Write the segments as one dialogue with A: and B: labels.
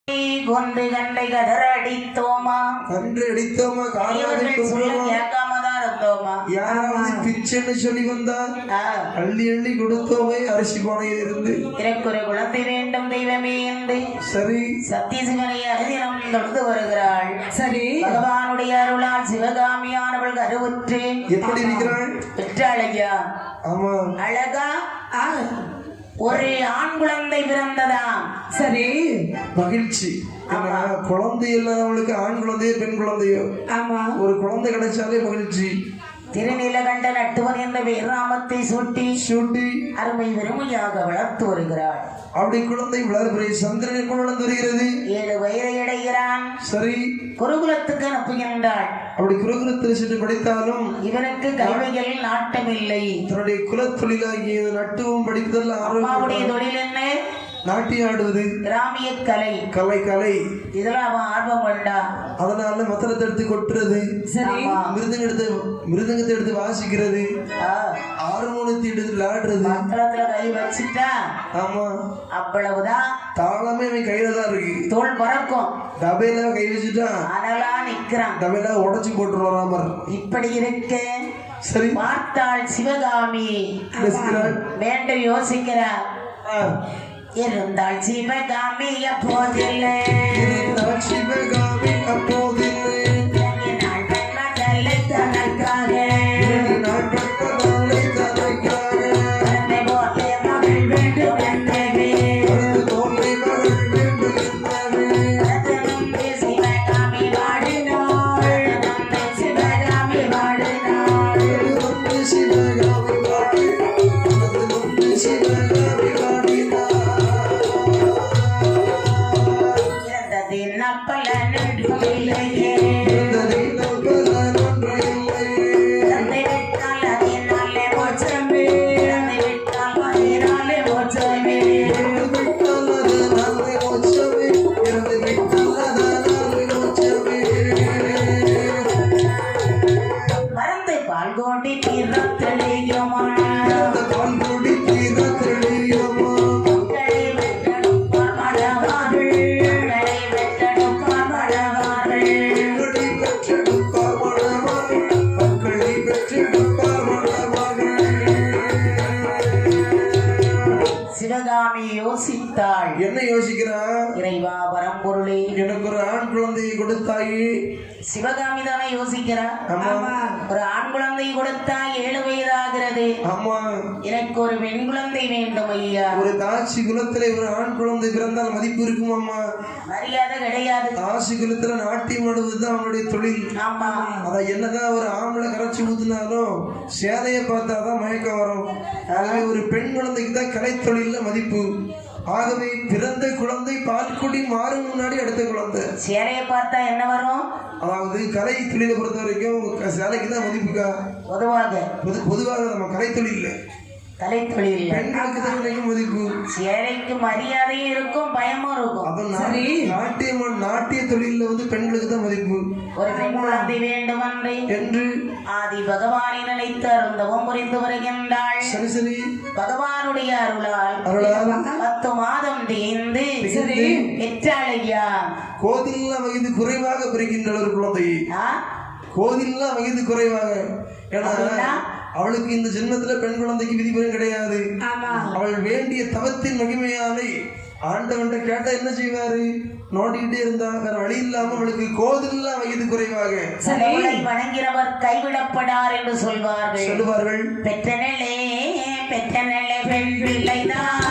A: கொண்டு கண்டை கதறடித்தோமா
B: கன்றடித்தோமா
A: கேட்காமதான் இருந்தோமா
B: யாராவது பிச்சைன்னு சொல்லி வந்தா அள்ளி அள்ளி கொடுத்தோமே அரிசி பானையில் இருந்து
A: எனக்கு ஒரு குழந்தை வேண்டும் தெய்வமே என்று
B: சரி
A: சத்தியசிவனை அனுதினம் தொழுது வருகிறாள். சரி, பகவானுடைய அருளால் சிவகாமியானவள் கருவுற்று
B: எப்படி இருக்கிறாள்?
A: பெற்றாளையா?
B: ஆமா,
A: அழகா ஒரு ஆண் குழந்தை பிறந்ததா? சரி,
B: மகிழ்ச்சி. குழந்தை இல்லாதவங்களுக்கு ஆண் குழந்தையோ பெண் குழந்தையோ ஒரு குழந்தை கிடைச்சாலே மகிழ்ச்சி.
A: திருநீலகண்ட நட்டுவன் என்ற வீராமத்தை சூட்டி அருமை பெருமையாக வளர்த்து வருகிறாள்.
B: அப்படி குழந்தை வளர்ப்பு சந்திரனுக்குள் வளர்ந்து வருகிறது.
A: 7 வயதை அடைகிறான்.
B: சரி,
A: குருகுலத்துக்கு அனுப்புகின்றாள்.
B: அப்படி குருகுலத்தில் சென்று படித்தாலும்
A: இவனுக்கு கல்விகள் நாட்டமில்லை.
B: தன்னுடைய குலத்தொழிலாகிய நட்டுவும் படிப்பதில்
A: அம்மாவுடைய தொழில் என்ன?
B: நாட்டியம் ஆடுவது,
A: கிராமிய கலை.
B: கலை
A: இதெல்லாம் அவன் ஆர்வம் கொண்டா.
B: அதனால மத்தளத்தை எடுத்து கொட்டுறது, மிருதங்கத்தை எடுத்து வாசிக்கிறது, ஹார்மோனியத்தை எடுத்து விளையாடுறது,
A: மத்தளத்துல கை வச்சுட்டா
B: ஆமா
A: அவ்வளவுதான்.
B: தாளமே அவன் கையில தான் இருக்கு.
A: தோல் பறக்கும்.
B: டபையில கை வச்சுட்டா
A: அதனால நிக்கிறான்.
B: டபையில உடச்சு போட்டு வராம
A: இப்படி இருக்கு.
B: சரி,
A: பார்த்தாள் சிவகாமி வேண்டும் யோசிக்கிறார். இருந்தால் சிவகாமி அப்போதில்லை,
B: சிவகாமி அப்போதில்லை,
A: தனக்காக யோசித்தாள்.
B: என்ன யோசிக்கிறான்?
A: இறைவா பரம்பொருளே,
B: எனக்கு ஒரு ஆண் குழந்தையை கொடுத்தாயே.
A: சிவகாமி தானே யோசிக்கிறார். ஒரு ஆண் குழந்தை கொடுத்தா 7 வயதாகிறது.
B: ஆமா,
A: எனக்கு ஒரு பெண் குழந்தை வேண்டும் ஐயா.
B: ஒரு தாசி குலத்துல ஒரு ஆண் குழந்தை பிறந்தால் மதிப்பு இருக்குமாமா?
A: மரியாதை கிடையாது.
B: தாசி குலத்துல நாட்டியம் ஆடுவதுதான் அவனுடைய தொழில்.
A: ஆமா,
B: அத என்னதான் ஒரு ஆம்பளை கரைச்சி ஊத்தினாலும் சேலையை பார்த்தாதான் மயக்கம் வரும். ஆகவே ஒரு பெண் குழந்தைக்கு தான் கலை தொழில மதிப்பு. ஆகவே பிறந்த குழந்தை பால் குடி மாறும் முன்னாடி அடுத்த குழந்தை.
A: சேலையை பார்த்தா என்ன வரும்?
B: அதாவது கலை தொழிலை பொறுத்த வரைக்கும் சேலைக்கு தான் மதிப்புக்கா. பொதுவாக நம்ம கலை தொழில்
A: கலைத்தொழில்
B: பெண்களுக்கு தான் மதிப்பு.
A: சேலைக்கு மரியாதையும் இருக்கும், பயமும் இருக்கும்.
B: அப்ப நாட்டிய தொழில பெண்களுக்கு தான் மதிப்பு.
A: ஒரு பெண் குழந்தை வேண்டும்
B: என்று
A: ஆதி பகவானை நினைத்து அருந்தவும் புரிந்து வருகின்றாள்.
B: சரி சரி,
A: பகவானுடைய அருளால் 10 மாதம் தேர்ந்து பெற்றாளையா.
B: கோதில்ல வயது குறைவாக பிறக்கின்ற ஒரு குழந்தை. கோதில்ல வயது குறைவாக. ஏன்னா அவளுக்கு இந்த ஜென்மத்துல பெண் குழந்தைக்கு விதிபரம் கிடையாது. அவள் வேண்டிய தவத்தின் மகிமையாலே ஆண்டவன்ட்ட கேட்டா என்ன செய்வாரு? நோண்டிக்கிட்டே இருந்தா வேற வழி இல்லாம அவளுக்கு கோதில்ல வயது குறைவாக.
A: வணங்கிறவர் கைவிடப்படார் என்று சொல்வார்கள். பெற்றனே பெண் பிள்ளைதான்.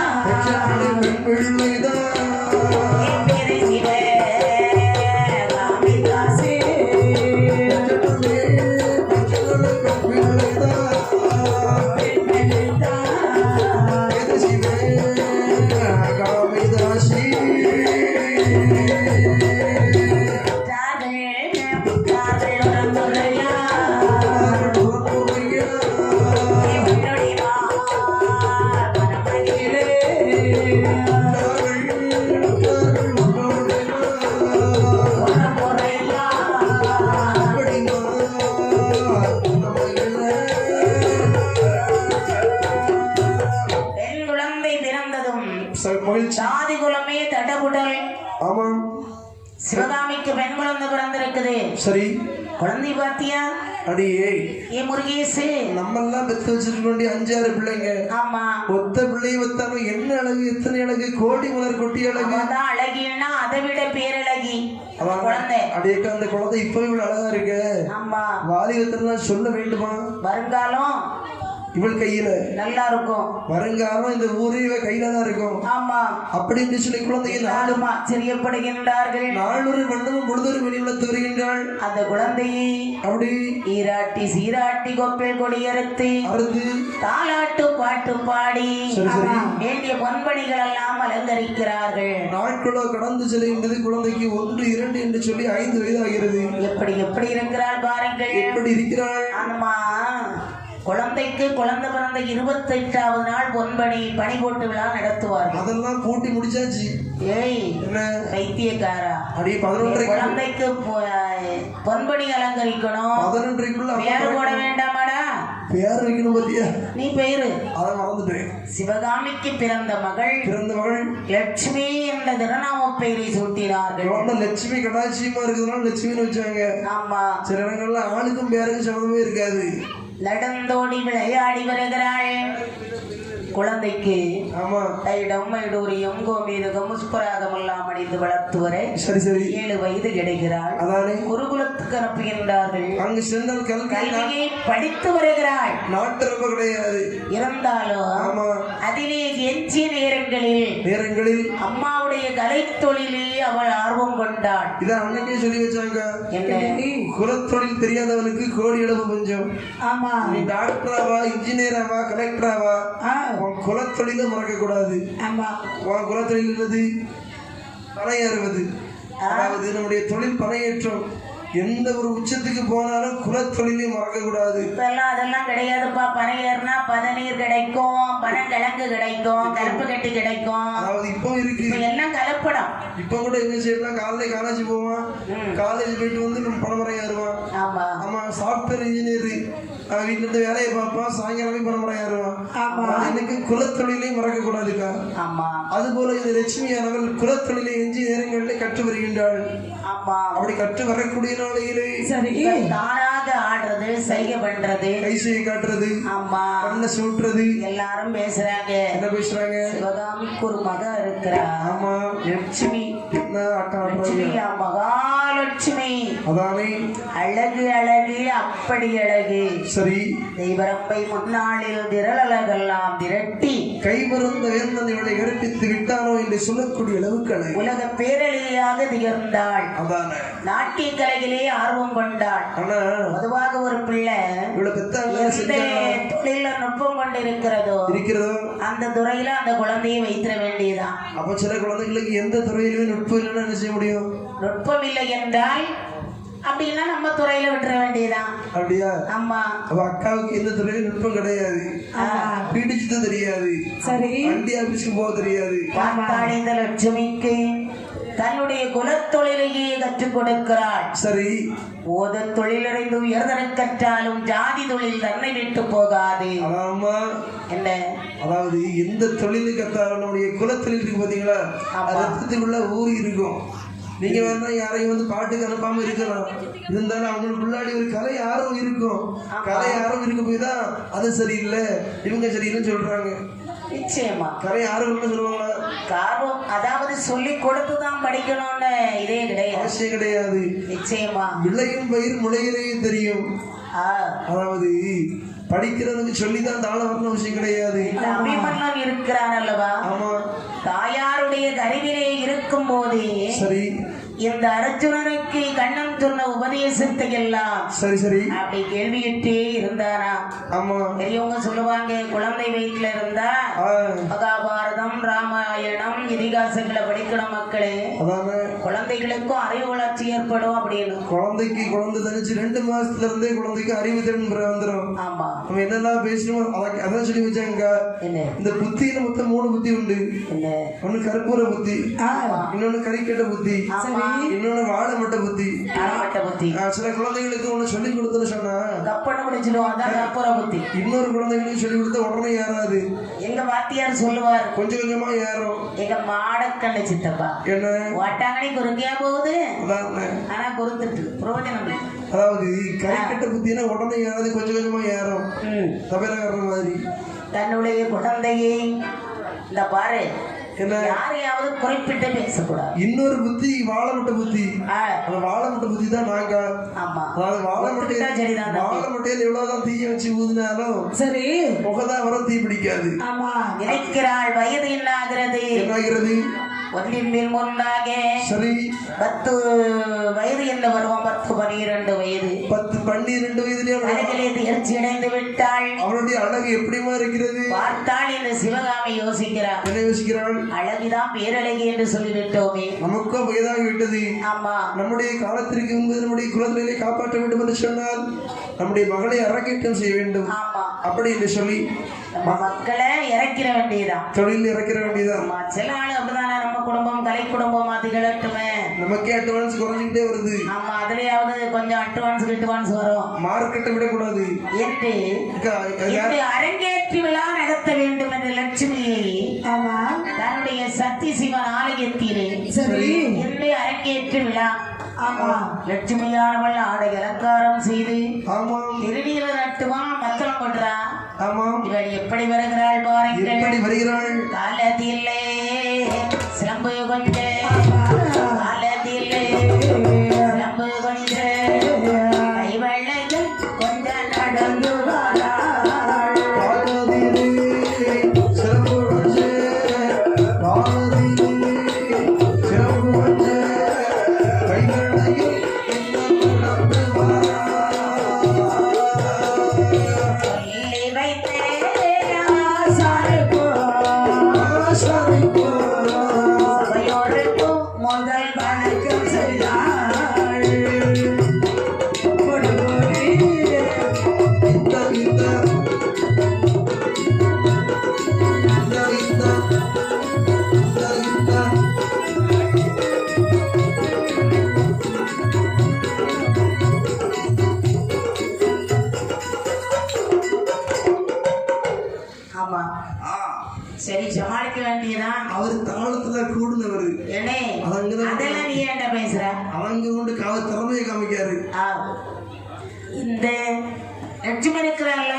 A: சிவகாமிக்கு பெண் குழந்தை பிறந்திருக்குது.
B: சரி,
A: குழந்தை பாத்தியா?
B: அடியே
A: ஏ முருகேசு,
B: நம்ம எல்லாம் பெத்து வச்சிருக்க வேண்டிய 5-6 பிள்ளைங்க.
A: ஆமா,
B: ஒத்த பிள்ளையை வத்தாலும் என்ன அழகு, எத்தனை அழகு, கோடி மலர் கொட்டி அழகு.
A: அதான் அழகின்னா அதை விட பேரழகி குழந்தை.
B: அடியேக்கா அந்த குழந்தை இப்ப இவ்வளவு அழகா இருக்கு.
A: ஆமா,
B: வாலிபத்திலாம் சொல்ல வேண்டுமா?
A: வருங்காலம்
B: இவள் கையில
A: நல்லா இருக்கும்.
B: வருங்காலம் இந்த ஊரே இவ கையில தான் இருக்கும்.
A: ஆமா,
B: அப்படின்னு சொல்லி குழந்தையை
A: நாளும் ஆச்சரியப்படுகின்றார்கள்.
B: நாளொரு வண்ணமும் பொழுதொரு வெளி வளர்த்து வருகின்றாள்.
A: அந்த குழந்தையை
B: அப்படி
A: ஈராட்டி சீராட்டி கொப்பில் கொடியறுத்து
B: அறுத்து
A: தாலாட்டு பாட்டு பாடி வேண்டிய பொன்பணிகள் எல்லாம் அலங்கரிக்கிறார்கள்.
B: நாட்களோ கடந்து செல்கின்றது. குழந்தைக்கு 1, 2 என்று சொல்லி 5 வயது ஆகிறது.
A: எப்படி இருக்கிறாள் பாருங்கள்.
B: எப்படி இருக்கிறாள்?
A: ஆமா, குழந்தைக்கு குழந்தை பிறந்த 28வது நாள் பொன்பணி பணி போட்டு விழா நடத்துவார்கள்.
B: அதெல்லாம் பூட்டி முடிச்சாச்சு.
A: ஏய்
B: என்ன
A: வைத்தியக்காரா,
B: அப்படியே 11
A: குழந்தைக்கு பொன்பணி அலங்கரிக்கணும்.
B: 11
A: பேரு போட வேண்டாமாடா?
B: பேர் வைக்கணும் பத்தியா?
A: நீ பேரு
B: அதை மறந்துட்டேன்.
A: சிவகாமிக்கு பிறந்த மகள் லட்சுமி என்ற திருநாம பெயரை சூட்டினார்கள்.
B: லட்சுமி கடாட்சியமா இருக்கிறதுனால லட்சுமின்னு வச்சாங்க.
A: ஆமா,
B: சில இடங்கள்ல ஆளுக்கும் பேருக்கும் சம்மந்தமே இருக்காது.
A: நடந்தோடி விளையாடி வருகிறாள். குழந்தைக்கு தைடம் மைடூரியம் கோமீதகம் முஸ்பராகம் எல்லாம் அணிந்து வளர்த்துவரை 7 வயது கிடைக்கிறாள். குருகுலத்துக்கு அனுப்புகின்றார்கள்.
B: அங்கு சென்றால்
A: கல்வியை படித்து வருகிறாள்.
B: நாட்டு ரொம்ப கிடையாது.
A: இருந்தாலும் அதிலே எஞ்சிய நேரங்களில் அம்மாவுடைய கலை தொழிலே அவள் ஆர்வம் கொண்டாள்.
B: இதை அன்னைக்கே சொல்லி வச்சாங்க. குலத்தொழில் தெரியாதவனுக்கு கோடி அளவு கொஞ்சம்.
A: ஆமா,
B: நீ டாக்டராவா, இன்ஜினியராவா, கலெக்டராவா, குலத்தொழில மறக்க கூடாது. உன் குலத்தொழில் என்னது? பனையேறுவது. அதாவது நம்முடைய தொழில் பனையேற்றம். எந்த ஒரு உச்சத்துக்கு போனாலும் குலத்தொழிலையும் மறக்க கூடாது.
A: அதெல்லாம் கிடையாதுப்பா. பனை ஏறினா பதநீர் கிடைக்கும், பனங்கிழங்கு கிடைக்கும், கருப்பு கட்டி கிடைக்கும்.
B: அதாவது இப்போ இருக்கு,
A: எல்லாம் கலப்படம்.
B: இப்ப கூட எங்க செய்யலாம், காலேஜ் போவான், காலேஜ் போயிட்டு வந்து நம்ம பணமுறை ஏறுவான். ஆமா, சாப்ட்வேர் இன்ஜினியர் வீட்டுல இருந்து வேலையை பார்ப்பான், சாயங்காலமே பணமுறை ஏறுவான். எனக்கு குலத்தொழிலையும் மறக்க கூடாதுக்கா. அது போல இந்த லட்சுமி அவர்கள் குலத்தொழிலை இன்ஜினியரிங் கற்று வருகின்றாள். அப்படி கற்று வரக்கூடிய
A: தானாக ஆடுறது, செய்கை பண்றது,
B: கை செய்ய காட்டுறது, கண்ணை சூட்டுறது,
A: எல்லாரும் பேசுறாங்க. என்ன
B: பேசுறாங்க?
A: சிவகாமிக்கு ஒரு மகன் இருக்கிறா.
B: ஆமா,
A: லட்சுமி. மகாலட்சுமி.
B: அதானே
A: அழகு அழகு அப்படி அழகு.
B: சரி,
A: தெய்வரப்பை முன்னாளில் திரளழகெல்லாம் திரட்டி
B: கைமருந்த வேந்தன் இவளை கற்பித்து விட்டானோ என்று சொல்லக்கூடிய அளவுக்கு அழகு.
A: உலக பேரழியாக திகழ்ந்தாள்.
B: அதானே,
A: நாட்டிய கலையிலே ஆர்வம் கொண்டாள். பொதுவாக ஒரு பிள்ளை தொழில நுட்பம் கொண்டு இருக்கிறதோ அந்த துறையில அந்த குழந்தையை வைத்திட வேண்டியதான்.
B: அப்ப சில குழந்தைகளுக்கு எந்த துறையிலுமே நுட்பம் இல்லைன்னா என்ன செய்ய முடியும்?
A: நுட்பம் இல்லை என்றால் அப்படின்னா நம்ம துறையில விட்டுற வேண்டியதான்.
B: அப்படியா?
A: ஆமா.
B: அப்ப அக்காவுக்கு எந்த துறையிலும் நுட்பம் கிடையாது. பிடிச்சது தெரியாது. சரி, வண்டி ஆபீஸ்க்கு போக தெரியாது.
A: இந்த லட்சுமிக்கு தன்னுடைய குலத்தொழிலையே கற்றுக் கொடுக்கிறாள்.
B: சரி,
A: ஓத தொழிலடைந்து உயர்தர கற்றாலும் ஜாதி தொழில் தன்னை விட்டு போகாது.
B: ஆமா,
A: என்ன?
B: அதாவது எந்த தொழில் கற்றாலும் நம்முடைய குலத்தொழில் இருக்கு பாத்தீங்களா, ரத்தத்துக்குள்ள ஊறி இருக்கும். நீங்க வேணா யாரையும் வந்து பாட்டுக்கு அனுப்பாம இருக்கலாம், இருந்தாலும் அவங்களுக்கு முன்னாடி ஒரு கலை ஆர்வம் இருக்கும். கலை ஆர்வம் இருக்க போய் தான் அது சரியில்லை, இவங்க சரியில்லைன்னு சொல்றாங்க.
A: நிச்சயமா
B: கலை ஆர்வம் சொல்லுவாங்களா?
A: ஆர்வம் அதாவது சொல்லி கொடுத்துதான் படிக்கணும்னு இதே கிடையாது,
B: அவசியம் கிடையாது.
A: நிச்சயமா
B: விளையும் பயிர் முளையிலேயே தெரியும். அதாவது படிக்கிறதுக்கு சொல்லிதான் தாழ வரணும் அவசியம் கிடையாது.
A: அபிமன்யம் இருக்கிறான் அல்லவா?
B: ஆமா,
A: தாயாருடைய கருவிலே இருக்கும் போதே
B: சரி
A: இந்த அர்ஜுனனுக்கு கண்ணன் சொன்ன உபதேசத்தை எல்லாம்
B: சரி
A: அப்படி கேள்வியிட்டே இருந்தானா?
B: ஆமா,
A: பெரியவங்க சொல்லுவாங்க, குழந்தை வயிற்றுல இருந்தா மகாபாரதம், ராமாயணம், இதிகாசங்களை படிக்கணும் மக்களே, குழந்தைகளுக்கும் அறிவு வளர்ச்சி ஏற்படும் அப்படின்னு.
B: குழந்தைக்கு குழந்தை தனிச்சு 2 மாசத்துல இருந்தே குழந்தைக்கு அறிவு திறன் வந்துடும்.
A: ஆமா,
B: நம்ம என்னெல்லாம் பேசணும் அதான் சொல்லி வச்சாங்க. இந்த புத்தியில மொத்தம் 3 புத்தி உண்டு. ஒண்ணு கற்பூர புத்தி, இன்னொன்னு கறிக்கட்ட புத்தி, இன்னொன்னு வாழமட்ட புத்தி.
A: புத்தி
B: சில குழந்தைகளுக்கு ஒண்ணு சொல்லி கொடுத்தன்னு சொன்னா
A: கப்பன முடிச்சிடும், அதான் கற்பூர புத்தி.
B: இன்னொரு குழந்தைகளுக்கு சொல்லி கொடுத்த உடனே ஏறாது.
A: எங்க வாத்தியார் சொல்லுவார்,
B: கொஞ்சம் கொஞ்சமா ஏறும்.
A: எங்க மாடக்கண்ண சித்தப்பா
B: என்ன
A: வாட்டாங்கனி குறுங்கியா போகுது, ஆனா குறுந்துட்டு பிரயோஜனம் இல்லை.
B: அதாவது கறிக்கட்ட புத்தினா உடனே ஏறாது, கொஞ்சம் கொஞ்சமா ஏறும். தவிர மாதிரி
A: தன்னுடைய குழந்தையை இந்த பாரு யாரையாவது குறிப்பிட்டு பேசக்கூடாது.
B: இன்னொரு புத்தி வாழமட்ட புத்தி. அந்த வாழமட்ட புத்தி தான் நாங்க. அதாவது வாழமட்டையில எவ்வளவுதான் தீய வச்சு ஊதினாலும் சரி முகதான் வர தீ பிடிக்காது.
A: நினைக்கிறாள் வயது என்ன ஆகிறது, ஒன்றின் மேல் முன்னாக
B: சரி
A: 10 வயது என்ன வருவோம், 10 12 வயது
B: 10 12 வயதிலே
A: அழகிலே தேர்ச்சி அடைந்து விட்டாள்.
B: அவளுடைய அழகு எப்படிமா இருக்கிறது
A: பார்த்தாள் என்று சிவகாமி யோசிக்கிறாள்.
B: என்ன யோசிக்கிறாள்?
A: அழகுதான் பேரழகி என்று சொல்லிவிட்டோமே,
B: நமக்கும் வயதாகி விட்டது.
A: ஆமா,
B: நம்முடைய காலத்திற்கு முன்பு நம்முடைய குலநிலையை காப்பாற்ற வேண்டும் என்று சொன்னால் நம்முடைய மகளை அரங்கேற்றம் செய்ய வேண்டும். அப்படி என்று சொல்லி
A: மக்களை இறக்கிற வேண்டியதான்,
B: தொழில் இறக்கிற வேண்டியதான்.
A: சில நாள் அப்படிதானே, நம்ம குடும்பம் கலை குடும்பமா திகழட்டுமே,
B: நமக்கே அட்வான்ஸ் குறைஞ்சிக்கிட்டே வருது.
A: ஆமா, அதுலயாவது கொஞ்சம் அட்வான்ஸ் வரும்,
B: மார்க்கெட்டை விடக்கூடாது
A: என்று அரங்கேற்றி விழா நடத்த வேண்டும் என்ற லட்சுமியை தன்னுடைய சக்தி சிவன் ஆலயத்திலே என்று அரங்கேற்றி விழா லட்சுமியானவள் ஆடை அலங்காரம் செய்து திருநீர நட்டுமா மத்தளம் பண்றா. இவள் எப்படி வருகிறாள் பாருங்கள். காலத்திலே சிலம்பு கொஞ்ச காலத்திலே சிலம்பு கொஞ்ச கைவளைகள் கொஞ்ச நடந்து சரி சமாளிக்க வேண்டியதான்.
B: அவர் தாளத்துல கூடுனவர்
A: அதெல்லாம் நீ என்ன பேசுற,
B: அவங்க கொண்டு திறமையை காமிக்காரு.
A: இந்த லட்சுமி இருக்கிறாள்ல,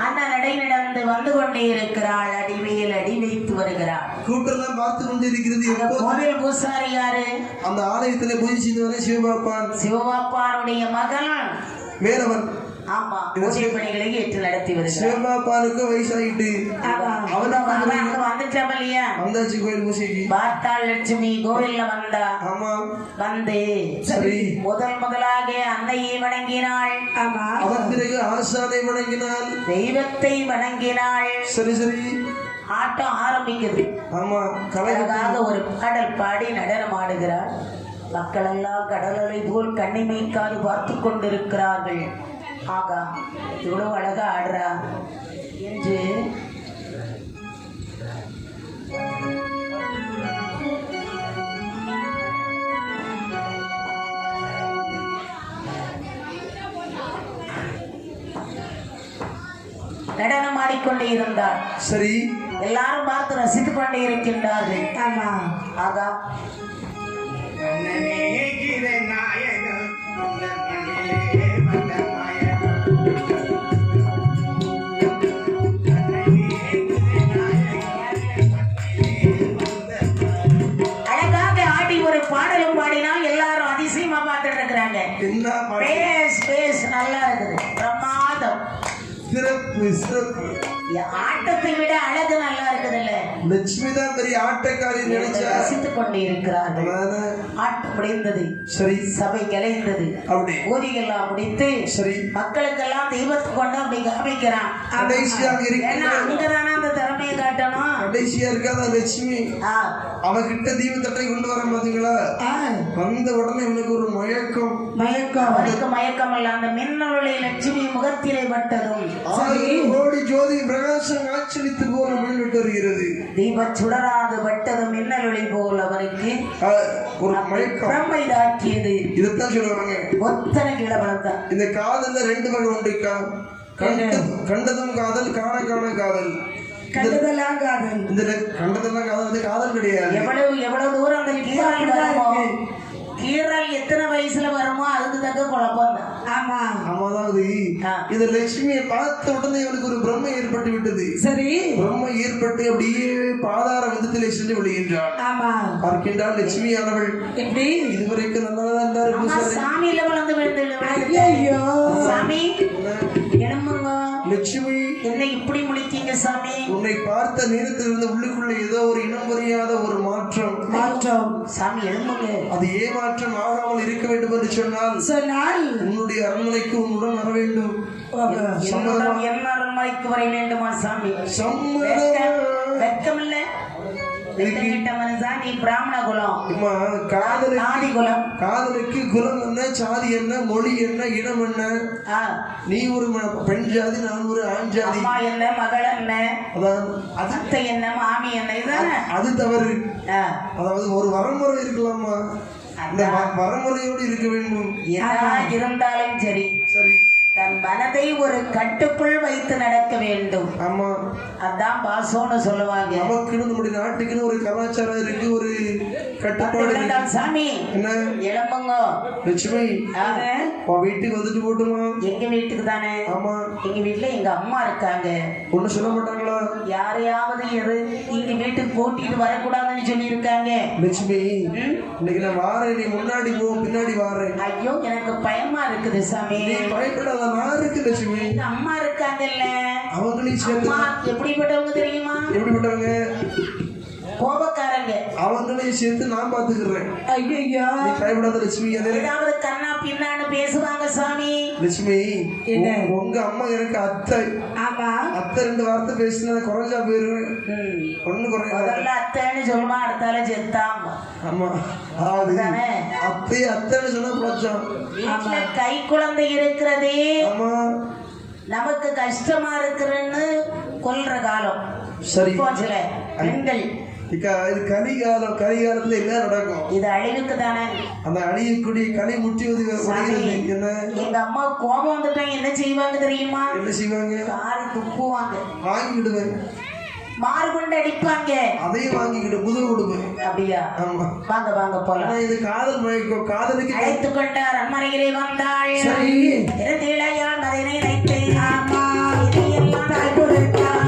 A: அந்த நடை நடந்து வந்து கொண்டே இருக்கிறாள், அடிமையில் அடி வைத்து வருகிறாள்.
B: கூட்டெல்லாம் பார்த்து கொண்டு இருக்கிறது.
A: கோவில் பூசாரி யாரு?
B: அந்த ஆலயத்துல பூஜை செய்தவரே சிவபாப்பான்.
A: சிவபாப்பானுடைய மகன்
B: வேறவன்.
A: ஆமா, பூஜை பணிகளை ஏற்று நடத்தி வருகிறார்.
B: சிவபாப்பானுக்கு வயசாயிட்டு
A: வந்துட்டாம இல்லையா,
B: வந்தாச்சு கோயில் பூஜைக்கு.
A: பார்த்தாள் லட்சுமி கோவில்ல வந்தா.
B: ஆமா,
A: வந்து
B: சரி
A: முதலாக அன்னையை வணங்கினாள்.
B: அதன் பிறகு ஆசானை வணங்கினாள்,
A: தெய்வத்தை வணங்கினாள்.
B: சரி சரி
A: ஆட்டம் ஆரம்பிக்குது.
B: ஆமா,
A: கலைக்காக ஒரு பாடல் பாடி நடனம் ஆடுகிறாள். மக்கள் எல்லாம் கடல் அலை போல் கண்ணிமைக்காது பார்த்து கொண்டிருக்கிறார்கள். ஆகா, இவ்வளவு அழகா ஆடுறா என்று நடனம் ஆடிக்கொண்டே இருந்தார்.
B: சரி,
A: எல்லாரும் பார்த்து ரசித்துக் கொண்டே இருக்கின்றார்கள். ஆமா, ஆகா அழகாக ஆடி ஒரு பாடலும் பாடினால் எல்லாரும் அதிசயமா பார்த்துட்டு இருக்கிறாங்க. நல்லா இருக்குது, பிரமாதம்,
B: சிறப்பு சிறப்பு.
A: ஆட்டத்தை விட அழகு நல்லா இருக்குதுல்ல.
B: லட்சுமி தான் பெரிய ஆட்டக்காரி நினைச்சா
A: ரசித்துக் கொண்டே இருக்கிறார்கள். ஆட்டம் முடிந்தது.
B: சரி,
A: சபை கலைந்தது. ஊதியெல்லாம் முடித்து
B: சரி
A: மக்களுக்கெல்லாம் தெய்வத்தை கொண்டு அப்படி காமிக்கிறான்.
B: கடைசியாக
A: அங்கதானே அந்த திறமையை காட்டணும்.
B: கடைசியா இருக்காத லட்சுமி அவகிட்ட தீபத்தட்டை கொண்டு வர பாத்தீங்களா? வந்த உடனே இவனுக்கு ஒரு மயக்கம்.
A: அவனுக்கு மயக்கம் அல்ல, அந்த மின்னொளி லட்சுமி முகத்திலே பட்டதும்
B: கோடி ஜோதி பிரகாசம் காட்சியளித்து போல மேல்விட்டு வருகிறது.
A: தீப சுடராது பட்டது மின்னலொளி போல் அவனுக்கு
B: ஒரு மயக்கம்
A: பிரம்மை தாக்கியது.
B: இதைத்தான் சொல்லுவாங்க
A: ஒத்தனை கிளவளத்தான்.
B: இந்த காதல்ல ரெண்டு வகை உண்டுக்கா. கண்டதும் காதல், காண காண காதல்.
A: கண்டதெல்லாம் காதல்.
B: இந்த கண்டதெல்லாம் காதல், அது காதல் கிடையாது.
A: எவ்வளவு தூரம் அந்த கீரல் வருமோ, கீரல் எத்தனை வயசுல வருமோ அதுக்கு தக்க குழப்பம் தான். ஆமா
B: அதாவது இந்த லட்சுமியை பார்த்த உடனே இவனுக்கு ஒரு பிரம்மை ஏற்பட்டு விட்டது.
A: சரி,
B: பிரம்மை ஏற்பட்டு அப்படியே பாதார விதத்திலே சென்று விழுகின்றாள்.
A: ஆமா,
B: பார்க்கின்றால் லட்சுமியானவள் எப்படி இதுவரைக்கும் நல்லதான் இருந்தாரு.
A: சாமியில வளர்ந்து விழுந்து. ஐயோ சாமி எழும்புங்க.
B: லட்சுமி
A: என்ன இப்படி முழித்தீங்க சாமி?
B: உன்னை பார்த்த நேரத்திலிருந்து உள்ளுக்குள்ள ஏதோ ஒரு இனம் புரியாத ஒரு மாற்றம்.
A: சாமி எழும்புங்க.
B: அது ஏமாற்றம் ஆகாமல் இருக்க வேண்டும் என்று சொன்னால் உன்னுடைய அரண்மனைக்கு உன்னுடன் வர வேண்டும்.
A: என்ன அரண்மனைக்கு வர வேண்டுமா சாமி? வெட்கம் இல்ல? நீ பிராமண குலம்,
B: காதலுக்கு குலம் என்ன, சாதி என்ன, மொழி என்ன, இனம் என்ன? நீ ஒரு பெண் ஜாதி, நான் ஒரு ஆண் ஜாதி.
A: அம்மா என்ன, மகள் என்ன, அத்தை என்ன, மாமி என்ன, இதுதானே.
B: அது தவறு. அதாவது ஒரு வரமுறை இருக்கலாமா, அந்த வரமுறையோடு இருக்க வேண்டும்.
A: இருந்தாலும் சரி
B: சரி,
A: தன் மனதை ஒரு கட்டுக்குள் வைத்து நடக்க வேண்டும்.
B: ஆமா,
A: அதான் பாசோன்னு சொல்லுவாங்க.
B: நமக்குன்னு நம்முடைய நாட்டுக்குன்னு ஒரு கலாச்சாரம் இருக்கு, ஒரு கட்டுப்பாடு.
A: சாமி
B: என்ன
A: இளம்பங்க
B: லட்சுமி வீட்டுக்கு வந்துட்டு போட்டுமா?
A: எங்க வீட்டுக்கு தானே.
B: ஆமா,
A: எங்க வீட்டுல எங்க அம்மா இருக்காங்க.
B: ஒண்ணு சொல்ல மாட்டாங்களா?
A: யாரையாவது எங்க வீட்டுக்கு போட்டிட்டு வரக்கூடாதுன்னு சொல்லி இருக்காங்க.
B: லட்சுமி இன்னைக்கு நான் வாரேன், நீ முன்னாடி போ, பின்னாடி வாரேன்.
A: ஐயோ எனக்கு பயமா இருக்குது சாமி.
B: பயப்படாத, நான் இருக்கு லட்சுமி.
A: அம்மா இருக்காங்கல்ல,
B: அவங்களையும் சேர்த்து.
A: எப்படிப்பட்டவங்க தெரியுமா?
B: எப்படிப்பட்டவங்க?
A: கோபக்காரங்க.
B: அவங்களையும் சேர்த்து நான் பாத்துக்கிறேன்.
A: ஐயோ
B: நீ பயப்படாத லட்சுமி.
A: ஏதாவது கண்ணா பின்னான்னு பேசுவாங்க சாமி.
B: லட்சுமி உங்க அம்மா எனக்கு அத்தை.
A: ஆமா,
B: அத்தை ரெண்டு வார்த்தை பேசினா குறைஞ்சா போயிருவேன். ஒண்ணு குறைய
A: அத்தைன்னு சொல்லுமா, அடுத்தால செத்தாம்.
B: ஆமா, அத்தை அத்தைன்னு சொன்னா பிடிச்சான்.
A: வீட்டுல கை குழந்தை இருக்கிறதே
B: ஆமா
A: நமக்கு கஷ்டமா இருக்கிறன்னு கொல்ற காலம்.
B: சரி,
A: சில பெண்கள்
B: இது கலிகாலம். கலிகாலத்துல என்ன நடக்கும்?
A: இது அழிவுக்கு தானே.
B: அந்த அழியக்கூடிய கலை முற்றியது என்ன?
A: எங்க அம்மா கோபம் வந்துட்டாங்க, என்ன செய்வாங்க தெரியுமா?
B: என்ன செய்வாங்க?
A: காரி துப்புவாங்க.
B: வாங்கிடுவேன்.
A: மாறு கொண்டு அடிப்பாங்க.
B: அதையும் வாங்கிக்கிட்டு முதல் கொடுப்பேன்.
A: அப்படியா?
B: ஆமா,
A: வாங்க வாங்க போலாம்.
B: இது காதல் மயக்கம். காதலுக்கு
A: அழைத்து கொண்ட அரண்மனையிலே வந்தாள். இளையான் அதை நினைத்து ஆமா இதையெல்லாம் தாய் கொடுத்தாள்.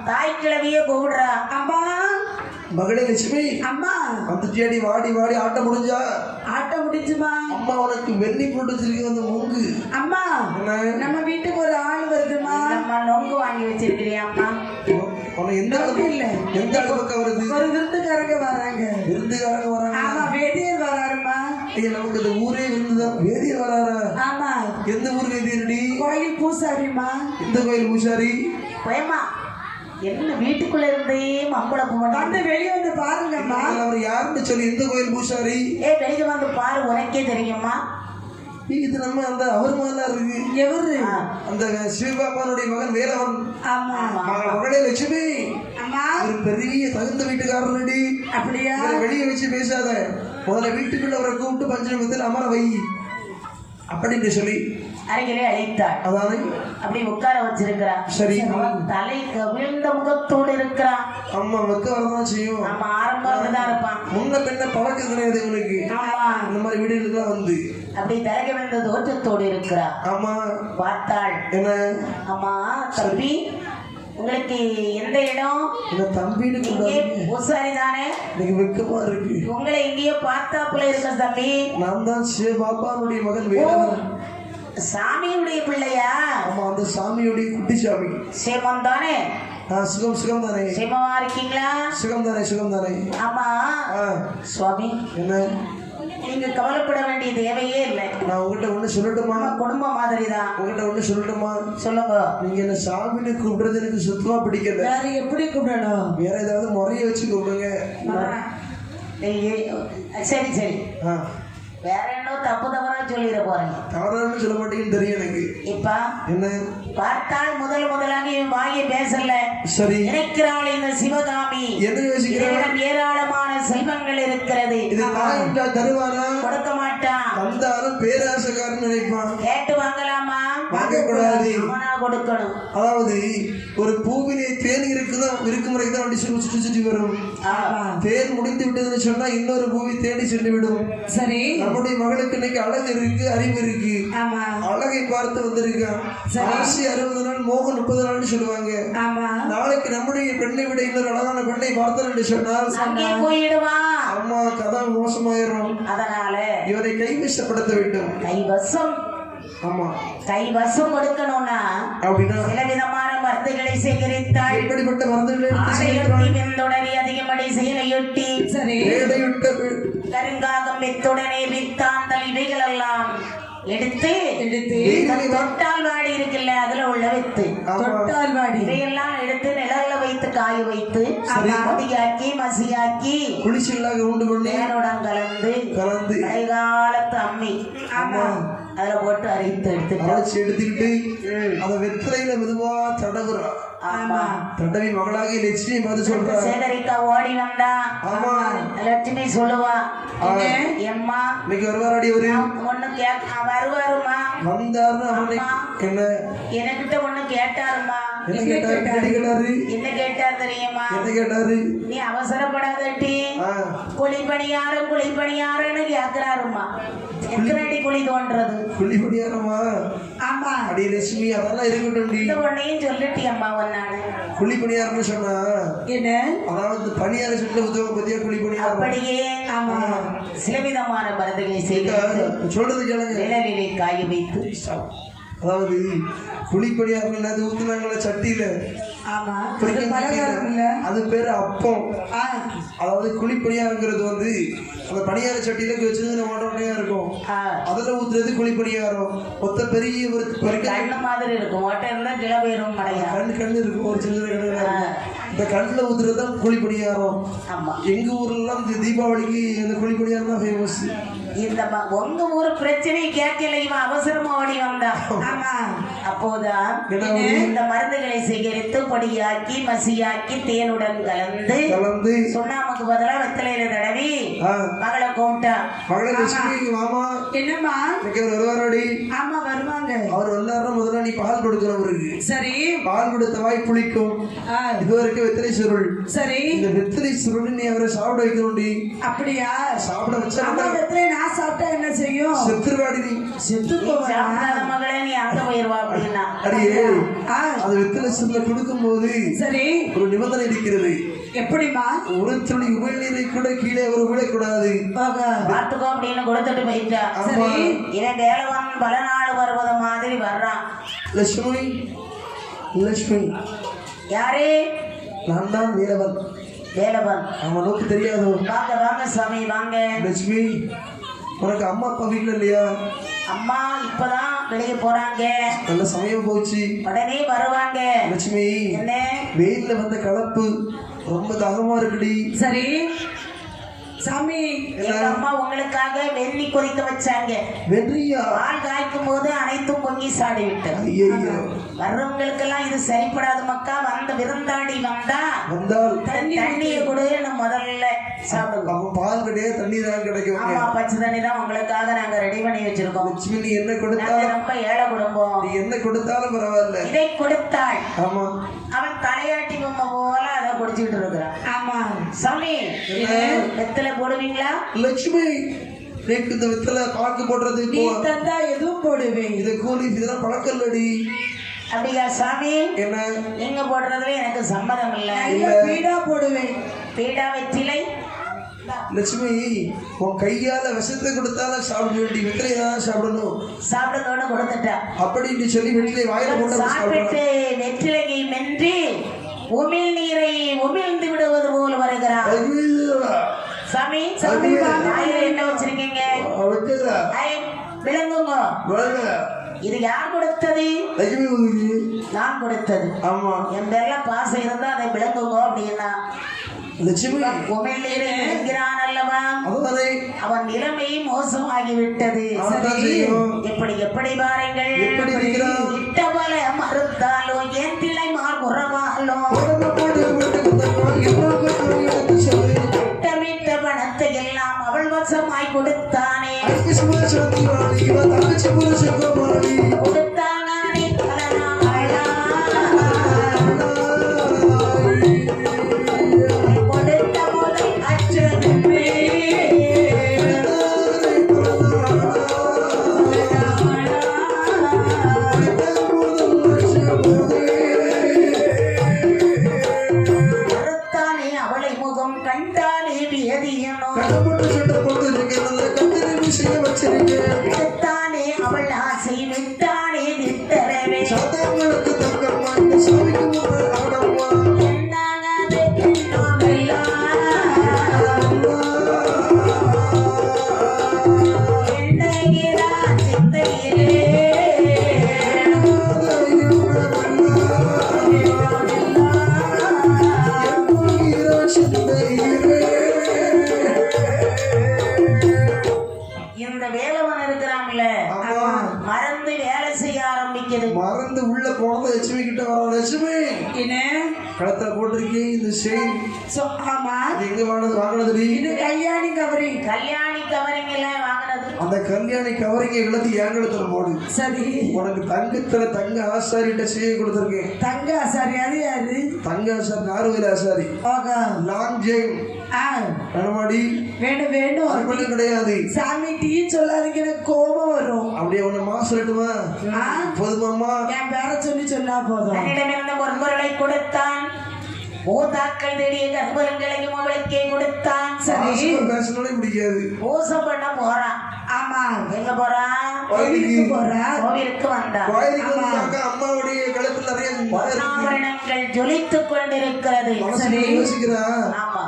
A: தாய் கிழவிய கூடுறா. அம்மா
B: மகளே லட்சுமி,
A: அம்மா
B: வந்துட்டியாடி? வாடி வாடி. ஆட்டம் முடிஞ்சா?
A: ஆட்டம் முடிஞ்சுமா?
B: அம்மா உனக்கு வெள்ளி போட்டு வச்சிருக்க வந்து மூங்கு.
A: அம்மா நம்ம வீட்டுக்கு ஒரு ஆள் வருதுமா. அம்மா நொங்கு வாங்கி வச்சிருக்கிறியா? அம்மா
B: உனக்கு எந்த அளவுக்கு இல்ல, எந்த அளவுக்கு வருது?
A: ஒரு விருந்துக்காரங்க வராங்க.
B: விருந்துக்காரங்க வராங்க?
A: ஆமா, வேதியர் வராருமா.
B: நமக்கு இந்த ஊரே விருந்துதான். வேதியர் வராரா?
A: ஆமா.
B: எந்த ஊர் வேதியரடி?
A: கோயில் பூசாரிமா.
B: எந்த கோயில் பூசாரி?
A: பயமா என்ன வீட்டுக்குள்ள இருந்தே மம்பளம் வந்து வெளியே வந்து பாருங்கம்மா.
B: அவர் யாருன்னு சொல்லி எந்த கோயில் பூசாரி?
A: வெளியே வந்து பாரு, உனக்கே தெரியுமா?
B: இது நம்ம அந்த அவர் மாதிரி இருக்கு.
A: எவரு?
B: அந்த சிவபாபானுடைய மகன் வேலவன்.
A: ஆமா,
B: மகளே லட்சுமி,
A: அம்மா
B: ஒரு பெரிய தகுந்த வீட்டுக்காரனடி.
A: அப்படியா?
B: வெளியே வச்சு பேசாத. முதல்ல வீட்டுக்குள்ள அவரை கூப்பிட்டு பஞ்சமத்தில் அமர வை அப்படின்னு சொல்லி
A: அருகிலே அழைத்தாள்.
B: அதாவது
A: அப்படி உட்கார வச்சிருக்கிறான்.
B: சரி.
A: அவன் தலை கவிழ்ந்த முகத்தோடு இருக்கிறான்.
B: அம்மா வெக்க வரதான் செய்யும்.
A: நம்ம ஆரம்பம் அப்படிதான் இருப்பான்.
B: முன்ன பின்ன பழக்கம் கிடையாது இவனுக்கு.
A: ஆமா.
B: இந்த மாதிரி வீடுகளுக்குலாம் வந்து
A: அப்படி தலை கவிழ்ந்த தோற்றத்தோடு இருக்கிறான்.
B: ஆமா.
A: பார்த்தாள்.
B: என்ன
A: அம்மா தம்பி உங்களுக்கு எந்த இடம்?
B: இந்த தம்பின்னு
A: பூசாரி தானே?
B: எனக்கு வெக்கமா இருக்கு.
A: உங்களை எங்கேயோ பார்த்தாப்புல இருக்க தம்பி.
B: நான் தான் பாப்பானுடைய மகன் வேலவன்.
A: சாமியுடைய பிள்ளையா?
B: ஆமா, அந்த சாமியுடைய குட்டி சாமி.
A: சிவம் தானே?
B: சுகம் சுகம் தானே.
A: சிவமா இருக்கீங்களா?
B: சுகம் தானே சுகம் தானே.
A: ஆமா சுவாமி,
B: என்ன
A: நீங்க கவலைப்பட வேண்டிய தேவையே இல்லை.
B: நான் உங்ககிட்ட ஒண்ணு சொல்லட்டுமா?
A: குடும்பம் மாதிரி தான்.
B: உங்ககிட்ட ஒண்ணு சொல்லட்டுமா?
A: சொல்லுங்க.
B: நீங்க என்ன சாமின்னு கூப்பிடுறது எனக்கு சுத்தமா பிடிக்கல.
A: வேற எப்படி கூப்பிடணும்?
B: வேற ஏதாவது முறைய வச்சு கூப்பிடுங்க.
A: சரி சரி. வேற என்ன தப்பு தவறா சொல்லிட போறேன்?
B: தவறான்னு சொல்ல மாட்டேங்குன்னு தெரியும் எனக்கு.
A: இப்ப என்ன பார்த்தால் முதலாக இவன் வாங்கி பேசல. சரி. நினைக்கிறாள் இந்த சிவகாமி. என்ன யோசிக்கிறாள்? ஏராளமான செல்வங்கள் இருக்கிறது.
B: தருவாரா?
A: கொடுக்க மாட்டான்.
B: வந்தாலும் பேராசக்காரன் நினைப்பான்.
A: கேட்டு வாங்கலாமா?
B: வாங்க கூடாது.
A: கொடுக்கணும்.
B: அதாவது ஒரு பூவிலே தேன் இருக்கும் முறைக்கு தான் சுற்றி சுற்றி வரும். தேன் முடிந்து விட்டதுன்னு சொன்னா இன்னொரு பூவி தேடி சென்று விடும். சரி. நம்முடைய மகளுக்கு இன்னைக்கு அழகு இருக்கு, அறிவு இருக்கு. அழகை பார்த்து வந்திருக்கான். ஆசி 60 நாள், மோகம் 30 நாள்னு சொல்லுவாங்க. நாளைக்கு நம்முடைய பெண்ணை விட இன்னொரு அழகான பெண்ணை பார்த்தோம் சொன்னால்
A: போயிடுவான்.
B: அம்மா கதை மோசமாயிரும்.
A: அதனால
B: இவரை கைவசப்படுத்த வேண்டும்.
A: கைவசம்.
B: ஆமா,
A: கைவசம் கொடுக்கணும்னா அப்படின்னா சில விதமான மருந்துகளை சேகரித்தாள்.
B: எப்படிப்பட்ட மருந்துகளை?
A: அதிகமடை செயலையொட்டி கருங்காகம் வித்துடனே வித்தாந்தல் இவைகள் எல்லாம் எடுத்து தொட்டால் வாடி இருக்குல்ல, அதுல உள்ள வித்து தொட்டால் வாடி இதையெல்லாம் எடுத்து நிழல்ல வைத்து காய வைத்து மதியாக்கி மசியாக்கி
B: குளிச்சலாக உண்டு பண்ணி
A: நேரோடம் கலந்து மழைக்காலத்து அம்மி அதுல போட்டு அரைத்து
B: எடுத்துக்கிட்டு அத வெத்தலையில மெதுவா தடவுறான். தடவி மகளாக லட்சுமி பார்த்து சொல்றா.
A: சேகரிக்கா ஓடி வந்தா. ஆமா, லட்சுமி சொல்லுவா, எம்மா
B: இன்னைக்கு வருவாராடி? ஒரு
A: ஒண்ணு வருவாருமா.
B: வந்தாருன்னு என்ன
A: என்கிட்ட ஒண்ணு கேட்டாருமா.
B: என்ன கேட்டாரு?
A: என்ன கேட்டார் தெரியுமா?
B: என்ன கேட்டாரு?
A: நீ அவசரப்படாதட்டி, குழிப்பணியாரன்னு கேக்குறாருமா. எத்தனை குழி தோன்றது?
B: குழிப்பணியாரமா? ஆமா. அடி லட்சுமி, அதெல்லாம் இருக்கட்டும்.
A: இந்த ஒன்னையும் சொல்லிட்டி அம்மா ஒன்னானு.
B: குழிப்பணியாரன்னு சொன்னா
A: என்ன?
B: அதாவது பணியார சொல்ல உதவ பத்தியா குழிப்பணியாரம்.
A: அப்படியே ஆமா, சிலவிதமான மருந்துகளை செய்து
B: சொல்றது கேளுங்க.
A: நிழலிலே காய வைத்து,
B: அதாவது குழிப்பணியாரம் அது ஊத்துனாங்கள சட்டியில. ஆமா, அது பேரு அப்பம். அதாவது குழிப்பணியாரங்கிறது வந்து அந்த பணியார சட்டியில வச்சது ஓட்டையா இருக்கும். அதுல ஊத்துறது குழிப்பணியாரம். மொத்த பெரிய ஒரு
A: கண்ணு மாதிரி இருக்கும். ஓட்டை இருந்தா கிளவேறும்
B: கண்ணு இருக்கும். ஒரு சின்ன இந்த கண்ணுல ஊத்துறதுதான் குழிப்பணியாரம். ஆமா, எங்க ஊர்ல எல்லாம் இந்த தீபாவளிக்கு இந்த குழிப்பணியாரம் தான் ஃபேமஸ்.
A: இந்த உங்க ஊர் பிரச்சனை கேட்கல, இவன் அவசரமா ஓடி வந்தான். ஆமா, அப்போதான் இந்த மருந்துகளை சேகரித்து பொடியாக்கி மசியாக்கி தேனுடன் கலந்து சுண்ணாமுக்கு பதிலா வெத்தலையில தடவி மகளை கூப்பிட்டா. என்னம்மா
B: வருவாரோடி?
A: ஆமா வருவாங்க.
B: அவர் வந்தாருன்னா முதல்ல நீ பால் கொடுக்கிறவருக்கு. சரி. பால் கொடுத்த வாய் புளிக்கும். இது வரைக்கும் வெத்தலை சுருள். சரி. இந்த வெத்தலை சுருள் நீ அவரை சாப்பிட வைக்கணும்டி. அப்படியா? சாப்பிட வச்சா வெத்தலை நான் சாப்பிட்டா என்ன செய்யும்? செத்துருவாடி. நீ செத்து
A: மகளே, நீ அங்க போயிருவா அப்படின்னா.
B: அடியே, அது வெத்தலை சுருளை கொடுக்கும் போது சரி ஒரு நிபந்தனை இருக்கிறது. எப்படிமா? ஒரு துளி உமிழ்நீரை கூட கீழே ஒரு விடக்கூடாது.
A: பார்த்துக்கோ அப்படின்னு கொடுத்துட்டு போயிட்டா. இவன் வேலவன் பல நாள் வருவது மாதிரி வர்றான்.
B: லட்சுமி, லட்சுமி
A: யாரே?
B: நான் தான் வேலவன்.
A: வேலவன்
B: அவனுக்கு தெரியாது.
A: வாங்க வாங்க சாமி வாங்க.
B: லட்சுமி, உனக்கு அம்மா அப்பா வீட்டுல இல்லையா?
A: அம்மா இப்பதான் வெளியே போறாங்க.
B: நல்ல சமயம் போச்சு,
A: உடனே வருவாங்க.
B: லட்சுமி, என்ன வெயில்ல வந்த கலப்பு ரொம்ப தாகமா இருக்குடி. சரி
C: சாமி
A: எங்க அம்மா உங்களுக்காக வெந்நி கொதிக்க வச்சாங்க.
B: வெற்றியா
A: பால் காய்க்கும் போது அனைத்தும் பொங்கி சாடி விட்டது.
B: ஐயோ
A: வர்றவங்களுக்கெல்லாம் இது சரிப்படாது மக்கா. வந்த விருந்தாடி
B: வந்தால்
A: தண்ணியை கொடு முதல்ல சாப்பிடுவோம்.
B: பால் கிடையாது, தண்ணி தான் கிடைக்கும்.
A: ஆமா, பச்சை தண்ணி தான் உங்களுக்காக நாங்க ரெடி பண்ணி வச்சிருக்கோம்.
B: லட்சுமி நீ என்ன கொடுத்தாலும்
A: ரொம்ப ஏழை குடும்பம்.
B: நீ என்ன கொடுத்தாலும் பரவாயில்ல.
A: இதை கொடுத்தாள்.
B: ஆமா
A: அவன் தலையாட்டி பொம்மை போல அதை குடிச்சுட்டு இருக்கிறான்.
C: ஆமா
A: சாமி வெத்தலை போடுவீங்களா?
B: லட்சுமி எனக்கு இந்த வெத்தலை பாக்கு போடுறது
C: நீ தந்தா எதுவும் போடுவேன்.
B: இதை கூலி இதெல்லாம் பழக்கம் இல்லடி.
A: அப்படியா சாமி?
B: என்ன
A: நீங்க போடுறதுல எனக்கு சம்மதம் இல்ல.
C: பீடா போடுவேன்.
A: பீடா வெற்றிலை.
B: லட்சுமி உன் கையால விஷத்தை கொடுத்தாலும் சாப்பிட வேண்டி வெற்றிலை தான் சாப்பிடணும்.
A: சாப்பிடத்தோட கொடுத்துட்டா
B: அப்படின்னு சொல்லி வெற்றிலை வாயில போட்டு
A: சாப்பிட்டு வெற்றிலையை மென்றி உமிழ் நீரை உமிழ்ந்து விடுவது போல் வருகிறார். சாமி வாயில என்ன வச்சிருக்கீங்க? விளங்குங்க. இது யார் கொடுத்தது? நான் கொடுத்தது.
B: ஆமா
A: என் பேர்ல பாசம் இருந்தா அதை விளங்குங்க அப்படின்னா
B: லட்சுமி
A: உமிழ்நீரை என்கிறான் அல்லவா? அவன் நிலைமை மோசமாகிவிட்டது. எப்படி எப்படி பாருங்கள். இட்டபல மறுத்தாலோ என் பிள்ளைமார் உறவாலோ திட்டமிட்ட பணத்தை எல்லாம் அவள் வசமாய் கொடுத்தானே. கொடுத்தானே பலனாளா கொடுத்த முதல் அச்சமே மறுத்தானே அவளை முகம் கண்டானே வியதியனோ விடுத்தானே அவள் ஆசை விட்டானே திட்டரவே என்னாகாது எண்ணுகிறான் சிந்தையிலே இந்த வேலவன் இருக்கிறான்ல மறந்து வேலை செய்ய ஆரம்பிக்குது.
B: மறந்து உள்ள போனது லட்சுமி கிட்ட வர. லட்சுமி
C: என்ன
B: கழுத்துல போட்டிருக்கீங்க இந்த செயின்
C: ஆமா
B: எங்க வாங்கினது?
C: இது கல்யாணி கவரிங்.
A: கல்யாணி கவரிங் எல்லாம் வாங்கினது.
B: அந்த கல்யாணி கவரிங்க எழுதி என் கழுத்துல போடு.
C: சரி
B: உனக்கு தங்கத்துல தங்க ஆசாரிட்ட செய்ய கொடுத்துருக்கேன்.
C: தங்க ஆசாரி அது யாரு?
B: தங்க ஆசாரி நார்வேல் ஆசாரி. லாங் ஜெயின் நடமாடி
C: வேணும் வேணும்
B: அது கிடையாது.
C: சாமி டீ சொல்லாதீங்க, எனக்கு கோபம் வரும்.
B: அப்படியே உன்னை மாசம் சொல்லட்டுமா? போதுமாமா?
C: என் பேரை சொல்லி சொன்னா போதும்.
A: தன்னிடமிருந்த ஒரு பொருளை கொடுத்தான். மூதாக்கள் தேடிய கர்ப்பங்களையும் அவளுக்கே கொடுத்தான். சரி
B: பேசினாலே பிடிக்காது.
A: மோசம் பண்ண போறான்.
C: ஆமா
A: எங்க போறான்?
C: கோவிலுக்கு போறான்.
A: கோவிலுக்கு வந்தான்.
B: அம்மாவுடைய கழுத்துல நிறைய
A: ஆபரணங்கள் ஜொலித்துக் கொண்டிருக்கிறது.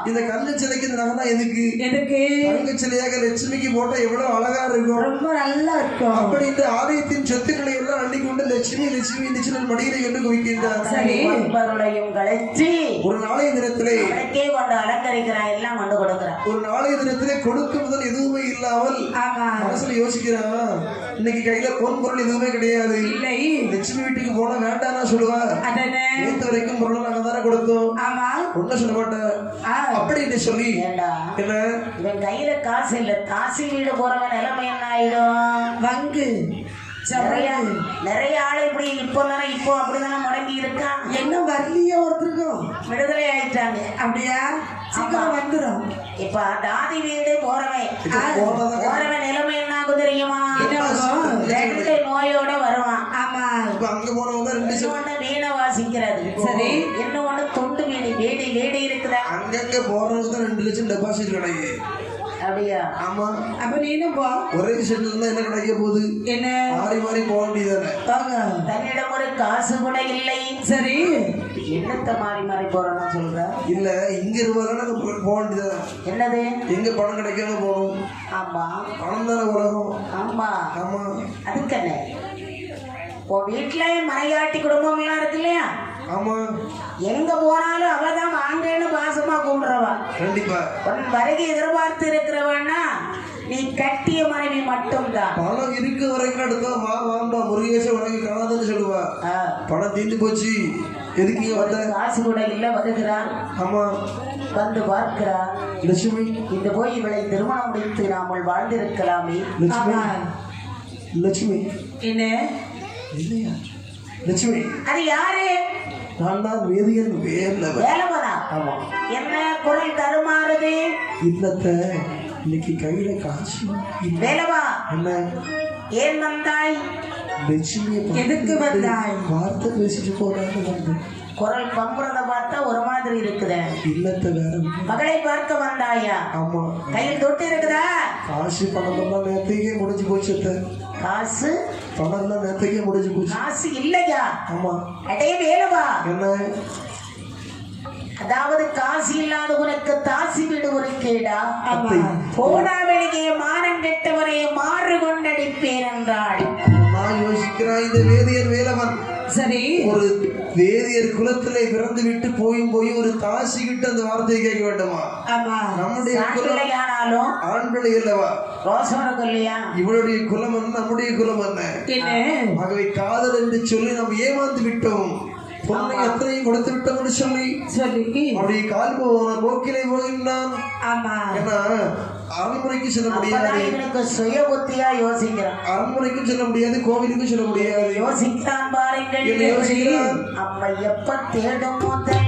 B: இந்த கல்லு சிலைக்கு இந்த நகை எதுக்கு?
C: எதுக்கு?
B: தங்க சிலையாக லட்சுமிக்கு போட்டா எவ்வளவு அழகா இருக்கும்.
C: ரொம்ப நல்லா இருக்கும்.
B: அப்படின்ட்டு ஆலயத்தின் சொத்துக்களை எல்லாம் அள்ளி கொண்டு லட்சுமி லட்சுமி லட்சுமி மடியிலை கொண்டு குவிக்கின்றார்.
A: சரி பொருளையும் கழிச்சு
B: ஒரு நாளைய தினத்திலே
A: அவனுக்கே கொண்டு அலங்கரிக்கிறான், எல்லாம் கொண்டு கொடுக்கிறான்.
B: ஒரு நாளைய தினத்திலே கொடுக்க முதல் எதுவுமே இல்லாமல் மனசுல யோசிக்கிறான். இன்னைக்கு கையில பொன் பொருள் எதுவுமே கிடையாது.
C: இல்லை
B: லட்சுமி வீட்டுக்கு போனா வேண்டாம்னா சொல்லுவா. நேற்று வரைக்கும் பொருள் நாங்க தானே கொடுத்தோம், ஒன்னும் சொல்ல மாட்டேன் அப்படின்னு சொல்லி என்ன
A: இவன் கையில காசு இல்ல. காசு வீடு போறவன் நிலைமை என்ன ஆயிடும்?
C: வங்கு
A: நிறைய ஆளு இப்படி இப்போ அப்படிதானே முடங்கி இருக்கான்.
C: என்ன வரலையே ஒருத்தருக்கும்
A: விடுதலை ஆயிட்டாங்க.
C: அப்படியா? சீக்கிரம் வந்துடும்.
A: இப்ப தாதி வீடு போறவன் நிலைமை என்ன ஆகும் தெரியுமா? ரெண்டு நோயோட வருவான்.
C: ஆமா
B: அங்க போனவங்க
A: வீணை வாசிக்கிறது. சரி இன்னொன்னு தொண்டு வீடு வீடு வீடு இருக்குதா?
B: அங்கங்க போறவங்க 2 லட்சம் டெபாசிட் கிடையாது.
A: அப்படியா?
B: ஆமா.
C: அப்ப நீனும் போ.
B: ஒரே செட்ல இருந்தா என்ன கிடைக்க போகுது? என்ன மாறி மாறி போக வேண்டியதானே.
A: தன்னிடம் ஒரு காசு கூட இல்லை.
C: சரி
A: என்னத்த மாறி மாறி போறோம்னு சொல்ற? இல்ல
B: இங்க இருவாங்க போக வேண்டியதானே.
A: என்னது? எங்க
B: பணம் கிடைக்காம போகணும்.
A: ஆமா
B: பணம் தானே உலகம்.
A: ஆமா
B: ஆமா.
A: அதுக்கு என்ன உன் வீட்டுல மனையாட்டி குடும்பம் எல்லாம் இருக்கு இல்லையா?
B: ஆமா
A: எங்க போனாலும் அவதான் வாங்கன்னு பாசமா கூப்பிடுறவா.
B: கண்டிப்பா
A: உன் வருகை எதிர்பார்த்து இருக்கிறவன்னா நீ கட்டிய மனைவி மட்டும்தான்.
B: பணம் இருக்க வரைக்கும் அடுத்தா வாம்பா முருகேச உனக்கு காணாதுன்னு சொல்லுவா. பணம் தீர்ந்து போச்சு, எதுக்கு வந்த?
A: காசு கூட இல்ல வருகிறார்.
B: ஆமா
A: வந்து பார்க்கிறார்
B: லட்சுமி.
A: இந்த போய் இவளை திருமணம் முடித்து நாமல் வாழ்ந்திருக்கலாமே.
B: லட்சுமி
A: என்ன
B: இல்லையா? லட்சுமி
A: அது யாரு?
B: நான் தான் வேதியன்
A: வேலவனா?
B: ஆமா.
A: என்ன குரல் தருமாறுது?
B: இல்லத்த இன்னைக்கு கையில காசு
A: வேலவா.
B: என்ன
A: ஏன் வந்தாய்?
B: லட்சுமி
C: எதுக்கு வந்தாய்?
B: வார்த்தை பேசிட்டு போறாங்க வந்து.
A: குரல் பம்புறத பார்த்தா ஒரு மாதிரி இருக்குதே.
B: இல்லத்த வேற
A: மகளை பார்க்க வந்தாயா?
B: ஆமா.
A: கையில் தொட்டு இருக்குதா?
B: காசு பணம் எல்லாம் நேரத்தையே முடிஞ்சு போச்சு.
A: காசு
B: பணம் எல்லாம் நேரத்தையே முடிஞ்சு போச்சு.
A: காசு இல்லையா?
B: ஆமா.
A: அடே வேலவா,
B: என்ன?
A: அதாவது காசு இல்லாத உனக்கு தாசி வீடு ஒரு கேடா? போடா வெளியே மானம் கெட்டவரை மாறு கொண்டடிப்பேன் என்றாள்.
B: நான் யோசிக்கிறான் இந்த வேதியர் வேலவன்
C: சரி
B: ஒரு வேதியர் குலத்திலே பிறந்து விட்டு போய் ஒரு தாசி கிட்ட அந்த வார்த்தையை கேட்க வேண்டுமா? நம்முடைய
A: குலம்
B: ஆண் பிள்ளை அல்லவா?
A: ரோசனுக்கு இல்லையா?
B: இவளுடைய குலம் என்ன, நம்முடைய குலம் என்ன? ஆகவே காதல் என்று சொல்லி நாம் ஏமாந்து விட்டோம். பொண்ணை எத்தனையும் கொடுத்து விட்டோம்னு சொல்லி அப்படி கால் போக்கிலே போகின்றான். ஏன்னா அரண்மனைக்கு செல்ல முடியாது,
A: சுய புத்தியா யோசிக்கிறான்.
B: அரண்மனைக்கும் செல்ல முடியாது, கோவிலுக்கும் செல்ல முடியாது.
A: யோசிக்கிறான் பாருங்கள்.
B: யோசிக்கிறான்.
A: அப்ப எப்ப தேடும் முதல்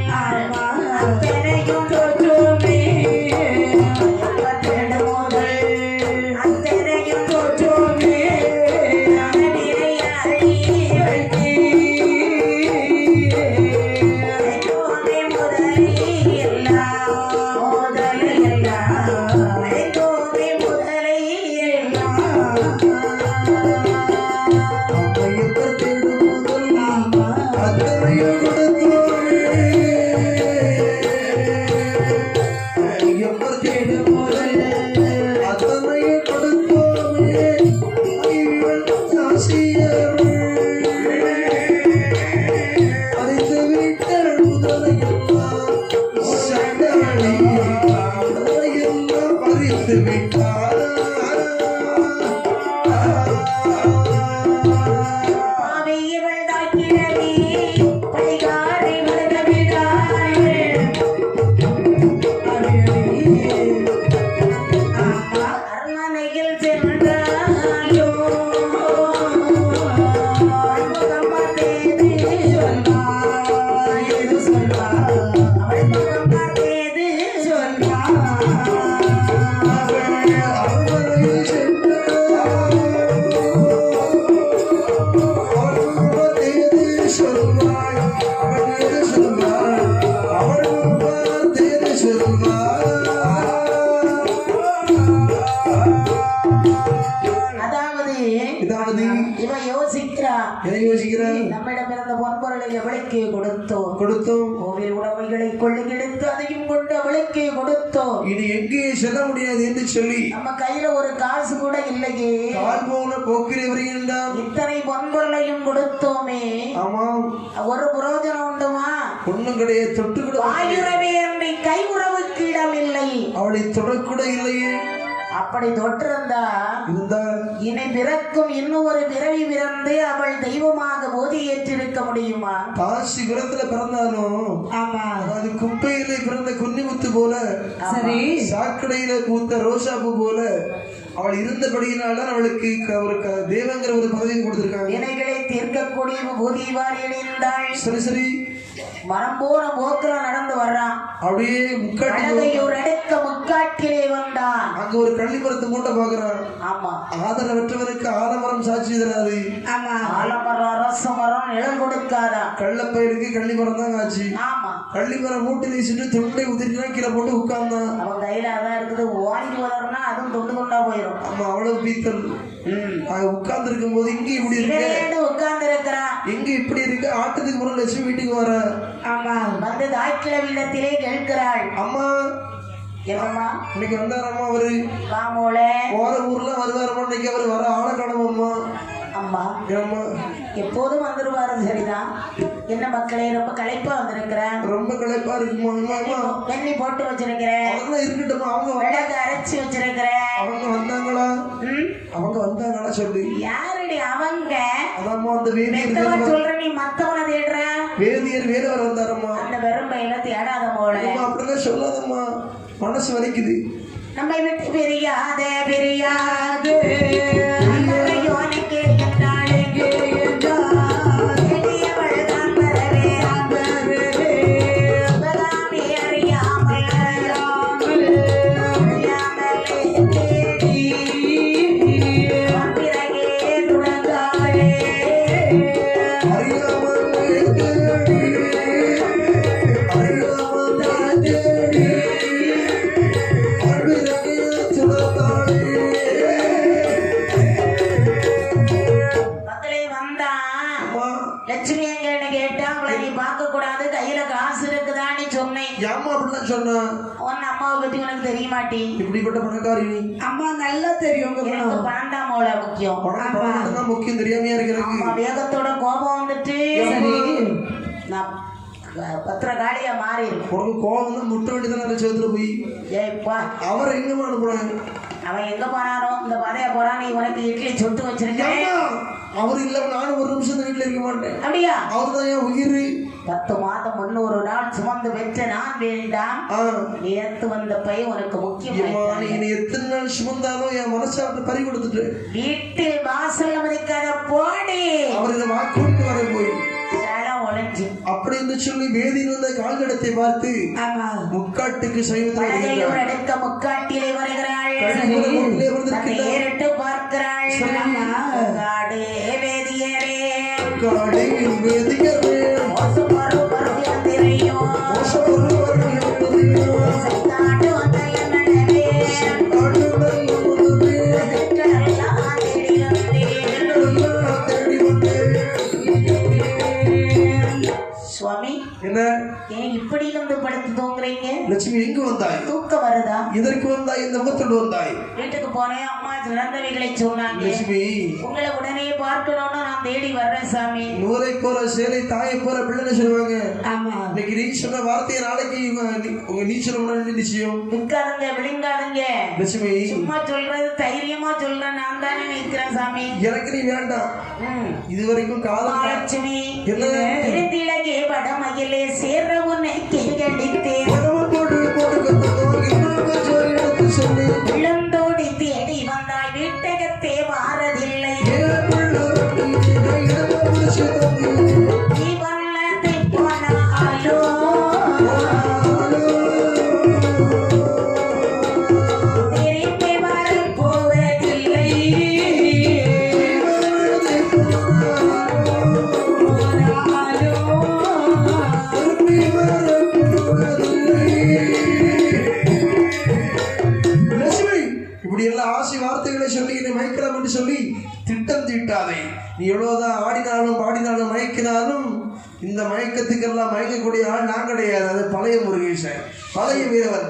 A: நம்மிடமிருந்த பொன்பொருளை அவளுக்கு கொடுத்தோம். கோவில் உடைமைகளை கொள்ளையெடுத்து அதையும் கொண்டு அவளுக்கு கொடுத்தோம்.
B: இது எங்கே செல்ல முடியாது என்று சொல்லி
A: நம்ம கையில ஒரு காசு கூட இல்லையே.
B: கால் போன போக்கிலே வருகின்றான்.
A: இத்தனை பொன்பொருளையும் கொடுத்தோமே.
B: ஆமாம்.
A: ஒரு புரோஜனம் உண்டுமா?
B: ஒண்ணும் கிடையாது. தொட்டு கூட
A: வாயுறவே அன்றை கை உறவுக்கு இடம் இல்லை.
B: அவளை தொடக்கூட இல்லையே.
A: அப்படி தொட்டிருந்தா இனி பிறக்கும் இன்னும் ஒரு பிறவி பிறந்து அவள் தெய்வமாக போதி ஏற்றிருக்க முடியுமா?
B: காசி குலத்துல பிறந்தாலும் அது குப்பையிலே பிறந்த குன்னிமுத்து போல, சரி சாக்கடையில பூத்த ரோசாப்பூ போல அவள் இருந்தபடியினால அவளுக்கு ஒரு தேவங்கிற ஒரு பதவி கொடுத்திருக்காங்க.
A: வினைகளை தீர்க்கக்கூடிய பூதிவாரி அடைந்தாள்.
B: சரி சரி.
A: மரம் போன போக்குல நடந்து வர்றான்.
B: அப்படியே
A: முக்காட்டியூர் அடுக்க முக்காட்டிலே வந்தான்.
B: அங்க ஒரு கள்ளிமரத்து மூட்டை பாக்குறான்.
A: ஆமா.
B: ஆதரவற்றவருக்கு ஆலமரம் சாட்சி தராது.
A: ஆமா. ஆலமரம் அரச மரம் நிழல் கொடுக்காதா.
B: கள்ளப்பயிருக்கு கள்ளிமரம் தான் காட்சி.
A: ஆமா.
B: கள்ளிமரம் மூட்டை வீசிட்டு தொண்டை உதிரினா கீழே போட்டு உட்கார்ந்தான்.
A: அவன் கையில அதான் இருக்குது. வாங்கி வளர்னா அதுவும் தொண்டு கொண்டா போயிடும்.
B: ஆமா. அவ்வளவு பீத்தல். உட்கார்ந்து இருக்கும் போது இங்க இப்படி இருக்கு,
A: உட்கார்ந்து இருக்கிறான்.
B: எங்க இப்படி இருக்கு. ஆட்டத்துக்கு முன்னாடி லட்சுமி வீட்டுக்கு வர.
A: ஆமா. வந்து தாய்க்கிழவிடத்திலே கேட்கிறாள்.
B: அம்மா
A: என்னம்மா
B: இன்னைக்கு வந்தாரம்மா அவரு?
A: வாமோல
B: போற ஊர்ல வருவாரம்மா. இன்னைக்கு அவர் வர ஆளை காணோம்மா.
A: அம்மா எப்போதும் வந்துருவாரு. சரிதான். என்ன மக்களே ரொம்ப களைப்பா வந்திருக்கிறேன்.
B: ரொம்ப களைப்பா இருக்குமா?
A: வெண்ணி போட்டு வச்சிருக்கிறேன்.
B: அதெல்லாம் இருக்கட்டும். அவங்க
A: விளக்கு அரைச்சி வச்சிருக்கிறேன்.
B: அவங்க வந்தாங்களா? அவங்க வந்தாங்களா சொல்லு.
A: யாருடி அவங்க?
B: அதாம்மா அந்த வேதியர்
A: சொல்ற. நீ மத்தவனை தேடுற.
B: வேதியர் வேறவர் வந்தாரம்மா.
A: அந்த வெறும் பையில தேடாத போல.
B: அப்படிலாம் சொல்லாதம்மா, மனசு வலிக்குது.
A: நம்மை விட்டு பிரியாத பிரியாது
B: இப்படிப்பட்ட பணக்காரி
C: அம்மா நல்லா தெரியும்.
A: பணம் தான் மோள முக்கியம்.
B: பணம் முக்கியம் தெரியாமையா இருக்கிறது.
A: வேகத்தோட கோபம் வந்துட்டு நான் பத்திரகாளியா மாறி இருக்கு.
B: உனக்கு கோபம் தான் முட்டை வேண்டியதான் சேர்த்துல போய் அவரை எங்க அனுப்புறாங்க.
A: அவன் எங்க போனாரோ இந்த பாதையா போறான். நீ உனக்கு இட்லி சுட்டு வச்சிருக்கேன்.
B: அவரு இல்ல நானும் ஒரு நிமிஷம் வீட்டுல இருக்க மாட்டேன்.
A: அப்படியா?
B: அவரு தான் என் உயிர்.
A: 10 மாதம் 300 நாள் சுமந்து பெற்ற நான் வேண்டாம். நீ எடுத்து வந்த பை உனக்கு முக்கியம்.
B: நீ எத்தனை நாள் சுமந்தாலும் என் மனசாட்டு பறி கொடுத்துட்டு
A: வீட்டில் வாசல் மதிக்காத போடி.
B: அவர் இதை கூட்டு வர போய்
A: அப்படின்னு
B: சொல்லி வேதியில் வந்த கால்கடத்தை பார்த்து முக்காட்டுக்கு
A: எடுக்க முக்காட்டிலே வருகிறாள். பார்க்கிறாள். வேதியரே வேதியரே சுவாமி
B: என்ன
A: ஏன் இப்படி வந்து படுத்து தூங்குறீங்க?
B: லட்சுமி எங்க வந்தாய்?
A: தூக்கம் வருதா?
B: இதற்கு வந்தாய்? இந்த முகத்தோடு வந்தாய்?
A: வீட்டுக்கு போனேன். அம்மா சிறந்தவைகளை சொன்னாங்க.
B: லட்சுமி
A: உங்களை உடனே பார்க்கணும்னு நான் தேடி வர்றேன் சாமி.
B: நூரை போற சேலை தாயை போற பிள்ளைன்னு சொல்லுவாங்க.
A: ஆமா.
B: இன்னைக்கு நீ சொன்ன வார்த்தையை நாளைக்கு உங்க நீ சொல்ல நிச்சயம்.
A: விற்காதுங்க விழுங்காதுங்க
B: லட்சுமி.
A: சும்மா சொல்றது தைரியமா சொல்றேன். நான் தானே நிற்கிறேன் சாமி.
B: எனக்கு நீ வேண்டாம். இதுவரைக்கும் காலம்
A: லட்சுமி திருத்திலகே வடமயிலே சேர்ற உன்னை கேள்வித்தேன். உள்ளந்தோடி தேடி வந்தாய் வீட்டகத்தே மாறதில்லை. நீ வல்லத்தை போனாலோ திரும்பி வர போவதில்லை.
B: ஆசி வார்த்தைகளை சொல்லி என்னை மயக்கலாம் என்று சொல்லி திட்டம் தீட்டாதே. நீ எவ்வளவுதான் ஆடினாலும் பாடினாலும் மயக்கினாலும் இந்த மயக்கத்துக்கெல்லாம் மயக்கக்கூடிய ஆள் நான் கிடையாது. அது பழைய முருகேசன், பழைய வீரவர்.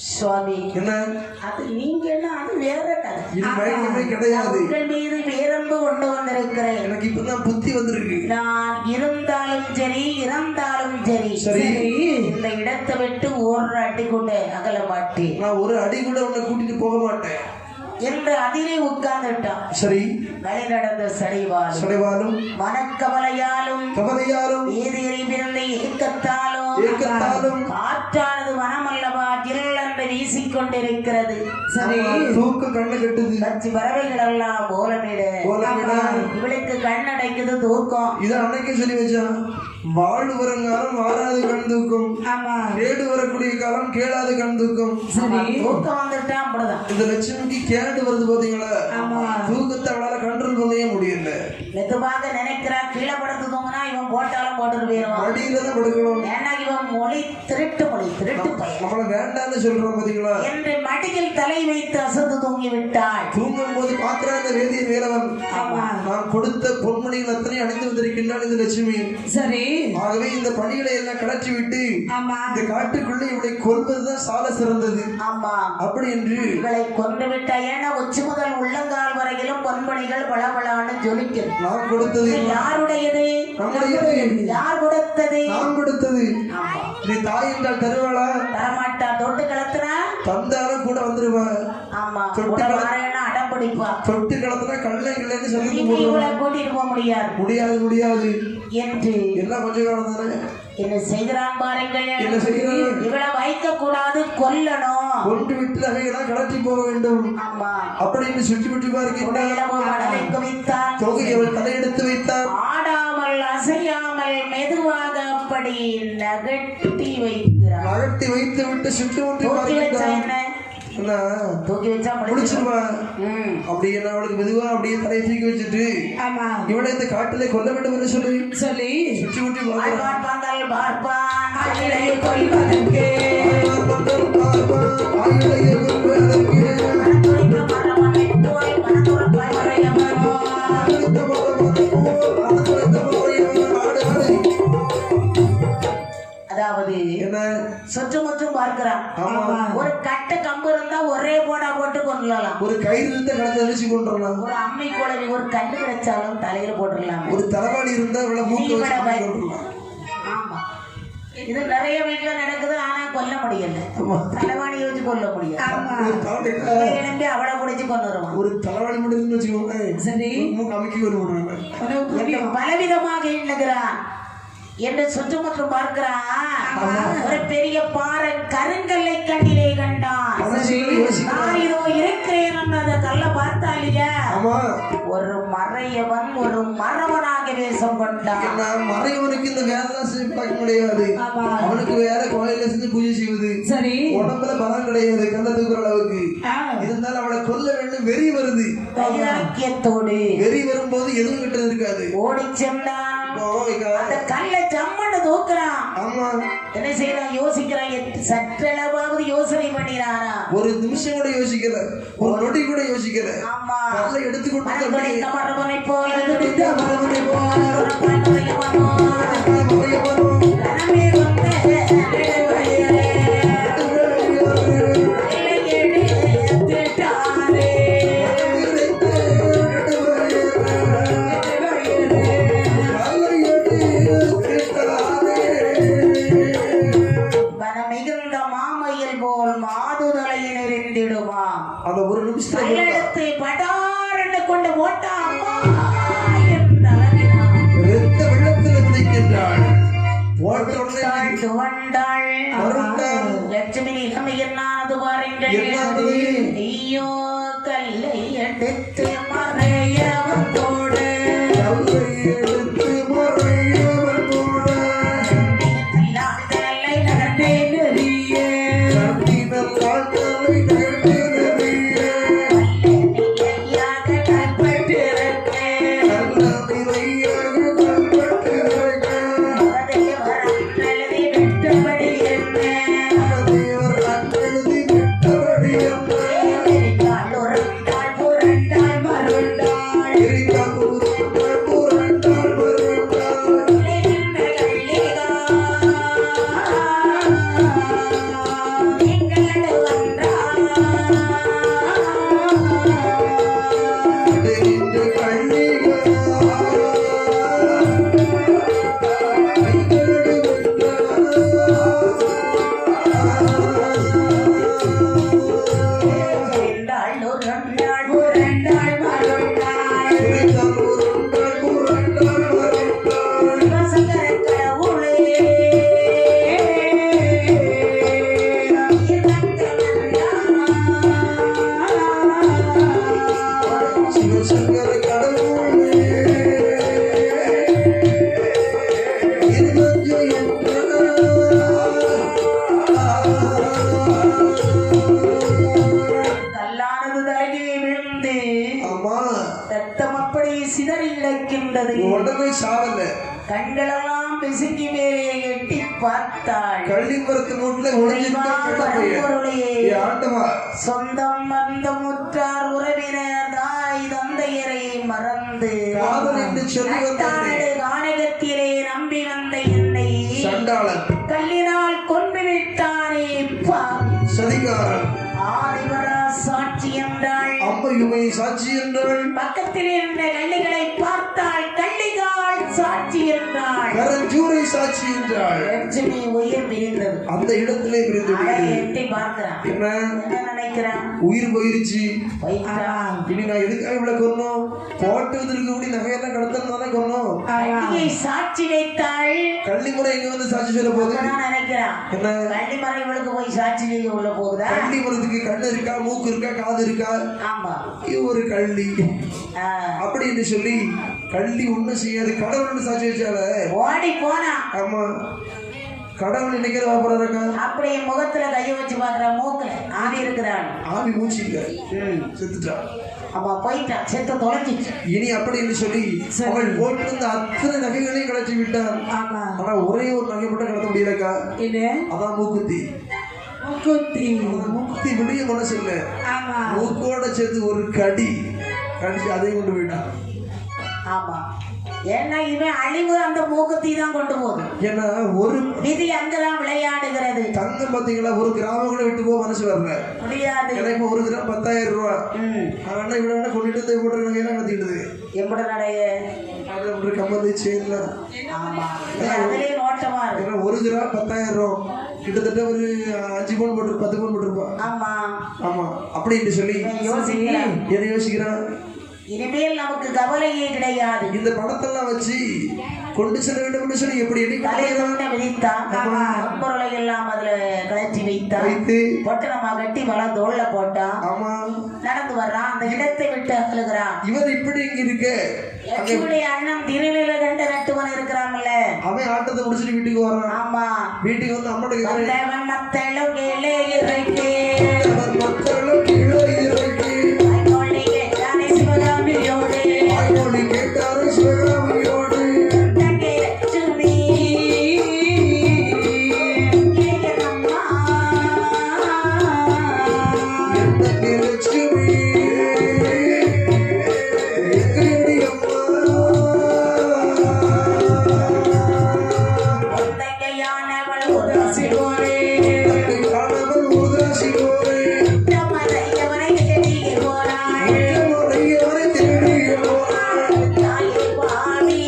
A: சுவாமி
B: என்ன
A: அது நீங்க அது வேற கதை.
B: இது மயக்கமே கிடையாது.
A: உங்கள் மீது பேரன்பு கொண்டு வந்திருக்கிறேன்.
B: எனக்கு இப்பதான் புத்தி வந்திருக்கு.
A: நான் இருந்தாலும் சரி இறந்தாலும் சரி
B: சரி
A: இந்த இடத்தை விட்டு ஒரு அடி கூட அகல மாட்டேன்.
B: நான் ஒரு அடி கூட உன்னை கூட்டிட்டு போக மாட்டேன்
A: என்று அதிலே உட்கார்ந்துட்டான்.
B: சரி
A: வழி நடந்த
B: சடைவாலும்
A: மனக்கவலையாலும் வீதியை பிறந்த ஏக்கத்தாலும் காற்றானது வனமல்லவா ஜில்லென்று வீசிக்கொண்டிருக்கிறது.
C: சரி
B: தூக்க கண்ணு கட்டுது.
A: கட்சி பறவைகள் எல்லாம் கோலமிட இவளுக்கு கண்ணடைக்குது தூக்கம்.
B: இதை அன்னைக்கு சொல்லி வச்சான். வாழ் வருங்காலம் வாராது கண் தூக்கம். கேடு வரக்கூடிய காலம் கேளாது கண் தூக்கம்.
A: தூக்கம் வந்துட்டா அப்படிதான்.
B: இந்த லட்சுமிக்கு கேடு வருது பாத்தீங்களா? தூக்கத்தை அவளால கண்ட்ரோல் பண்ணவே முடியல.
A: மெதுவாக நினைக்கிறா கீழே படுத்து தூங்கினா இவன் போட்டாலும் போட்டுட்டு போயிடுவான்.
B: அடியில தான் படுக்கணும்.
A: ஏன்னா இவன் மொழி திருட்டு
B: நம்மள வேண்டான்னு சொல்றோம் பாத்தீங்களா?
A: என்று மடியில் தலை வைத்து அசந்து தூங்கி விட்டாள்.
B: தூங்கும் போது பார்க்கிறான் இந்த வேதிய வேலவன். நான் கொடுத்த பொன்மணிகள் அத்தனை அணிந்து வந்திருக்கின்றான் இந்த லட்சுமி.
C: சரி.
B: ஆகவே இந்த பணிகளை எல்லாம் கலற்றி விட்டு இந்த காட்டுக்குள்ளே இவளை கொல்வதுதான் சால சிறந்தது.
A: ஆமா,
B: அப்படி என்று
A: இவளை கொண்டு விட்ட ஏன்னா உச்சி முதல் உள்ளங்கால் வரையிலும் பொன்பணிகள் பளபளான்னு ஜொலிக்கிறது.
B: நான் கொடுத்தது
A: யாருடையது?
B: நம்முடையது.
A: யார் கொடுத்தது?
B: நான் கொடுத்தது.
A: ஆமா.
B: நீ தாய் என்றால் தருவாளா?
A: தரமாட்டா. தொட்டு கலத்துனா
B: தந்தாலும் கூட வந்துருவா.
A: ஆமா,
B: தொட்டு
A: அடம் பிடிப்பா.
B: தொட்டு கலத்துனா கல்லை இல்லைன்னு சொல்லி
A: இவளை கூட்டிட்டு போக முடியாது.
B: முடியாது
A: என்று
B: எல்லாம் கொஞ்சம் காலம் தானே.
A: என்ன செய்கிறான் பாருங்கள்.
B: என்ன செய்கிறான்?
A: இவளை வைக்க கூடாது, கொல்லணும்.
B: கொண்டு விட்டு அவைகளாம் கடத்தி போக வேண்டும்.
A: ஆமா,
B: அப்படின்னு சுற்றி முற்றி பார்க்கின்றான்.
A: வைத்தான்.
B: தொகை அவள் தலையெடுத்து வைத்தான்.
A: ஆடாமல் அசையாமல் மெதுவாக அப்படி நகட்டி வைக்கிறார்.
B: நகட்டி வைத்து விட்டு சுற்றி முற்றி பார்க்கின்றான்.
A: தூக்கி வச்சா
B: முடிச்சிருவா. அப்படி என்ன அவளுக்கு மெதுவா அப்படியே தலையை தூக்கி வச்சுட்டு இவளை இந்த காட்டிலே கொல்ல வேண்டும் என்று சொல்லி சுற்றி முற்றி
A: அதாவது
B: என்ன
A: சுற்றுமுற்றும் பார்க்கிறான். ஒரு கட்ட கம்பு இருந்தா ஒரே போடா போட்டு கொண்டுலாம்.
B: ஒரு கயிறு இருந்தா கலந்து அழிச்சு கொண்டுடலாம்.
A: ஒரு அம்மை குழவி ஒரு கண்டு கிடைச்சாலும் தலையில போட்டுடலாம்.
B: ஒரு தலைவாணி இருந்தா இவ்வளவு மூக்கு வச்சு.
A: ஆமா, இது நிறைய வீட்டுல நடக்குது. ஆனா கொல்ல முடியல. தலைவாணி வச்சு கொல்ல முடியாது. அவளை குடிச்சு கொண்டு வருவான். ஒரு தலைவாணி முடிஞ்சு வச்சுக்கோங்க. சரி, மூக்கு அமைக்கி வருவாங்க. பலவிதமாக எண்ணுகிறான் என்று சுற்றுமுற்றும் பார்க்கிறான். ஒரு பெரிய பாறை கருங்கல்லை கண்ணிலே கண்டான். நான் இதோ இருக்கிறேன் அந்த கல்லை பார்த்தாலியா ஒரு மறையவன் ஒரு மரவனாக வேஷம் கொண்டான்.
B: மறையவனுக்கு இந்த வேலை பார்க்க முடியாது. அவனுக்கு வேற கோயில செஞ்சு பூஜை செய்வது. சரி, உடம்புல பலம் கிடையாது கல்ல தூக்குற அளவுக்கு. இருந்தாலும் அவளை கொல்ல வேண்டும் வெறி வருது.
A: வைராக்கியத்தோடு
B: வெறி வரும்போது எதுவும் கிட்ட இருக்காது.
A: ஓடி சென்றான். அந்த கல்லை ஜம்மன்னு தூக்குறான். என்ன செய்யறான்? யோசிக்கிறான். சற்றளவாவது யோசனை பண்ணிறானா? ஒரு நிமிஷம் கூட யோசிக்கல, ஒரு நொடி கூட யோசிக்கல. ஆமா, கல்லை எடுத்துக்கொண்டு மரபனை போல
B: அந்த ஒரு நிமிஷத்தை
A: கொண்டு ஓட்டா
B: ரத்த வெள்ளத்தில் குதிக்கின்றாள்.
A: லட்சுமி இளமையன்னானது பாருங்கள். ஐயோ, கல்லை எடுத்து மறையவன் தோடு கண்களெல்லாம் பிசுங்கி மேலே எட்டி பார்த்தாள்.
B: கள்ளிப்பரத்து மூட்டில
A: சொந்தம் வந்த முற்றார் உறவினர் தாய் பெயரை மறந்து
B: காதல் என்று சொல்லி
A: நட்டாடு கானகத்திலே நம்பி வந்த என்னை
B: சண்டாளன்
A: கல்லினால் கொண்டு விட்டானே பாவி
B: சதிகாரன்
A: ஆதிவரா சாட்சி என்றாள்
B: அம்மையுமை சாட்சி என்றாள்
A: பக்கத்தில் இருந்த கள்ளிகளை பார்த்தாள் கள்ளிகால் சாட்சி என்றாள்
B: கரஞ்சூரை சாட்சி என்றாள்
A: லட்சுமி உயிர் பிரிந்தது
B: அந்த இடத்திலே பிரிந்து விட்டது.
A: எட்டி பார்க்கிறான் என்ன நினைக்கிறான்
B: உயிர் போயிருச்சு
A: வைத்தான்
B: இனி நான் எதுக்காக இவ்வளவு கொன்னோம் போட்டதற்கு கூட நகையெல்லாம் கடத்தல் தானே கொன்னோம்
A: கள்ளியை சாட்சி வைத்தாள்
B: கள்ளிமுறை இங்க வந்து சாட்சி சொல்ல போகுது
A: அப்பதான் நினைக்கிறான்
B: என்ன
A: கள்ளிமறை இவளுக்கு போய் சாட்சி செய்ய உள்ள போகுதா
B: கள்ளிமுறதுக்கு கண்ணு இருக்கா மூக்கு இருக்கா காது இருக்கா
A: ஆமா
B: இது ஒரு கள்ளி
A: ஆ.
B: அப்படின்னு சொல்லி கள்ளி ஒண்ணும் செய்யாது கடவுள்னு சாட்சி வச்சால
A: ஓடி போனா
B: ஆமா கடவுள் நினைக்கிற வாப்பறாக்கா
A: அப்படி முகத்துல கைய வச்சு பாக்குற மூக்குல ஆவி இருக்கிறான்
B: ஆவி மூச்சு இல்ல செத்துட்டா
A: ஆமா போயிட்டான் செத்து தொலைஞ்சிச்சு
B: இனி அப்படின்னு சொல்லி அவள் போட்டிருந்த அத்தனை நகைகளையும் கலச்சி விட்டான்
C: ஆமா
B: ஆனா ஒரே ஒரு நகை மட்டும் கடத்த முடியலக்கா
C: இது
B: அதான் மூக்குத்தி
C: குத்தி
B: அந்த மூக்குத்தி வெளிய மனசு இல்ல
C: ஆமா
B: மூக்கோட சேர்த்து ஒரு கடி கடிச்சு அதையும் கொண்டு போயிட்டான்
A: ஆமா ஏன்னா இவன் அழிவு அந்த மூக்குத்தி தான் கொண்டு போகுது
B: ஏன்னா ஒரு
A: விதி அங்கதான் விளையாடுகிறது
B: தங்கம் பாத்தீங்களா ஒரு கிராமம் கூட விட்டு போக மனசு வரல
A: முடியாது
B: ஏன்னா இப்ப ஒரு கிராம் 10,000 ரூபாய் ஆனா இவ்வளவு வேணா கொண்டுட்டு போட்டு நகையெல்லாம் நடத்திடுது
A: எப்படி நடைய
B: அது கம்மது செயின்ல
A: ஆமா அதுலயே நோட்டமா இருக்கு
B: ஏன்னா ஒரு கிராம் 10,000 ரூபாய் கிட்டத்தட்ட ஒரு 5 பவுன் போட்டு 10 பவுன் போட்டுருப்பா
A: ஆமா
B: ஆமா அப்படின்னு சொல்லி
A: யோசிக்கிறேன்
B: என்ன யோசிக்கிறான்
A: இனிமேல் நமக்கு கவலையே கிடையாது
B: இந்த படத்தெல்லாம் வச்சு கொண்டு செல்ல வேண்டும் சொல்லி எப்படி
A: தலையில விதித்தான் பொருளை எல்லாம் அதுல கழற்றி வைத்தான்
B: வைத்து
A: பொட்டணமா கட்டி மலை தோல்ல போட்டான்
B: ஆமா
A: நடந்து வர்றான் அந்த இடத்தை விட்டு அழுகிறான்
B: இவர் இப்படி இங்க இருக்க
A: லட்சுமியுடைய அண்ணன் திருநில கண்ட நட்டுவன் இருக்கிறான்ல
B: அவன் ஆட்டத்தை முடிச்சுட்டு வீட்டுக்கு வரான்
A: ஆமா
B: வீட்டுக்கு வந்து அம்மாட்ட
A: வந்தவன் மத்தளம் கீழே இறக்கி
B: மக்களும் கீழே இறக்கி
A: ஐநோளி கேட்டானே சிவகாமியோடு
B: ஆய்மொழி கேட்டாரு சிவகாமியோடு
A: தங்கை லட்சுமி கேட்கணுமா?
B: என்னை லட்சுமி எங்கடி அம்மா
A: தங்கையானவள் உதாசி போரே
B: காணவன் ஊதாசி போரே
A: தமதையவனை செடியே போனாள்
B: முறையவரை திருடிய போறாள்
A: தாயே பாவி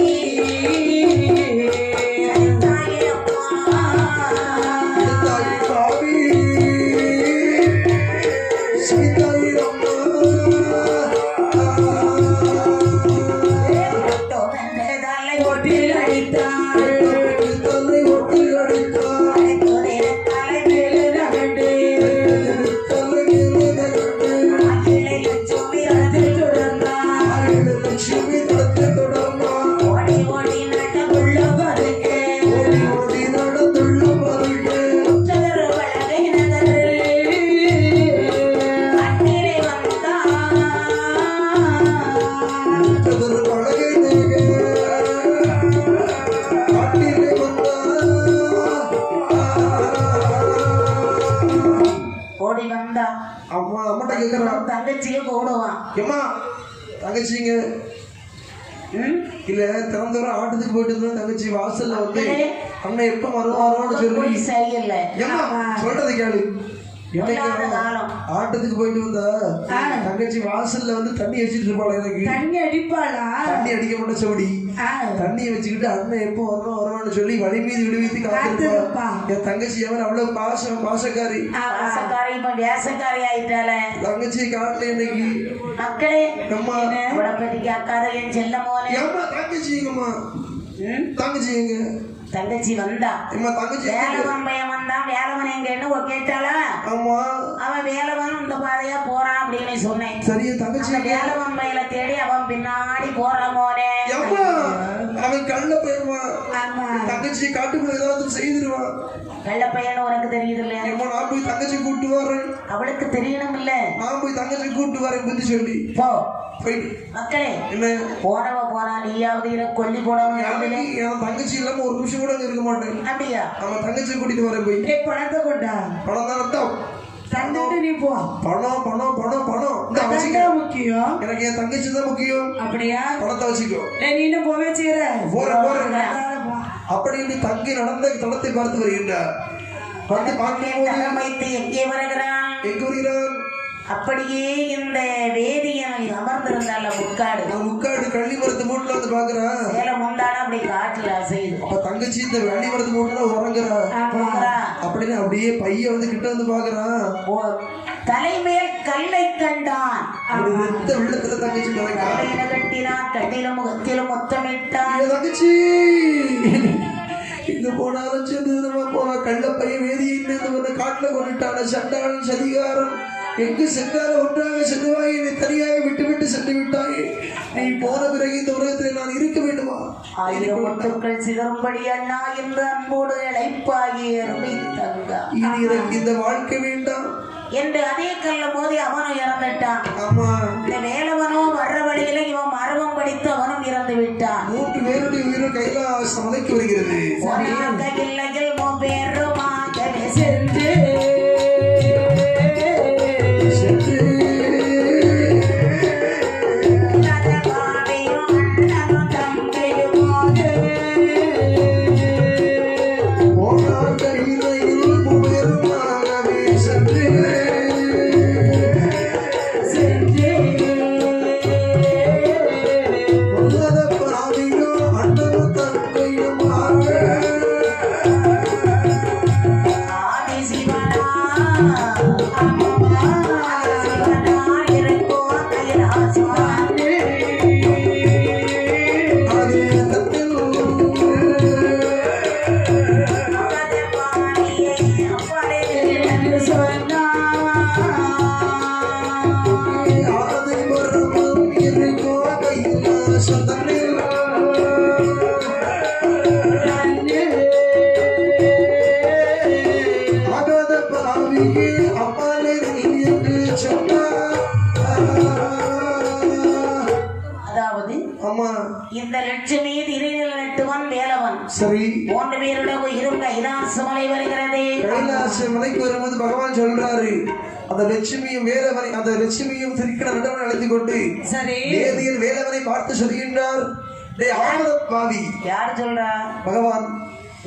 A: தாயே அம்மா
B: தாய் பாவி சீதாய் அம்மா
A: தலை ஒட்டில் அடித்தாள்
B: தன்னை ஒட்டி அடித்தாள்
A: தலை மேலே நகண்டு
B: தன்னை கண்டு
A: அகிலை லட்சுமி அழுது தொடர்ந்தாள்
B: லட்சுமி தத்தை தொடர்மா
A: ஓடி ஓடி நடந்துள்ள பருக்கு
B: ஓடி ஓடி நடந்துள்ள பாருங்க
A: சதுர வழகை நகரில் அந்நிலை வந்தாள்
B: கதறு பழகை தேக காட்டிலே வந்தா
A: ஓடி வந்தா
B: அம்மா அம்மாட்ட கேட்கறான்
A: தங்கச்சியை கூடுவான்
B: ஏம்மா தங்கச்சிங்க இல்ல திறந்தவரை ஆட்டத்துக்கு போயிட்டு இருந்தா தங்கச்சி வாசல்ல வந்து அண்ணன் எப்ப வருவாரோன்னு சொல்லி
A: போய் சரியில்லை
B: ஏம்மா சொல்றது கேளு
A: இல்லாத
B: என்னைக்கு
A: காலம்
B: ஆட்டத்துக்கு போயிட்டு வந்தா தங்கச்சி வாசல்ல வந்து தண்ணி வச்சுட்டு இருப்பாள் எனக்கு
C: தண்ணி அடிப்பாளா
B: தண்ணி அடிக்க மாட்ட சோடி தண்ணியை வச்சுக்கிட்டு அண்ணன் எப்போ வரணும் வருவான்னு சொல்லி வழி மீது விடுவித்து காத்திருப்பா என் தங்கச்சி அவன் அவ்வளவு பாசக்காரி
A: வாசக்காரி இப்ப வேசக்காரி ஆயிட்டால
B: தங்கச்சி காட்டல இன்னைக்கு
A: மக்களே
B: அம்மா
A: அவளை பத்தி கேட்காத என் செல்ல மோனே
B: ஏம்மா தங்கச்சி எங்கம்மா தங்கச்சி எங்க
A: தங்கச்சி வந்தா
B: ஏம்மா தங்கச்சி
A: வேலவன் பையன் வந்தான் வேலவன் எங்கன்னு கேட்டாளா
B: ஆமா
A: அவன் வேலவன் இந்த பாதையா போறான் அப்படின்னு சொன்னேன்
B: சரியா தங்கச்சி
A: அந்த வேலவன் பையனை தேடி அவன் பின்னாடி போறான் மோனே
B: ஏம்மா அவன் கள்ள போயிடுவான் தங்கச்சி காட்டுக்குள்ள ஏதாவது செய்திருவான்
A: கள்ள பையன் உனக்கு தெரியுது இல்ல
B: ஏம்மா நான் போய் தங்கச்சி கூப்பிட்டு வரேன்
A: அவளுக்கு தெரியணும் இல்ல
B: நான் போய் தங்கச்சி கூப்பிட்டு வரேன் புத்தி சொல்லி
A: போ
B: போயிட்டு
A: மக்களே
B: என்ன
A: போனவ போறா நீயாவது எனக்கு கொல்லி போடணும் எழுதுல
B: என் தங்கச்சி இல்லாம ஒரு நிமிஷம் கூட அங்க இருக்க மாட்டேன்
A: அப்படியா
B: அவன் தங்கச்சி கூட்டிட்டு வரேன் போய்
C: பணத்தை கொண்டா
B: பணம் தான் ரத்தம்
C: தந்துட்டு நீ போ.
B: பணம் பணம் பணம் பணம் இந்த
C: அதான்
B: வச்சுக்க.
C: முக்கியம்.
B: எனக்கு என் தங்கச்சி தான் முக்கியம்.
C: அப்படியா?
B: பணத்தை வச்சுக்கோ.
C: நீ இன்னும் போவே செய்யற.
B: போறேன். அப்படி தங்கி நடந்த தளத்தை பார்த்து வருகின்றார். வந்து பார்க்கும்போது
A: எங்கே வருகிறான்?
B: எங்க வருகிறார்?
A: அப்படியே இந்த வேதியனை அமர்ந்திருந்தால முக்காடு
B: முக்காடு கள்ளி மரத்து மூட்டுல வந்து பாக்குறான்.
A: சேல முந்தானா அப்படி காட்டுல அசையுது.
B: அப்ப தங்கச்சி இந்த வெள்ளி மரத்து மூட்டுல உறங்குறா. அப்படின்னு அப்படியே பைய வந்து கிட்ட வந்து பாக்குறான்.
A: தலைமேல் கல்லை கண்டான்.
B: இந்த வெள்ளத்துல தங்கச்சி
A: கல்லையில கட்டினான். கண்ணிலும் முகத்திலும் முத்தமிட்டான்.
B: தங்கச்சி இங்க போனாலும் சேர்ந்து போனா கள்ள பையன் வேதியை காட்டுல கொண்டுட்டான சண்டாளன் சதிகாரம். எங்கு சென்றாலும் ஒன்றாக செல்வாய், என்னை தனியாக விட்டு விட்டு சென்று விட்டாயே. நீ போன பிறகு இந்த உலகத்தில் நான் இருக்க வேண்டுமா?
A: 1000 முத்துக்கள் சிதறும்படி அண்ணா என்று அன்போடு அழைப்பாகிய தங்கா,
B: இனி எனக்கு இந்த வாழ்க்கை வேண்டாம்
A: என்று அதே கல்ல மோதி அவனும் இறந்துட்டான்.
B: ஆமா,
A: இந்த வேலவனும் வர்ற வழியில இவன் மரபம் படித்து அவனும் இறந்து விட்டான்.
B: 3 பேருடைய உயிரும் கைலாச மலைக்கு வருகிறது.
A: கையில் பேருமாகவே சென்று இந்த லட்சுமி திருநெல் நட்டுவன் வேலவன்
B: சரி
A: 3 பேருடைய உயிரும் கைலாசமலை வருகிறது.
B: கைலாசமலைக்கு வரும்போது பகவான் சொல்றாரு, அந்த லட்சுமியும் வேலவனை, அந்த லட்சுமியும் திருக்கண நடுவனை அழைத்துக் கொண்டு வேதியன் வேலவனை பார்த்து சொல்கின்றார். பாவி
A: யார் சொல்றா?
B: பகவான்.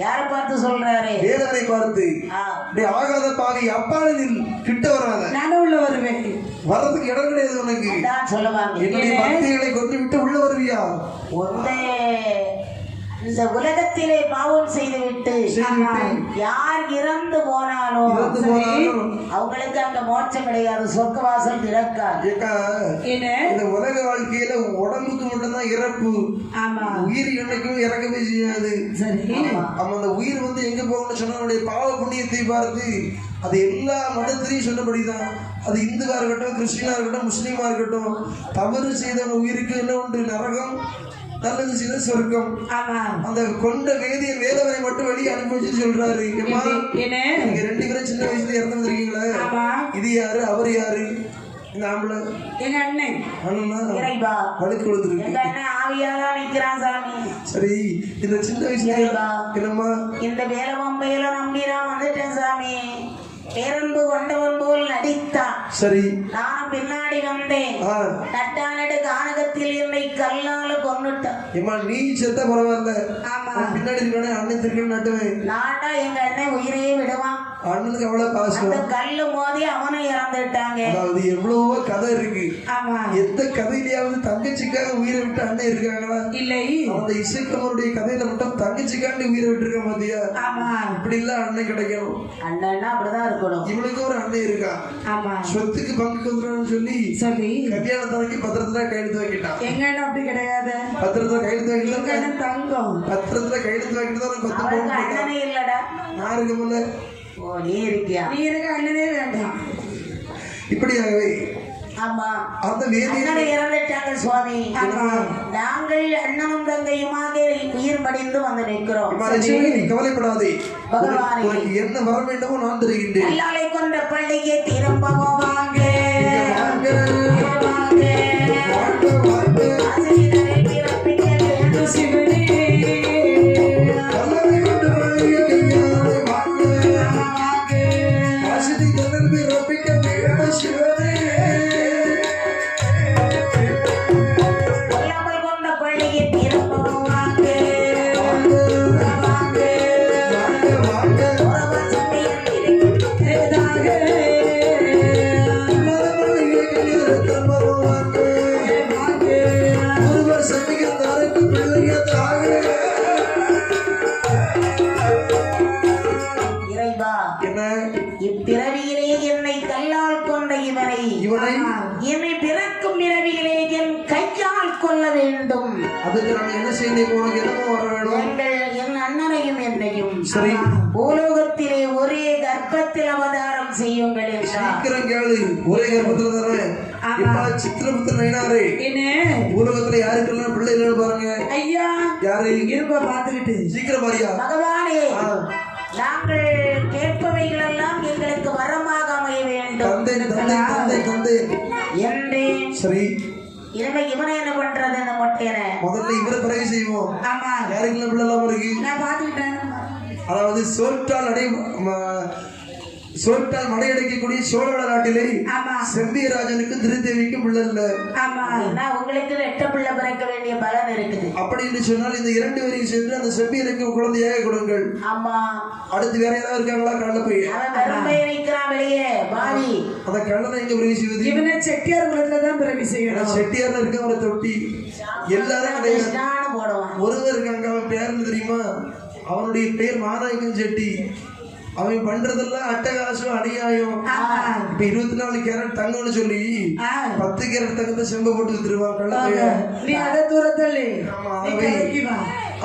A: யாரை பார்த்து சொல்றாரு?
B: வேலவனை பார்த்து. ஆகாத பாவி அப்பாலில் கிட்ட வராத,
C: நானும் உள்ள வருவேன்.
B: வர்றதுக்கு இடம் கிடையாது உனக்கு
A: சொல்லுவாங்க.
B: என்னுடைய பக்திகளை கொண்டு விட்டு உள்ள வருவியா?
A: இந்த உலகத்திலே பாவம் செய்துவிட்டு யார் இறந்து போனாலும் அவங்களுக்கு அங்க மோட்சம் கிடையாது, சொர்க்கவாசல் திறக்காது.
B: இந்த உலக வாழ்க்கையில உடம்புக்கு மட்டும்தான் இறப்பு, உயிர் என்னைக்கும் இறக்கவே செய்யாது. அந்த உயிர் வந்து எங்க போகணும்னு சொன்ன பாவ புண்ணியத்தை பார்த்து அது எல்லா மதத்திலையும் சொன்னபடிதான். அது இந்துவா இருக்கட்டும், கிறிஸ்டினா இருக்கட்டும், முஸ்லீமா இருக்கட்டும், தவறு செய்த உயிருக்கு என்ன உண்டு? நரகம், நல்லது செய்த சொர்க்கம். அந்த கொண்ட வேதியன் வேலவனை மட்டும் வெளியே அனுப்பி வச்சு சொல்றாரு, நீங்க 2 பேரும் சின்ன வயசுல இறந்து வந்திருக்கீங்களே, இது யாரு அவர் யாரு? இந்த ஆம்பளை
C: எங்க அண்ணன்.
A: அண்ணனா
B: வழுக்கு கொடுத்துருக்கு.
A: எங்க அண்ணன் ஆவியாரா நிக்கிறான் சாமி.
B: சரி, இந்த சின்ன வயசுல என்னம்மா?
A: இந்த வேலவன் வேலை நம்பி நான் வந்துட்டேன் சாமி. பேரன்பு கொண்டவன் போல் நடித்தான்.
B: சரி,
A: நானும் பின்னாடி வந்தேன். நட்டானடு கானகத்தில் என்னை கல்லால கொன்னுட்டான்.
B: நீ செத்த பரவாயில்ல, பின்னாடி அண்ணன் திருக்கணும் நட்டுவேன்.
A: நாட்டா எங்க அண்ணன் உயிரையே விடுவான்.
B: அண்ணனுக்கு அவ்வளவு பாசம்.
A: அந்த கல்லு மோதி அவனும் இறந்துட்டாங்க.
B: அதாவது எவ்வளவோ கதை இருக்கு. எந்த கதையிலேயாவது தங்கச்சிக்காக உயிரை விட்டு அண்ணன் இருக்காங்களா?
C: இல்லை.
B: அந்த இசைக்கமருடைய கதையில மட்டும் தங்கச்சிக்காண்டி உயிரை விட்டு இருக்க மாத்தியா? இப்படி இல்ல அண்ணன் கிடைக்கணும்.
A: அண்ணன்னா அப்படிதான் இருக்கணும்.
B: இவனுக்கு ஒரு அண்ணன் இருக்கா, சொத்துக்கு பங்கு கொடுக்குறான்னு சொல்லி கல்யாணத்தாக்கி பத்திரத்துல கையெழுத்து வைக்கிட்டான்.
C: எங்க அண்ணன் அப்படி கிடையாது.
B: பத்திரத்துல கையெழுத்து வைக்கல,
C: தங்கம்
B: பத்திரத்துல கையெழுத்து வைக்கிட்டு தான்
A: அண்ணனே இல்லடா.
B: நான் இருக்க முடியல.
A: நீ இருக்கியா?
C: நீ இருக்க அண்ணனே வேண்டாம்.
B: இப்படியாகவே
A: அந்த வேதியனை இறந்துட்டாங்க சுவாமி. நாங்கள் அண்ணனும் தங்கையுமாக உயிர் படிந்து வந்து நிற்கிறோம்.
B: கவலைப்படாதே,
A: பகவானே
B: என்ன வர வேண்டுமோ நான் தருகின்றேன்.
A: எல்லாரை கொண்ட பள்ளிக்கு திரும்பவும் வாங்க.
B: வசதி
A: கொள்ள வேண்டும்.
B: அதுக்கு நாங்க என்ன செய்யணும்? உனக்கு என்னமோ வர வேணும்?
A: என் அண்ணனையும் என்னையும்
B: சரி
A: பூலோகத்திலே ஒரே கர்ப்பத்தில் அவதாரம் செய்யுங்கள் என்றார்.
B: சீக்கிரம் கேளு. ஒரே கர்ப்பத்துல தானே இப்ப சித்திரபுத்திர நயினாரே பூலோகத்துல யாருக்கெல்லாம் பிள்ளை இல்லைன்னு பாருங்க.
C: ஐயா
B: யாரு
C: இருப்ப பாத்துக்கிட்டு
B: சீக்கிரம் பாரியா.
A: பகவானே, நாங்கள் கேட்பவைகள் எல்லாம் எங்களுக்கு வரமாக அமைய வேண்டும்.
B: தந்தை தந்தை தந்தை தந்தை
A: என்றேன்.
B: சரி
A: இனிமே இவனை என்ன பண்றது? இந்த மொட்டையனை
B: முதல்ல இவரை பிறகு செய்வோம்.
C: ஆமா
B: யாருக்கெல்லாம் பிள்ளை எல்லாம் இருக்கு?
C: நான் பாத்துக்கிட்டேன்.
B: அதாவது சோற்றால் மடையடைக்கக்கூடிய சோழவள நாட்டிலே செம்பியராஜனுக்கு திருத்தேவிக்கும் பிள்ளை இல்ல.
A: உங்களுக்கு ரெட்ட பிள்ளை பிறக்க வேண்டிய பலன் இருக்குது.
B: அப்படி என்று சொன்னால் இந்த 2 பேரையும் சென்று அந்த செம்பியனுக்கு குழந்தையாக கொடுங்கள்.
A: ஆமா.
B: அடுத்து வேற ஏதாவது இருக்காங்களா? கடல போய்
A: நிற்கிறான் வெளியே பாவி.
B: அந்த கடலை எங்க பிறகு செய்வது?
C: இவனை செட்டியார் குலத்துலதான் பிறவி செய்யணும்.
B: செட்டியார்ல இருக்க அவரை தொட்டி எல்லாரும் கிடையாது.
A: போடுவான்.
B: ஒருவர் இருக்காங்க. அவன் பேர் தெரியுமா? அவனுடைய பேர் மாதாயக்கன் செட்டி. அவன் பண்றதெல்லாம் அட்டகாசம் அநியாயம். இப்ப 24 கேரட் தங்கம்னு சொல்லி 10 கேரட் தங்கத்தை செம்ப போட்டு வித்துருவான்.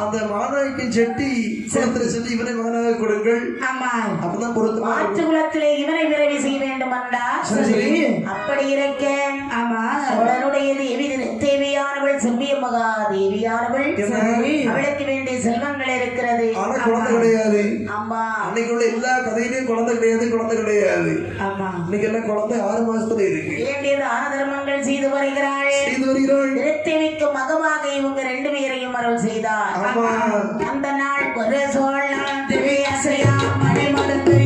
B: அந்த மாநாய்க்கின் செட்டி குளத்துல சென்று இவனை மகனாக கொடுங்கள். அப்பதான் பொருத்தமா
A: குலத்திலே இவனை விரைவி செய்ய வேண்டும். அப்படி இருக்க தேவையானவள் செம்பிய மகா தேவியானவள் அவளுக்கு வேண்டிய செல்வங்கள் இருக்கிறது.
B: ஆனா குழந்தை கிடையாது.
A: ஆமா.
B: அன்னைக்கு உள்ள எல்லா கதையிலையும் குழந்தை கிடையாது, குழந்தை கிடையாது. இன்னைக்கு எல்லாம் குழந்தை 6 மாசத்துல இருக்கு.
A: வேண்டிய தான தர்மங்கள் செய்து வருகிறாள். திருத்தேவிக்கு மகமாக இவங்க 2 பேரையும் அருள் செய்தார். அந்த நாள் ஒரு சோழன் திரு அசையா மணி மலர்ந்து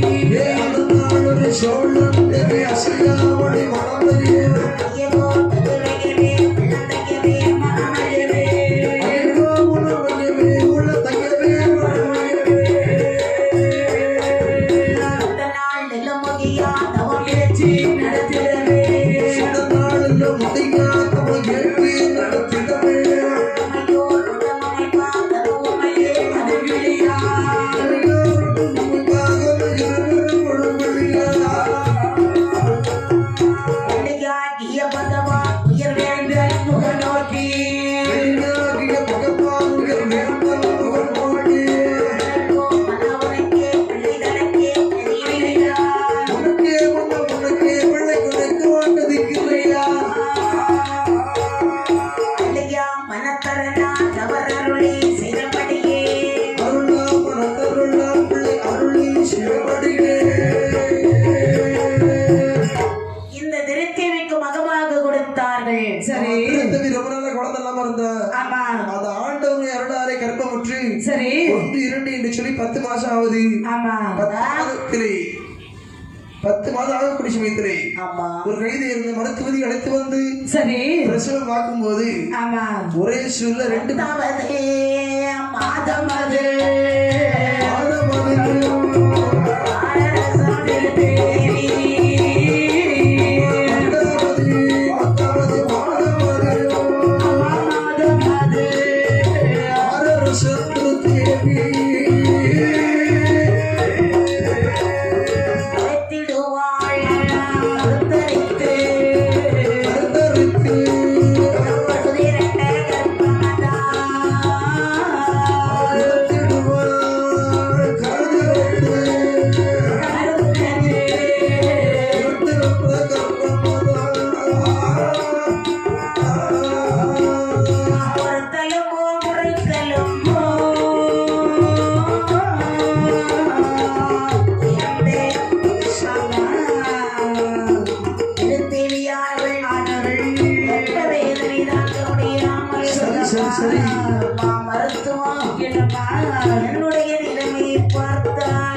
A: ஒரு சோழன் திரு அசையா மணி மலர்ந்து
B: சரி 1 2 என்று சொல்லி 10 மாசம் ஆகுது. 10 மாதம் ஆகக்கூடிய சமயத்திலே ஒரு கைதி இருந்த மருத்துவதி அழைத்து வந்து சரி பிரசவம் பார்க்கும் போது ஒரே சொல்ல 2 மாதம் என்னுடைய நிலைமையை பார்த்தால்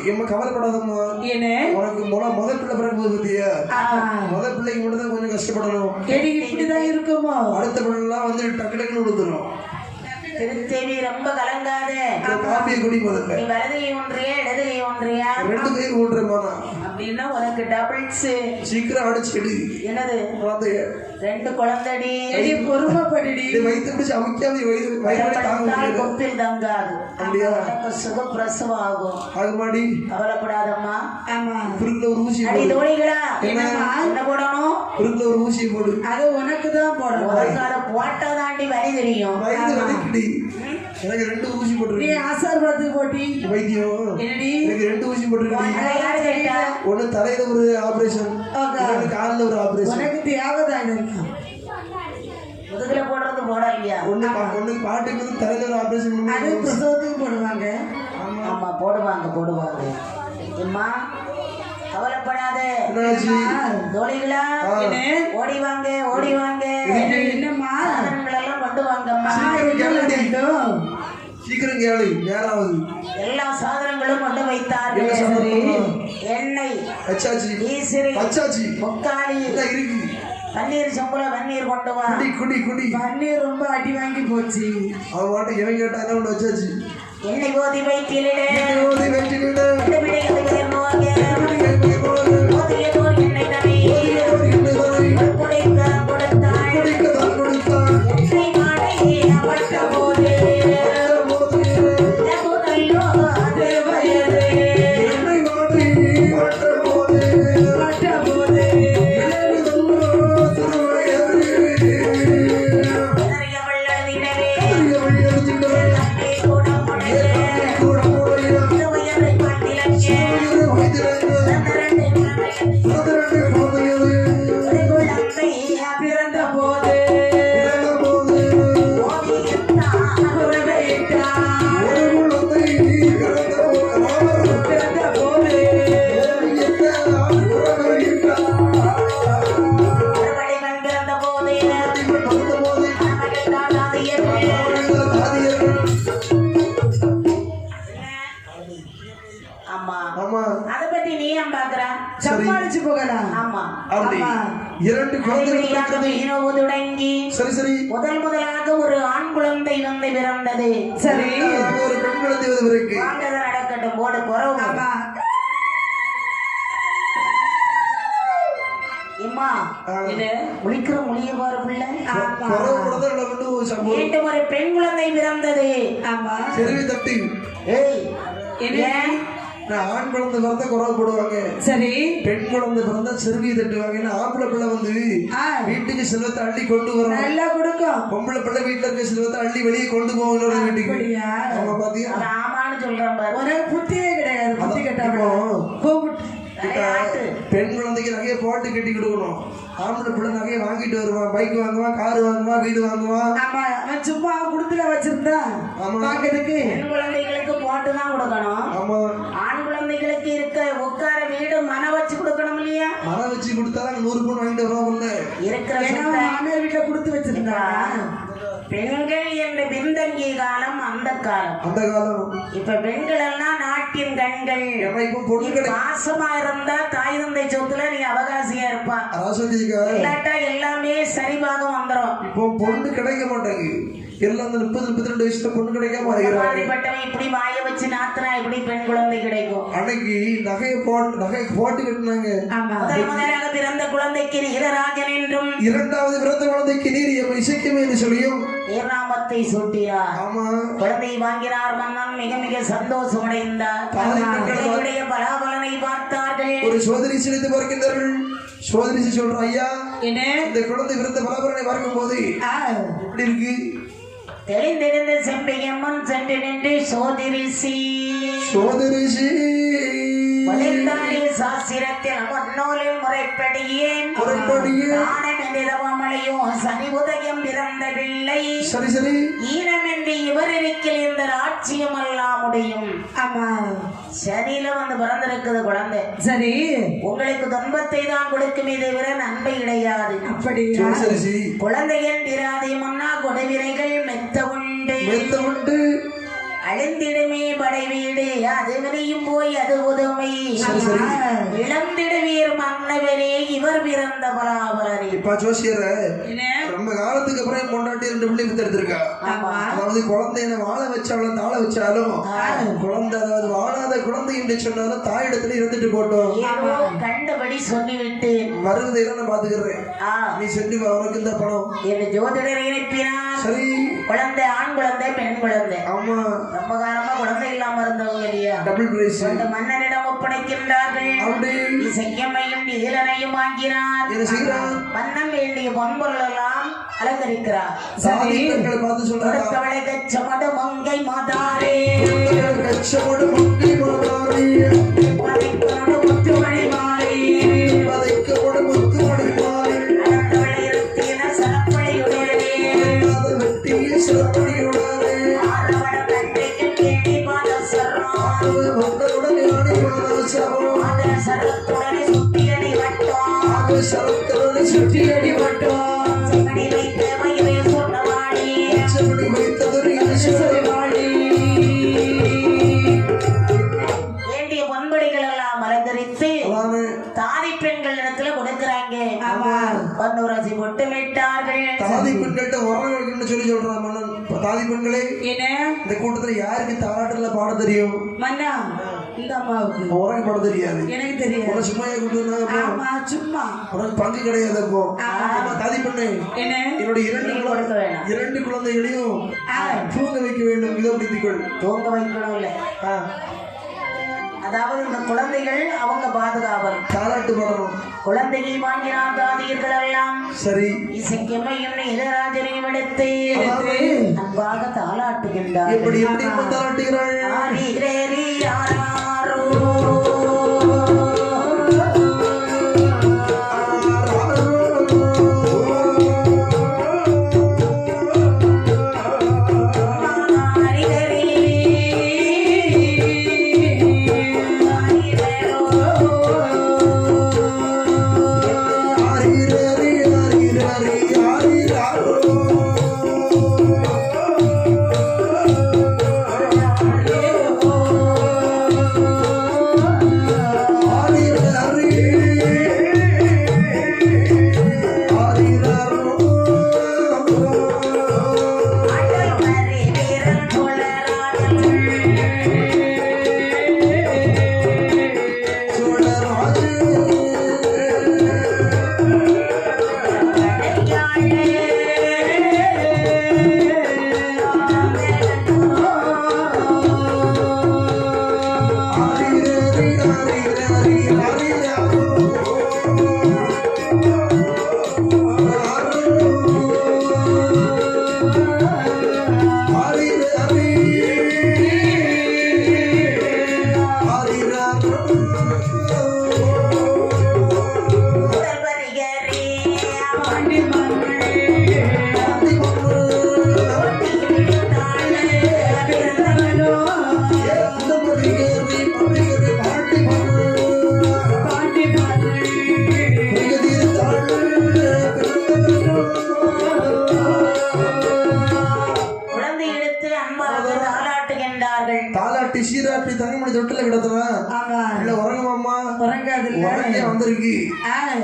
B: எம்ம கவலைப்படாதம்மா.
C: என்ன
B: உனக்கு முதல் பிள்ளை பிறகு போகுது பத்தியா? முதல் பிள்ளைக்கு மட்டும் தான் கொஞ்சம் கஷ்டப்படணும்.
C: இப்படிதான் இருக்குமோ?
B: அடுத்த பிள்ளைலாம் வந்து டக்கு டக்குன்னு விழுந்துரும்.
A: திருத்தேவி ரொம்ப கலங்காத.
B: காப்பியை குடி முதல்ல.
A: நீ வலது கை ஒன்றியா இடது கை ஒன்றியா?
B: ரெண்டு கை ஓடுறேம்மா.
A: அப்படின்னா உனக்கு டபுள்ஸ்.
B: சீக்கிரம் அடிச்சுடு. என்னது குழந்தைய? ரெண்டு குழந்தைடி.
C: பொறுமைப்படுடி.
B: வயிற்று பிடிச்சி அமைக்காம வயிறு
A: கொப்பில் தங்காது.
B: அப்படியா?
A: சுகப்பிரசவம் ஆகும்.
B: ஆகுமாடி?
A: கவலைப்படாதம்மா.
C: ஆமா.
B: குறுக்குல ஒரு ஊசி
A: அடி தோழிகளா
B: என்ன
A: போடணும்?
B: குறுக்குல ஒரு ஊசி போடு.
C: அது உனக்கு தான் போடணும்.
A: உனக்கு அதை போட்டா தாண்டி வலி தெரியும்.
B: வயிறு வலிக்குடி. எனக்கு ரெண்டு ஊசி போட்டு.
C: நீ ஆசார் படத்துக்கு போட்டி
B: வைத்தியம்.
C: என்னடி?
B: எனக்கு ரெண்டு ஊசி போட்டுருக்கீங்க. ஒண்ணு தலையில ஒரு ஆபரேஷன், காலில் ஒரு ஆபரேஷன்.
C: உனக்கு தேவைதான்
A: முதுகுல போடுறது போடலையா?
B: ஒண்ணு பாட்டுக்கு வந்து தலையில ஒரு ஆபரேஷன்.
C: அது பிரசவத்துக்கு போடுவாங்க.
A: ஆமா போடுவாங்க. அம்மா கவலைப்படாத தோழிகளா, ஓடி வாங்க.
C: என்னம்மா
A: சாதனங்கள் எல்லாம் கொண்டு வாங்கம்மா.
B: சீக்கிரம் கேளு, நேராவது.
A: எல்லா சாதனங்களும் கொண்டு வைத்தார்கள். எண்ணெய், ஈசிறி, முக்காலி
B: இருக்கு.
A: பன்னீர் சொம்புல பன்னீர் கொண்டு வா.
B: குடி.
C: பன்னீர் ரொம்ப அடி வாங்கி போச்சு.
B: அவன் மாட்ட எவன் கேட்டாங்க ஒன்று வச்சாச்சு.
A: எண்ணெய் போதி வைத்திலே
C: சமாளிச்சு போகலாம்.
A: ஆமா
B: இரண்டு
A: சரி முதலாக ஒரு ஆண் குழந்தை வந்து பிறந்தது.
C: சரி
B: ஒரு பெண் குழந்தை வந்து
A: நடக்கட்டும் போடு குறவு. அம்மா முழிக்கிற மொழிய பாரு பிள்ளை. மீண்டும் ஒரு பெண் குழந்தை பிறந்தது.
C: ஆமா
B: செருவி தட்டி. ஆண் குழந்தை பிறந்தா குறவு போடுவாங்க. சரி பெண் குழந்தை பிறந்தா செருவியை தட்டுவாங்க. ஆம்பளை பிள்ளை வந்து வீட்டுக்கு செல்வத்தை அள்ளி கொண்டு வரும், நல்லா கொடுக்கும். பொம்பளை பிள்ளை வீட்டுல இருக்க செல்வத்தை அள்ளி வெளியே கொண்டு போவாங்க வீட்டுக்கு. அவங்க பாத்தீங்க
A: ஆமான்னு சொல்றேன்.
C: ஒரு புத்தியே கிடையாது. புத்தி கட்டாம
B: பெண் குழந்தைக்கு நகையை போட்டு கட்டி கொடுக்கணும். ஆம்பளை பிள்ளை நகையை வாங்கிட்டு வருவான். பைக் வாங்குவான், கார் வாங்குவான், வீடு வாங்குவான்.
C: ஆமா சும்மா கொடுத்துட வச்சிருந்தா வாங்கிறதுக்கு
A: பெண் குழந்தைகளுக்கு போட்டு தான் கொடுக்கணும்.
B: ஆமா
A: ஆண் குழந்தைகளுக்கு இருக்க உட்கார வீடு மன வச்சு கொடுக்கணும் இல்லையா?
B: மன வச்சு கொடுத்தாலும் 100 பவுன் வாங்கிட்டு வருவாங்க.
A: இருக்கிற
C: மாமியார் வீட்டுல கொடுத்து வச்சிருந்தா
A: பெண்கள் என்ற பின்தங்கிய காலம் அந்த காலம். இப்ப பெண்கள் எல்லாம் நாட்டின் கண்கள். பாசமா இருந்தா தாய் தந்தை சொத்துல நீ அவகாசியா இருப்பா. இல்லாட்டா எல்லாமே சரிபாக வந்துடும்.
B: இப்போ பொண்ணு கிடைக்க மாட்டாங்க. எல்லாம் 30-32 வயசுல பொண்ணு கிடைக்காம
A: இப்படி வாய வச்சு நாத்தினா எப்படி பெண் குழந்தை கிடைக்கும்?
B: அன்னைக்கு நகையை போட்டு கட்டினாங்க.
A: முதலாக பிறந்த குழந்தைக்கு நீரராஜன் என்றும்,
B: இரண்டாவது பிறந்த குழந்தைக்கு நீர் இசைக்குமே என்று சொல்லியும்
A: நீர்நாமத்தை சூட்டினார். குழந்தை வாங்கினார். மன்னன் மிக மிக சந்தோஷம் அடைந்தார். பலாபலனை பார்த்தார்கள்.
B: ஒரு சோதனை சிரித்து பார்க்கின்றார்கள். சோதனை சொல்ற ஐயா இந்த குழந்தை பிறந்த பலாபலனை பார்க்கும் போது எப்படி இருக்கு?
A: தெளிந்திருந்த செம்பியம்மன் சென்று நின்று சோதரிசி சாஸ்திரத்தில் முன்னோலில் முறைப்படியே சனி உதயம் பிறந்த பிள்ளை ஈனமென்று இவர் இருக்கில் இந்த ராட்சியம் எல்லாம் முடியும். ஆமா சனியில வந்து பிறந்திருக்குது குழந்தை. சரி உங்களுக்கு துன்பத்தை தான் கொடுக்குமே தவிர நன்மை கிடையாது. அப்படி குழந்தையின் திராதை முன்னா கொடுவிரைகள் மெத்த உண்டு அழிந்திடுமே படை வீடு அது வினையும் போய் அது உதவி இழந்திடுவீர் மன்னவரே இவர் பிறந்த பராபரே.
B: இப்ப ஜோசியர ரொம்ப காலத்துக்கு அப்புறம் என் பொண்டாட்டி 2 பிள்ளை பெற்றெடுத்திருக்கா. அதாவது குழந்தைய வாழ வச்சாலும் தாழ வச்சாலும் குழந்தை, அதாவது வாழாத குழந்தை என்று சொன்னாலும் தாயிடத்துல இருந்துட்டு போட்டோம்.
A: கண்டபடி சொல்லிவிட்டு
B: வருவதையெல்லாம் நான் பாத்துக்கிறேன். நீ சென்று உனக்கு இந்த பணம்
A: என்ன ஜோதிடரை இணைப்பினார்.
B: சரி,
A: குழந்தை ஆண் குழந்தை பெண் குழந்தை.
B: ஆமா,
A: ரொம்ப காலமா குழந்தை இல்லாம இருந்தவங்க இல்லையா,
B: டபுள் பிரைஸ்
A: அந்த மன்னனிடம் ஒப்படைக்கின்றார்கள். செங்கம்மையும் நீலனையும் வாங்கினார். மன்னன் வேண்டிய பொன்பொருள் எல்லாம் அலங்கரிக்கிறார். கொடுத்தவளை கச்சமடு மங்கை மாதாரே முத்துமணி மாறி அடந்தவளை இருத்தின சலப்படையுடனே ஆரவட கண்டையில் கேடி பாதசரம் சரத்துடனே சுட்டியடி வட்டம் செம்மணி வைத்த மயிலை சொன்னவாடி வேண்டிய பொன்படிகள் எல்லாம் அலங்கரித்து தாதி பெண்கள் இடத்துல கொடுக்கிறாங்க. பன்னூராசி பொட்டு விட்டார்கள்.
B: தாதி பெண்கள்ட்ட உரம் சொல்லி சொல்றான் மன்னன். தாதி பெண்களே, இந்த கூட்டத்துல யாருக்கு தாலாட்டுல பாட தெரியும்?
C: மன்னா, இந்த அம்மாவுக்கு
B: உரம் பாட தெரியாது.
C: எனக்கு தெரியும்.
B: சும்மா
C: சும்மா
B: உனக்கு பங்கு கிடையாது. அப்போ தாதி பெண்ணு, என்னுடைய 2 குழந்தைகளையும் தூங்க வைக்க வேண்டும். இதோடு
A: தூங்க வைக்கணும் இல்ல, அதாவது இந்த குழந்தைகள் அவங்க பாதுகாவல்.
B: தாலாட்டு பாடணும்.
A: குழந்தையை வாங்கினார் தாதியர்கள் எல்லாம். சரி, இசைக்கமையும் இளராஜனையும் எடுத்து அன்பாக தாலாட்டுகின்றார்.
B: எப்படி தாலாட்டுகிறாள்?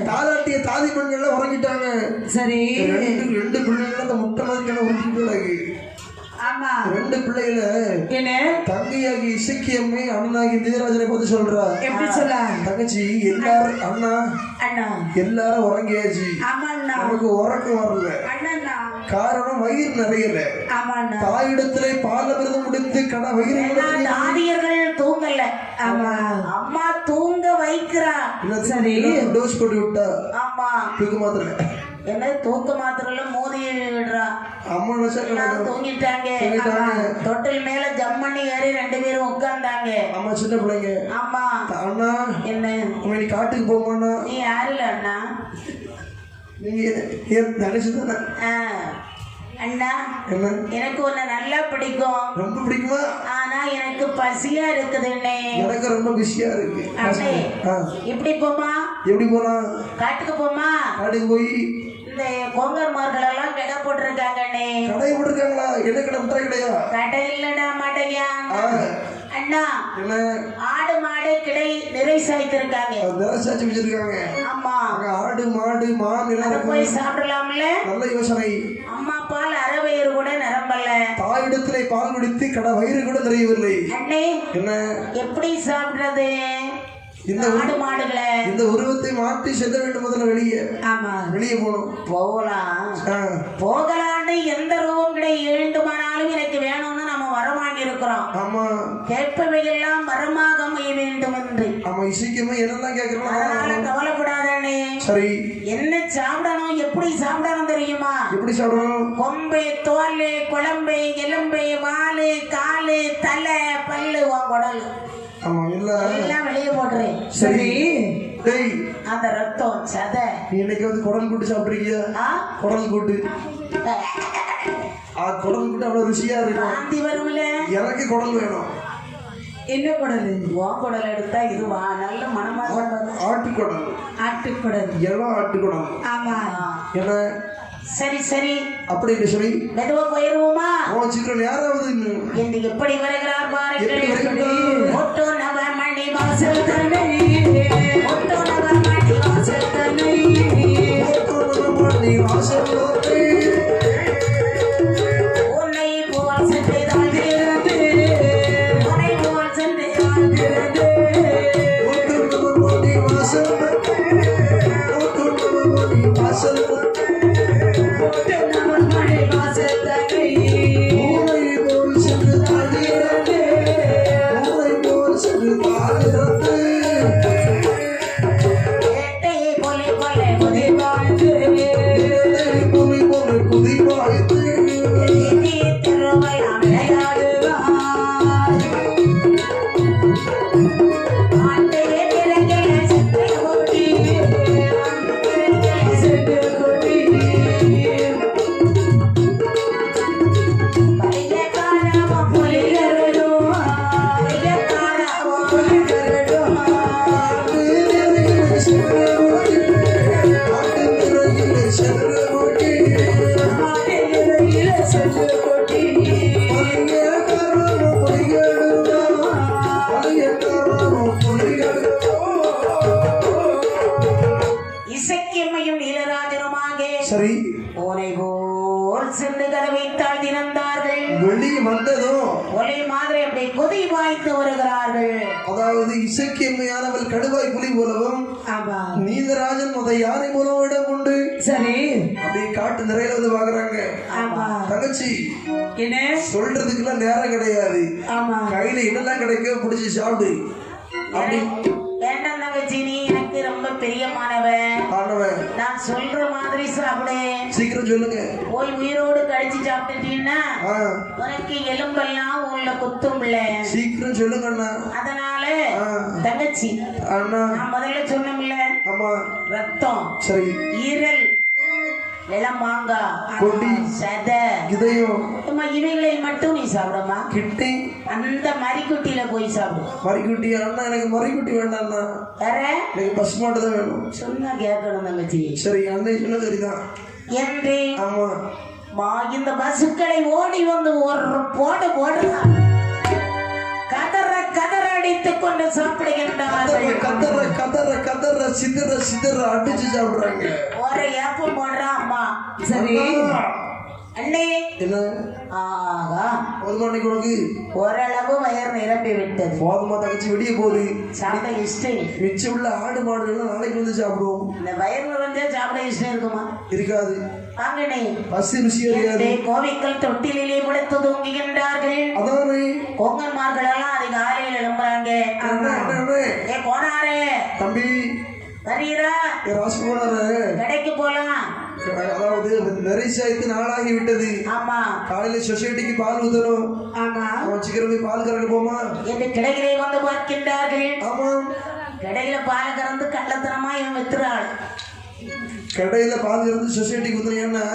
B: தாலாட்டிய தாதி பெண்கள் உறங்கிட்டாங்க. சரி, 2 பிள்ளைகள் அந்த முட்டை மாதிரி உருட்டிட்டு. ஆமா, 2 பிள்ளைகள என்ன தங்கையாகி இசக்கியம்மை அண்ணனாகி நீராஜனை பார்த்து சொல்றா. எப்படி சொல்ல? தங்கச்சி, எல்லாரும் அண்ணா எல்லாரும் உறங்கியாச்சு. நமக்கு உறக்கம் வரல. காரணம் வயிறு நிறையல. தாயிடத்திலே பாலமிருந்து முடித்து கட வயிறு
A: தாதியர்கள் தூங்கல. அம்மா தூங்க வைக்கிறா.
B: சரி, டோஸ் போட்டு விட்டா.
A: ஆமா,
B: தூக்க மாத்திரை
A: என்ன தூக்க மாத்திரல மோதி விடுறா.
B: அம்மா
A: தூங்கிட்டாங்க. தொட்டில் மேல ஜம்மண்ணி ஏறி 2 பேரும் உட்கார்ந்தாங்க. அம்மா
B: சின்ன பிள்ளைங்க.
A: ஆமா,
B: அண்ணா
A: என்ன
B: நீ காட்டுக்கு போமாண்ணா?
A: நீ யாருல அண்ணா?
B: நீங்க தங்கச்சி தானே?
A: அண்ணா, எனக்கு உன்னை நல்லா பிடிக்கும்.
B: ரொம்ப பிடிக்குமா?
A: ஆனா எனக்கு பசியா இருக்குது.
B: எனக்கு ரொம்ப பிஸியா இருக்கு.
A: இப்படி போமா?
B: எப்படி போலாம்?
A: காட்டுக்கு போமா?
B: காட்டுக்கு போய்
A: இந்த கொங்கர்மார்கள் எல்லாம் கடை போட்டிருக்காங்கண்ணே.
B: கடை போட்டிருக்காங்களா? என்ன கடை? முட்டாய் கடையா?
A: கடை இல்லடா மாட்டையா அண்ணா.
B: என்ன?
A: ஆடு மாடு கிடை நிறை சாய்த்திருக்காங்க.
B: நிறை சாய்ச்சி வச்சிருக்காங்க.
A: ஆமா.
B: ஆடு மாடு மான் எல்லாம்
A: போய் சாப்பிடலாம்ல.
B: நல்ல யோசனை.
A: அம்மா பால் அரை வயிறு கூட நிரம்பல.
B: தாயிடத்திலே பால் குடித்து கடை வயிறு கூட நிறையவில்லை.
A: அண்ணே
B: என்ன
A: எப்படி சாப்பிடுறது?
B: இந்த
A: ஆடு மாடுகளை
B: இந்த உருவத்தை மாற்றி செல்ல வேண்டும். முதல்ல வெளியே. ஆமா, வெளியே போகணும்.
A: போகலான்னு எந்த ரூபம் கிடை வேண்டுமானாலும் எனக்கு வேணும்னு நம்ம வரம் வாங்கி இருக்கிறோம்.
B: ஆமா,
A: கேட்பவையெல்லாம் வரமாக அமைய வேண்டும் என்று.
B: ஆமா, இசைக்குமே என்னெல்லாம் கேட்கிறோம்.
A: அதனால கவலைப்படாதே.
B: சரி,
A: என்ன சாப்பிடணும், எப்படி சாப்பிடணும் தெரியுமா?
B: எப்படி சாப்பிடணும்?
A: கொம்பு, தோல், குழம்பு, எலும்பு, வாலு, காலு, தலை, பல்லு, குடல்.
B: ஆமா,
A: எல்லாம் வெளியே போடுறேன்.
B: சரி. டேய்,
A: அந்த ரத்தம் சதை.
B: இன்னைக்கு வந்து குடல் கூட்டு சாப்பிடுறீங்க? குடல் கூட்டு. குடல் கூட்டு அவ்வளவு ருசியா இருக்கும்.
A: காந்தி வரும்ல. எனக்கு
B: குடல் வேணும்.
A: என்ன குடல்? குடல் எடுத்தா இதுவா நல்ல மனமா?
B: ஆட்டுக்குடல்.
A: ஆட்டுக்குடல்.
B: எல்லாம் ஆட்டுக்குடல்.
A: ஆமா.
B: என்ன? சரி சரி, அப்படி இல்லை. சரி, மெதுவா போயிருவோமா? சீக்கிரம். யாராவது
A: என்று எப்படி வருகிறார் பாருங்கள். ஓட்டோ நவமணி வாசல் தன்னை, ஓட்டோ நவமணி வாசல் தன்னை,
B: ஓட்டோ நவமணி வாசல் தன்னை,
A: உன்னை போல் சென்று தாழ்கிறது, உன்னை போல் சென்று தாழ்கிறது,
B: ஓட்டோ நவமணி வாசல் தன்னை, ஓட்டோ நவமணி வாசல் தன்னை, சரி,
A: ஓனை போல் சென்று கதவை தாழ்த்தினார்கள்.
B: வெளியே வந்ததும்
A: ஒரே மாதிரி அப்படி கொதி வாய்த்து வருகிறார்கள்.
B: அதாவது இசைக்கியம்மையானவள் கடுவாய் புலி போலவும், நீதராஜன் முத யானை போலவும் இடம் உண்டு. சரி, அப்படியே காட்டு நிறையில வந்து பாக்குறாங்க. தங்கச்சி, என்ன சொல்றதுக்குலாம் நேரம் கிடையாது. கையில என்னெல்லாம் கிடைக்க பிடிச்சி சாப்பிடு. அப்படி
A: வேண்டாம் தங்கச்சி, நீ எனக்கு ரொம்ப பிரியமானவன். நான் சொல்ற மாதிரி சாப்பிடு.
B: சீக்கிரம் சொல்லுங்க.
A: போய் உயிரோடு கடிச்சு சாப்பிட்டுட்டீங்கன்னா உனக்கு எலும்பெல்லாம் உள்ள குத்தும்ல.
B: சீக்கிரம் சொல்லுங்க அண்ணா.
A: அதனால தங்கச்சி, நான் முதல்ல சொன்னோம்ல, ரத்தம், சரி, ஈரல், வெளமாங்கா,
B: கொடி,
A: சதை,
B: இதயம்,
A: இவைகளை மட்டும் நீ சாப்பிடமா.
B: கிட்டி,
A: அந்த மரிக்குட்டியில போய் சாப்பிடு.
B: மரிக்குட்டி? அண்ணா, எனக்கு மரிக்குட்டி வேண்டாம்ண்ணா.
A: வேற
B: எனக்கு பஸ் மாட்டு தான் வேணும்.
A: சொன்னா கேட்கணும் தங்கச்சி.
B: சரி, அண்ணே சொன்ன சரிதான்.
A: என்று
B: ஆமா,
A: இந்த பசுக்களை ஓடி வந்து ஒரு போடு போடுறான். கதற கதற அடித்துக் கொண்டு சாப்பிடுகின்றார்கள்.
B: கதற கதற கதற சிதற சிதற அடிச்சு சாப்பிடுறாங்க.
A: ஒரு ஏப்பம் போடுறான் அம்மா. சரி அண்ணே,
B: என்ன?
A: ஆகா,
B: போதுமானைக்கு உனக்கு
A: ஓரளவு வயர் நிரம்பி விட்டது.
B: போதுமா தங்கச்சி? வெளியே போகுது.
A: சாப்பிட இஷ்டம்.
B: மிச்சம் உள்ள ஆடு மாடுகள் நாளைக்கு வந்து சாப்பிடுவோம்.
A: இந்த வயர் நிறைஞ்சா சாப்பிட இஷ்டம் இருக்குமா?
B: இருக்காது.
A: வாங்கண்ணே,
B: பசி ருசி அறியாது.
A: கோவிக்கள் தொட்டிலே முளைத்து தூங்குகின்றார்கள்.
B: அதானே
A: கொங்கன்மார்கள் எல்லாம் அதிகாலையில் எழும்புறாங்க. ஏ போனாரே
B: தம்பி,
A: வரீரா?
B: ராசு போனாரு.
A: கடைக்கு போலாம்.
B: அதாவது நெரிசாய்த்து நாளாகி விட்டது.
A: ஆமா,
B: காலையில சொசைட்டிக்கு பால் ஊத்தணும்.
A: ஆமா,
B: அவன் சீக்கிரம் போய் பால் கறக்க போமா
A: என்று கிடைகளை வந்து பார்க்கின்றார்கள்.
B: ஆமா,
A: கடையில பால் கறந்து கள்ளத்தனமா இவன் வித்துறாள்.
B: கடையில பால் கறந்து சொசைட்டிக்கு ஊத்துறீங்கன்னா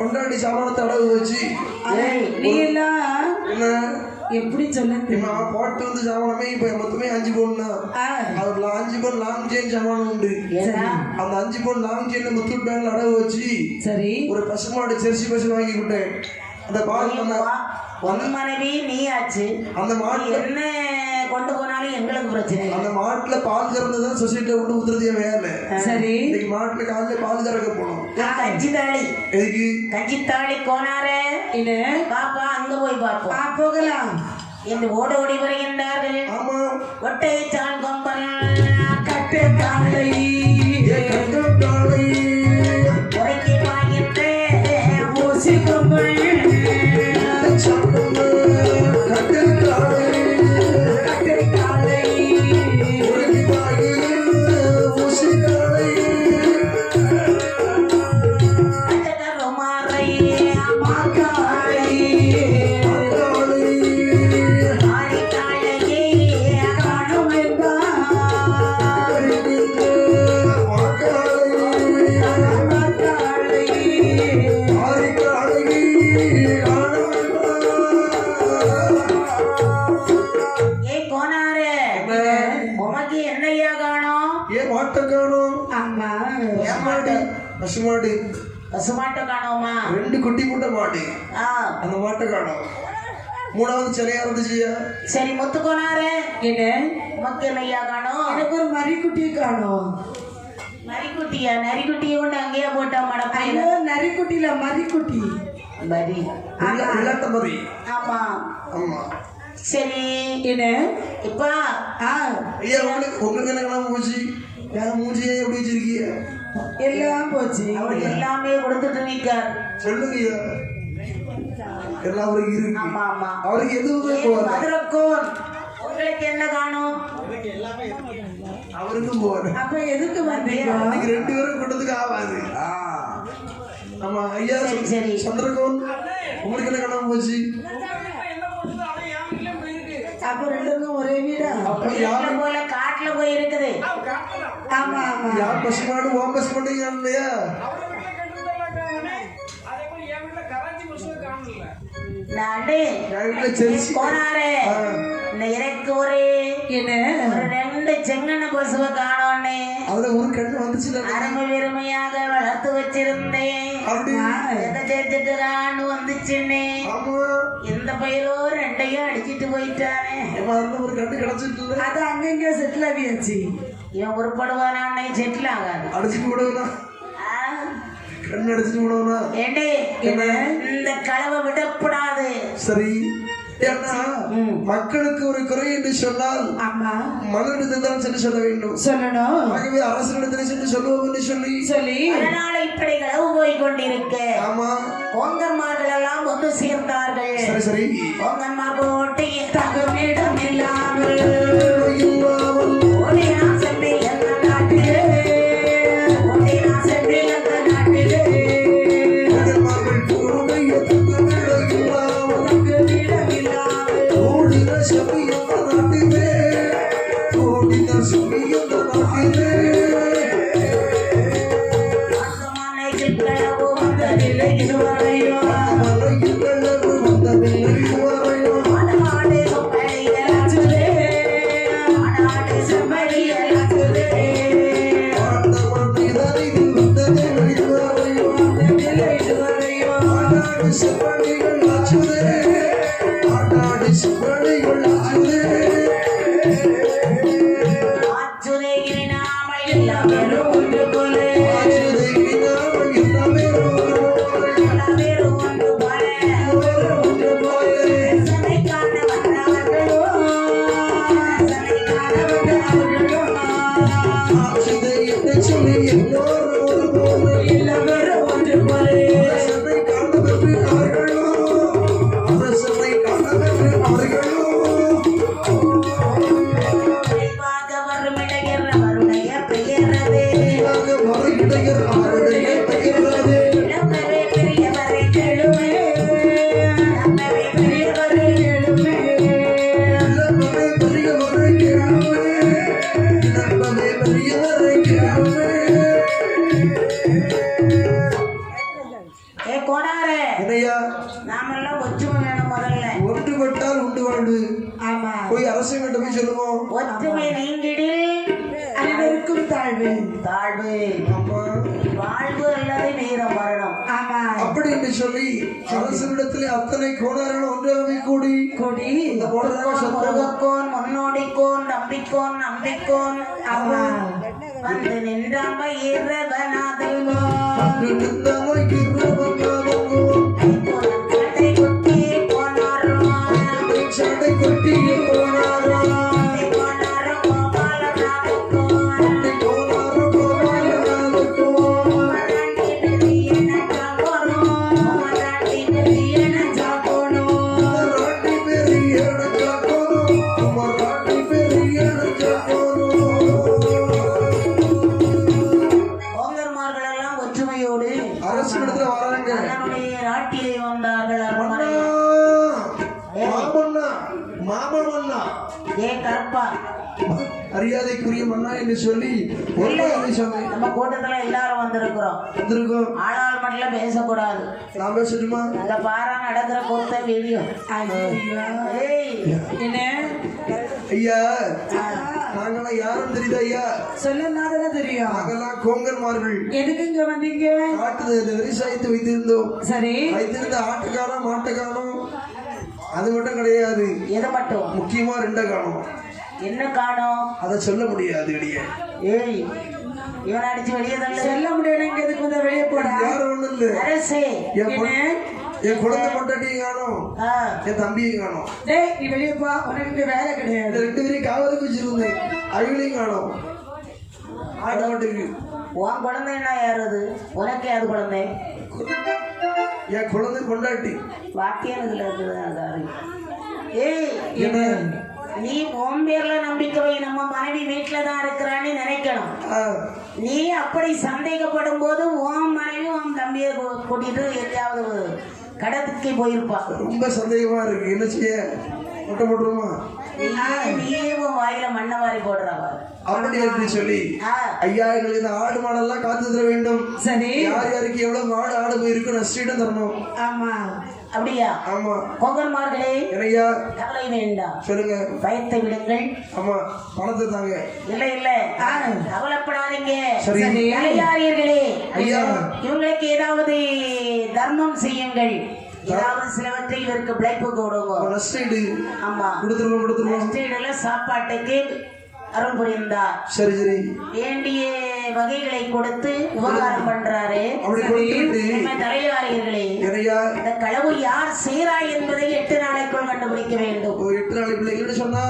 B: பொண்டாட்டி சாமானத்தை அடகு வச்சு
A: நீ எல்லாம்
B: என்ன
C: எப்படி சொல்ல
B: பாட்டு வந்து சாமானமே இப்ப மொத்தமே 5 பவுன் தான். அதுல 5 பவுன் லாங் செயின் சாமானம் உண்டு. அந்த 5 பவுன் லாங் செயின்ல முத்தூட் பேங்க்ல அடகு வச்சு
C: சரி
B: ஒரு பசுமாடு ஜெர்சி பசு வாங்கி விட்டேன். அந்த பால்
A: உன் மனைவி நீ ஆச்சு.
B: அந்த மாட்டுல
A: என்ன கொண்டு போனாலும் எங்களுக்கு பிரச்சனை.
B: அந்த மாட்டுல பால் கறந்துதான் சொசைட்டில கொண்டு ஊத்துறதே வேலை.
C: சரி
B: இன்னைக்கு மாட்டுல காலையில பால் கறக்க போனோம்.
A: கஞ்சி தாளி
B: எதுக்கு
A: கஞ்சி தாளி கோனாரே
C: இது
A: பாப்பா அங்க போய் பார்ப்போம்.
C: போகலாம்
A: என்று ஓடி வருகின்றார்கள்.
B: ஆமா
A: ஒட்டை சான் கொம்பன்
C: கட்டு காலை
A: உரைக்கி வாங்கின்ற
C: ஊசி கொம்பல்
B: பசுமாடு
A: பசுமாட்டை காணோமா?
B: 2 குட்டி போட்ட மாடு. அந்த மாட்டை காணோம். 3வது சிலையா இருந்துச்சு.
A: சரி முத்துக்கோனாரே
C: என்ன
A: உமக்கு என்னையா காணோம்?
C: எனக்கு ஒரு மரிக்குட்டி காணோம்.
A: நரிக்குட்டியா? நரிக்குட்டியை கொண்டு அங்கேயே போட்டா மடப்பையில.
C: நரிக்குட்டியில மரிக்குட்டி
A: மரி
B: விளையாட்ட மரி.
A: ஆமா
B: ஆமா
A: சரி
C: என்ன
A: இப்பா
B: ஐயா உங்களுக்கு என்ன மூஞ்சி மூஞ்சியே எப்படி வச்சிருக்கீங்க?
C: எல்லாம் போச்சு.
A: அவருக்கு எல்லாமே கொடுத்துட்டு நிற்கார்.
B: சொல்லுங்க எல்லாம் அவருக்கு இருக்கு.
A: ஆமா ஆமா
B: அவருக்கு எதுவுமே போவார்.
A: மதுரக்கோன் உங்களுக்கு என்ன காணும்?
B: அவருக்கும் போவார்.
C: அப்ப எதுக்கு வந்தீங்க?
B: 2 பேரும் கொண்டதுக்கு ஆகாது. ஆமா ஐயா
A: சரி
B: சந்திரகோன் உங்களுக்கு என்ன காணாம போச்சு?
C: அப்ப 2 ஒரே வீடா?
A: போல காட்டுல போய் இருக்குது.
C: ஆமா ஆமா
B: யார் பசுமாடு ஓம் பசுமாடு இல்லையா?
A: எனக்கு ஒரு 2 செங்கன பசுவை காணோன்னு
B: அதுல ஒரு கண்ணு வந்துச்சு.
A: அருமை பெருமையாக வளர்த்து வச்சிருந்தேன். வந்துச்சுன்னு எந்த பயிரோ 2ஐயும் அடிச்சிட்டு போயிட்டானே.
B: ஒரு கண்ணு கிடைச்சிட்டு
C: அது அங்கங்க செட்டில் ஆகியாச்சு.
A: இவன் உருப்படுவானே செட்டில் ஆகாது.
B: அடிச்சுட்டு விடுவா கண்ணு அடிச்சுட்டு விடுவா.
A: ஏண்டே இந்த களவை விடக்கூடாது.
B: சரி மக்களுக்கு ஒரு குறை என்று சொன்னால் மனிதனிடத்தில் தான் சென்று சொல்ல வேண்டும்.
C: சொல்லணும்.
B: ஆகவே அரசனிடத்தில் சென்று சொல்லுவோம் என்று சொல்லி
A: அதனால இப்படி களவு போய் கொண்டிருக்க.
B: ஆமா
A: பொங்கன்மார்கள் எல்லாம் வந்து சேர்ந்தார்கள்.
B: சரி சரி
A: பொங்கன்மார் போட்டு
C: தகமிடம் இல்லாமல்
B: சொல்லி
A: ஆயிரம் வரணும்.
C: ஆமா
B: அப்படி என்று சொல்லி அரசனிடத்திலே அத்தனை கோணார்கள் ஒன்றாக கூடி
C: கொடி
B: இந்த போடுறாங்க
A: முருகக்கோன் முன்னோடிக்கோன் நம்பிக்கோன் நம்பிக்கோன்
C: ஆமா
A: வந்து நின்றாம இரவனாதல் கடை கொட்டி போனாரோ
B: சடை கொட்டி போனாரோ
A: போனாரோ கோபாலநாதக்கோன் மராண்டி பெரியன ஜாகோனோ மராண்டி பெரியன ஜாகோனோ ஓங்கர்மார்கள் எல்லாம் ஒற்றுமையோடு
B: அரசனிடத்துல வராங்க.
A: தன்னுடைய நாட்டிலே வந்தார்கள் அரண்மனை.
B: மாமன்னா மாமன்னா
A: ஏ கருப்பா
B: அறியாதைக்குரிய மன்னா என்று சொல்லி
A: இல்லை,
B: சொன்னேன்.
A: நம்ம கூட்டத்துல எல்லாரும் வந்திருக்கிறோம்.
B: வந்திருக்கோம்.
A: ஆளாள் மட்டும் பேசக்கூடாது.
B: நான் பேசட்டுமா?
A: அந்த பாரா நடக்கிற கூத்த வீடியோ. ஏய்,
C: என்ன
B: ஐயா நாங்கெல்லாம் யாரும் தெரியுதா ஐயா?
C: சொல்லாதானே தெரியும்.
B: நாங்கெல்லாம் கோங்கர்மார்கள்.
C: எதுக்கு இங்க வந்தீங்க?
B: காட்டு விவசாயத்தை வைத்திருந்தோம்.
C: சரி
B: வைத்திருந்த ஆட்டுக்காரம் மாட்டுக்காரம் அது மட்டும் கிடையாது.
A: எது மட்டும்?
B: முக்கியமா ரெண்ட காணும்.
A: என்ன காணோம்?
B: அதை சொல்ல முடியாது வெளியே.
A: ஏய், இவன் அடிச்சு வெளியே தள்ளு.
C: சொல்ல முடியல. இங்க எதுக்கு வந்தா வெளியே போடா.
B: யாரும் ஒண்ணும் இல்ல.
A: அரசே,
B: என் குழந்தை பொண்டாட்டியும் காணும்,
A: ஆ,
B: என் தம்பியும் காணும்.
C: டேய் நீ வெளியே போ. உனக்கு இங்க வேலை கிடையாது.
B: இந்த ரெண்டு பேரையும் காவலுக்கு வச்சிருந்தேன். அவங்களையும் காணும். ஆட மாட்டேங்குது.
A: உன் குழந்தை என்ன யாருது? உனக்கு யாரு குழந்தை?
B: என் குழந்தை பொண்டாட்டி.
A: வாக்கியனுக்குள்ள இருக்குது அந்த அறிவு. ஏய்,
B: என்ன?
A: நீ உன் பேர்ல நம்பிக்கை வை. நம்ம மனைவி வீட்டுல தான் இருக்கிறான்னு நினைக்கணும்.
B: ஆ,
A: நீ அப்படி சந்தேகப்படும் போது உன் மனைவி உன் தம்பியை கூட்டிட்டு எங்கேயாவது கடத்துக்கு போயிருப்பா.
B: ரொம்ப சந்தேகமா இருக்கு. என்ன செய்ய? முட்டை போட்டுருமா?
A: நீயே உன் வாயில மண்ணை வாரி போடுறவா.
B: அப்படி என்று சொல்லி ஐயா எங்களுக்கு இந்த ஆடு மாடெல்லாம் காத்து தர வேண்டும்.
C: சரி
B: யார் யாருக்கு எவ்வளவு மாடு ஆடு போயிருக்கு நஷ்டம் தரணும்.
C: ஆமா
A: அப்படியா?
B: ஆமா.
A: கோகன்மார்களே,
B: என்னையா
A: கவலை வேண்டாம்,
B: சொல்லுங்க.
A: பயத்தை விடுங்கள்.
B: ஆமா, பணத்தை தாங்க.
A: இல்ல இல்ல, கவலைப்படாதீங்க.
B: சரி.
A: தலையாரியர்களே,
B: ஐயா.
A: இவங்களுக்கு ஏதாவது தர்மம் செய்யுங்கள். ஏதாவது சிலவற்றை இவருக்கு பிழைப்பு கொடுங்க.
B: நஷ்டீடு
A: ஆமா,
B: கொடுத்துருவோம்.
A: நஷ்டீடுல சாப்பாட்டுக்கு அருள் புரிந்தார்.
B: சரி சரி.
A: வேண்டிய வகைகளை கொடுத்து உபகாரம் பண்றாரு.
B: அப்படி கொடுத்துட்டு
A: நம்ம தலையாரியர்களே,
B: என்னையா
A: இந்த களவு யார் செய்றா என்பதை 8 நாளைக்குள் கண்டுபிடிக்க வேண்டும்.
B: 8 நாளைக்கு பிள்ளைங்க சொன்னா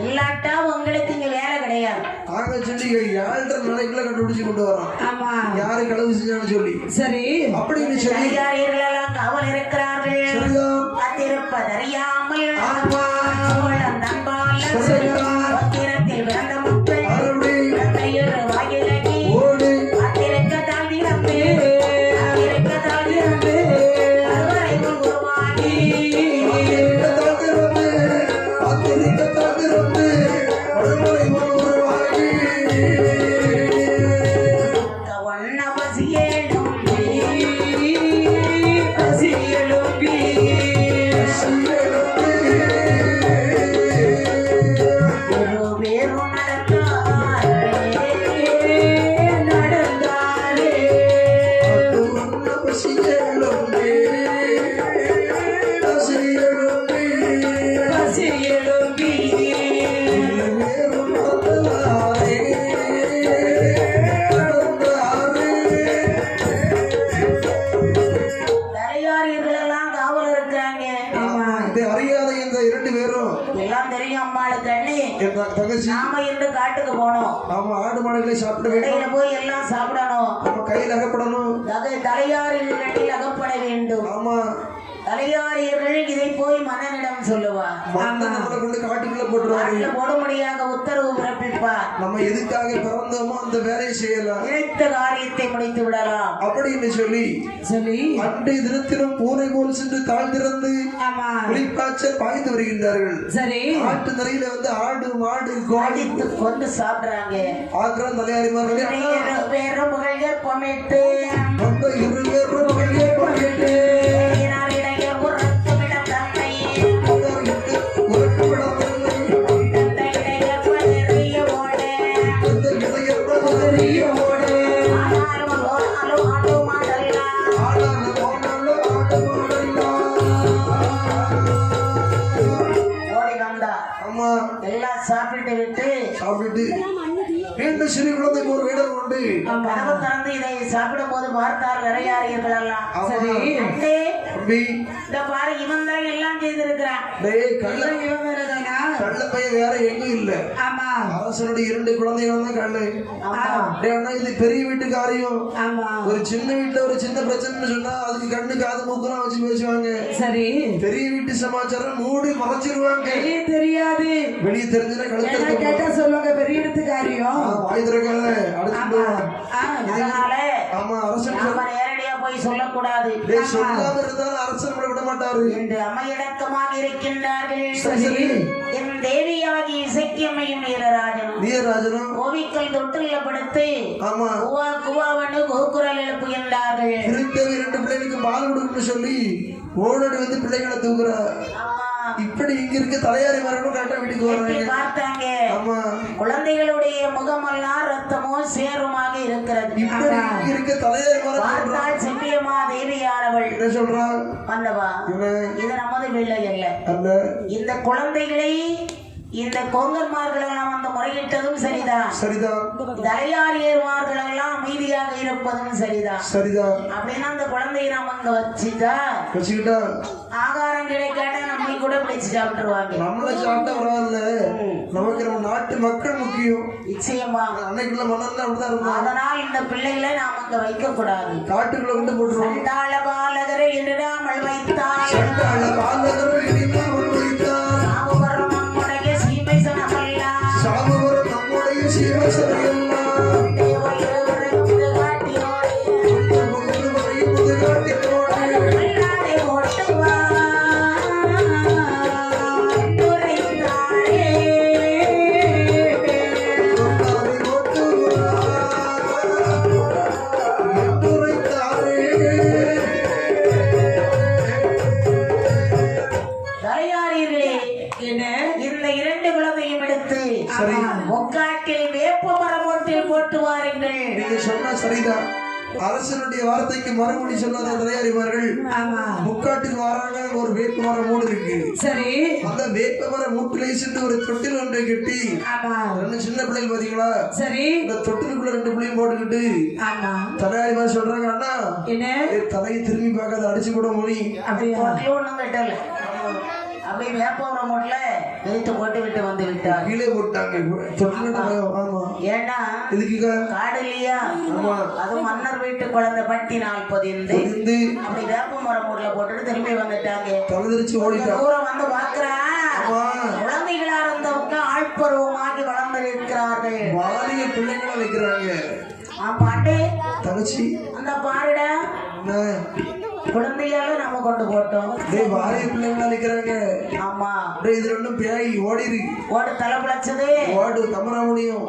A: இல்லாட்டா உங்களுக்கு இங்க வேலை கிடையாது.
B: நாங்க சொல்லி 7.5 நாளைக்குள்ள கண்டுபிடிச்சு கொண்டு வரோம்.
C: ஆமா
B: யாரு களவு செஞ்சாலும் சொல்லி.
C: சரி
B: அப்படின்னு சொல்லி
A: தலையாரியர்கள் எல்லாம் காவல் இருக்கிறார்கள்.
B: சரியா?
A: காத்திருப்பதறியாமல்
B: ஆமா.
A: சோழன் நண்பால்
B: சரியா?
A: பத்திரத்தில் பிறந்த முக்கள்
B: அறுபடி
A: தந்தையர் வாயிலகி
B: ஓடு
A: காத்திருக்க தாழ்ந்திடந்து காத்திருக்க தாழ்ந்திடந்து அறுவரைக்குள் உருவாகி ஒன்ன பசியேடும் ஒரு பேரும் நடந்தாரே தலையாரியர்கள் எல்லாம் காவல் இருக்காங்க.
B: அறியாத இந்த 2 பேரும்
A: எல்லாம் தெரியும் அம்மாளுக்கு அண்ணி.
B: என் தங்கச்சி.
A: நாம இன்று காட்டுக்கு போனோம்.
B: ஆமா, ஆடு மாடுகளை சாப்பிட
A: இடையில
B: வேண்டும்.
A: போய் எல்லாம் சாப்பிடணும்.
B: நம்ம கையில் அகப்படணும்.
A: தலையாரில் இடத்தில் அகப்பட வேண்டும்.
B: ஆமா,
A: தலையாரியர்கள் இதை போய் மன்னனிடம் சொல்லுவார்.
B: மன்னனை கொண்டு காட்டுக்குள்ள போட்டுருவாரு.
A: காட்டுல போடும்படியாக உத்தரவு பிறப்பிப்பார்.
B: நம்ம எதுக்காக பிறந்தோமோ அந்த வேலையை செய்யலாம்,
A: நினைத்த காரியத்தை முடித்து விடலாம்
B: அப்படின்னு சொல்லி
C: சொல்லி
B: அன்றைய தினத்திலும் பூனை போல் சென்று தாழ்ந்திருந்து
C: ஆமா
B: புலிப்பாய்ச்ச பாய்ந்து வருகின்றார்கள்.
C: சரி
B: ஆட்டு நிறையில வந்து ஆடு மாடு கோழி
A: அடித்து கொண்டு சாப்பிடுறாங்க.
B: ஆக்கிரம் தலையாரிமார்களே
A: வேறுபுகள் ஏற்பமிட்டு
B: அந்த 2 பேரும் வெளியே போயிட்டு
A: இடையர் உறக்குமிடம் தன்னை
B: உறக்க விடாமல்
A: தந்தை இடையர் பதறிய ஓட
B: அந்த இளையர் பதறிய ஓட
A: ஆனாலும் ஆடும் ஆடும் மாடல் சாப்பிட்டு விட்டு
B: மீண்டும் சிறு குழந்தைக்கு ஒரு வீடர் உண்டு.
A: கனவு திறந்து இதை சாப்பிடும் போது பார்த்தார் நிறையாரியர்கள் எல்லாம்.
B: சரி
A: இந்த பாரு இவன் தான் எல்லாம் செய்திருக்கிறான்.
B: கள்ள பையன் வேற எங்கும் இல்ல. அரசனுடைய 2 குழந்தைகள் தான் கள்ளு. இது பெரிய வீட்டு காரியம். ஒரு சின்ன வீட்டுல ஒரு சின்ன பிரச்சனை சொன்னா அதுக்கு கண்ணு காது மூக்கெல்லாம் வச்சு பேசுவாங்க. சரி பெரிய வீட்டு சமாச்சாரம் மூடி மறைச்சிருவாங்க. தெரியாது வெளியே தெரிஞ்சா கழுத்து கேட்டா சொல்லுவாங்க பெரிய வீட்டு காரியம் வாய் திறக்காத அடுத்து.
A: அதனால
B: ஆமா அரசன்
A: நேரடியா போய் சொல்லக்கூடாது.
B: சொல்லாம இருந்தாலும் அரசன் விட மாட்டாரு
A: என்று அமையடக்கமாக இருக்கின்றார்கள். என் தேவியாகி இசைக்கியம்மையும் வீரராஜனும் கோவிக்கல் தொட்டில படுத்து குவா குவாவனு கோகுரல் எழுப்புகின்றார்கள்.
B: 2 பிள்ளைகளுக்கு பால் கொடுக்கணும்னு சொல்லி ஓடோடி வந்து பிள்ளைகளை தூக்குறார். இப்படி இங்க இருக்க தலையாரி மரணும் கரெக்டா வீட்டுக்கு வர்றாங்க.
A: பார்த்தாங்க குழந்தைகளுடைய முகமெல்லாம் ரத்தமோ சேருமாக இருக்கிறது.
B: இப்படி இங்க இருக்க தலையாரி மரம்
A: பார்த்தால் செம்பியம்மா தேவியானவள்
B: என்ன சொல்றான்?
A: வந்தவா இது நமது பிள்ளை அல்ல. இந்த குழந்தைகளை இந்த கோங்கன்மார்கள் எல்லாம் வந்து முறையிட்டதும் சரிதான். தலையாரியர்மார்கள் எல்லாம் அமைதியாக இருப்பதும் சரிதான். அப்படின்னா அந்த குழந்தையை நாம அங்க வச்சுட்டா ஆகாரம் கிடைக்காட்ட நம்ம கூட பிடிச்சு சாப்பிட்டுருவாங்க.
B: நம்மள சாப்பிட்டா பரவாயில்ல, நமக்கு நம்ம நாட்டு மக்கள் முக்கியம்.
A: நிச்சயமா
B: அன்னைக்குள்ள மனம்ல அப்படிதான் இருக்கும்.
A: அதனால் இந்த பிள்ளைகளை நாம அங்க வைக்க கூடாது.
B: காட்டுக்குள்ள கொண்டு போட்டுருவோம்.
A: சண்டாள பாலகரை இடாமல் வைத்தார்.
B: சரிதான். அரசனுடைய வார்த்தைக்கு மறுமொழி சொல்லாத தலையாரிமார்கள் முக்காட்டுக்கு வராங்க. ஒரு வேப்ப மரம் மூடு இருக்கு. சரி அந்த வேப்ப மரம் மூட்டிலே சென்று ஒரு தொட்டில் ஒன்றை கட்டி 2 சின்ன பிள்ளைகள் பாத்தீங்களா? சரி இந்த தொட்டிலுக்குள்ள 2 பிள்ளையும் போட்டுக்கிட்டு தலையாரிமார் சொல்றாங்க, அண்ணா தலையை திரும்பி பார்க்காத அடிச்சு கூட மொழி
A: அப்படியே வேப்பவர மூட்ல எடுத்து போட்டு விட்டு வந்து விட்டார்.
B: கீழே போட்டாங்க.
A: ஏன்னா காடு இல்லையா? அது மன்னர் வீட்டு குழந்தை பட்டினால் பொதிந்து அப்படி வேப்ப மரம் மூட்ல போட்டுட்டு திரும்பி வந்துட்டாங்க. தூரம் வந்து பாக்குறான் குழந்தைகளா இருந்தவங்க ஆழ்பருவமாகி வளர்ந்திருக்கிறார்கள்.
B: பிள்ளைங்களா வைக்கிறாங்க.
A: பாட்டு
B: தங்கச்சி
A: அந்த பாருட குழந்தையால நம்ம கொண்டு போட்டோம்.
B: வாரிய பிள்ளைங்களா நிக்கிறாங்க.
A: ஆமா
B: இது 2 பேய் ஓடிரு
A: ஓடு தலை பிழைச்சது
B: ஓடு தமராமணியும்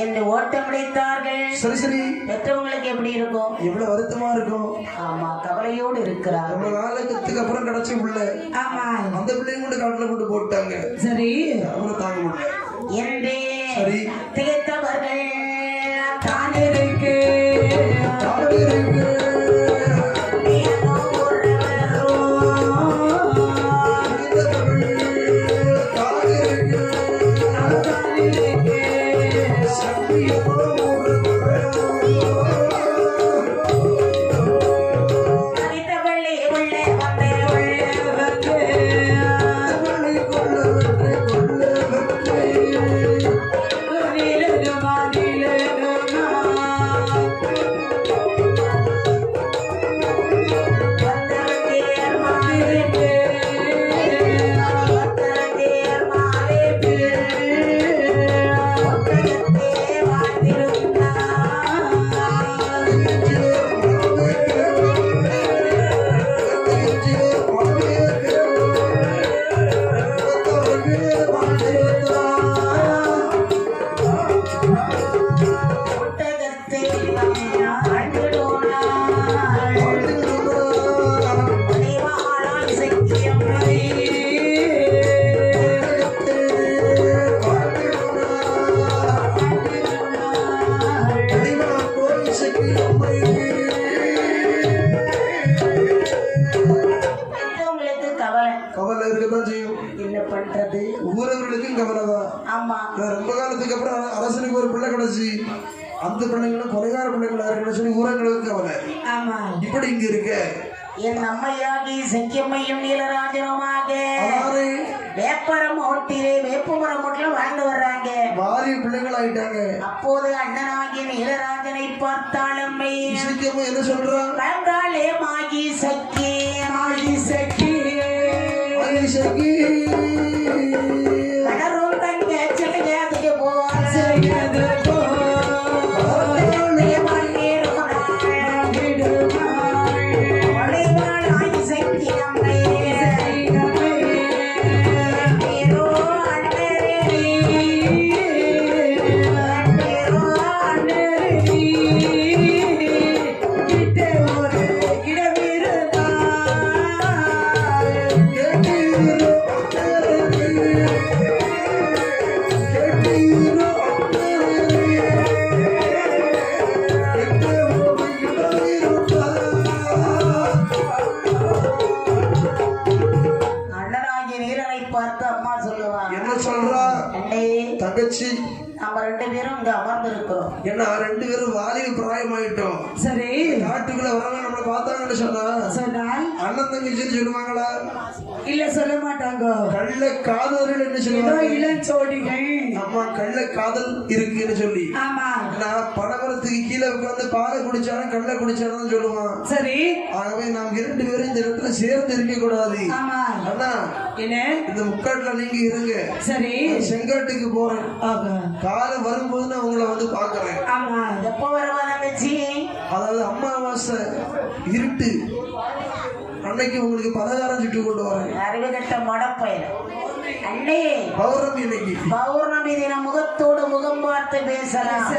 A: என்று ஓட்டம் பிடித்தார்கள்.
B: சரி
A: பெற்றவங்களுக்கு எப்படி இருக்கும்? எவ்வளவு
B: வருத்தமா இருக்கும்.
A: ஆமா கவலையோடு இருக்கிறார்.
B: நம்ம காலத்துக்கு அப்புறம் கிடைச்ச பிள்ளை. ஆமா அந்த பிள்ளைங்க கொண்டு காட்டுல கொண்டு போட்டாங்க. சரி அப்புறம் தாங்க முடியல
A: என்று
B: சரி
A: திகைத்தவர்கள் தான் இருக்கு
B: நீல இருக்கத்தான் செய்யும்.
A: என்ன பண்றது?
B: ஊரவர்களுக்கும் கவலை தான்.
A: ஆமா,
B: ரொம்ப காலத்துக்கு அப்புறம் அரசனுக்கு ஒரு பிள்ளை கிடைச்சி அந்த பிள்ளைங்களும் கொலைகார பிள்ளைங்களா இருக்குன்னு சொல்லி ஊரங்களுக்கு கவலை.
C: ஆமா,
B: இப்படி இங்க இருக்க
A: என் அம்மையாகி செக்கியம்மையும் நீலராஜனுமாக வேப்பரம் ஓட்டிலே வேப்பமரம் ஓட்டில வாழ்ந்து வர்றாங்க.
B: வாரிய பிள்ளைகள் ஆயிட்டாங்க.
A: அப்போது அண்ணனாகி நீலராஜனை பார்த்தால் அம்மை
B: செக்கியம்மா என்ன சொல்றான்?
A: பங்காளே மாகி சக்கி மாகி சக்கி
B: சக்கி
A: கடரும் தங்க சிலையாதுக்கு போல தங்கச்சி நம்ம ரெண்டு பேரும் இங்க அமர்ந்திருக்கிறோம்.
B: ஏன்னா ரெண்டு பேரும் வாலிப பிராயமாயிட்டோம்.
C: சரி,
B: நாட்டுக்குள்ள வரவங்க நம்மளை பார்த்தாங்கன்னு சொன்னால் அண்ணன் தங்கச்சின்னு சொல்லுவாங்களா?
C: இல்ல, சொல்ல மாட்டாங்க.
B: கள்ள காதலர்கள் என்ன சொல்லுவாங்க?
C: இளஞ்சோடிகள்.
B: ஆமா, கள்ள காதல் இருக்குன்னு சொல்லி.
C: ஆமா,
B: நான் படவரத்துக்கு கீழே உட்கார்ந்து பாலை குடிச்சாலும் கள்ள குடிச்சாலும் சொல்லுவான்.
C: சரி, ஆகவே
B: நாம் இரண்டு பேரும் இந்த இடத்துல சேர்ந்து இருக்க கூடாது.
C: ஆமா,
B: அண்ணா
C: என்ன
B: இந்த முக்காட்டுல நீங்க இருங்க.
C: சரி,
B: செங்காட்டுக்கு போறேன். காலம் வரும்போது நான் உங்களை வந்து பாக்குறேன்.
A: ஆமா, எப்ப வருவா தங்கச்சி?
B: அதாவது அமாவாசை இருட்டு அன்னைக்கு உங்களுக்கு பலகாரம் சுட்டு கொண்டு வரேன்.
A: அறிவு கட்ட மடப்பயல் அண்ணே,
B: பௌர்ணமி இன்னைக்கு
A: பௌர்ணமி தினம் முகத்தோடு முகம் பார்த்து பேசலாம்.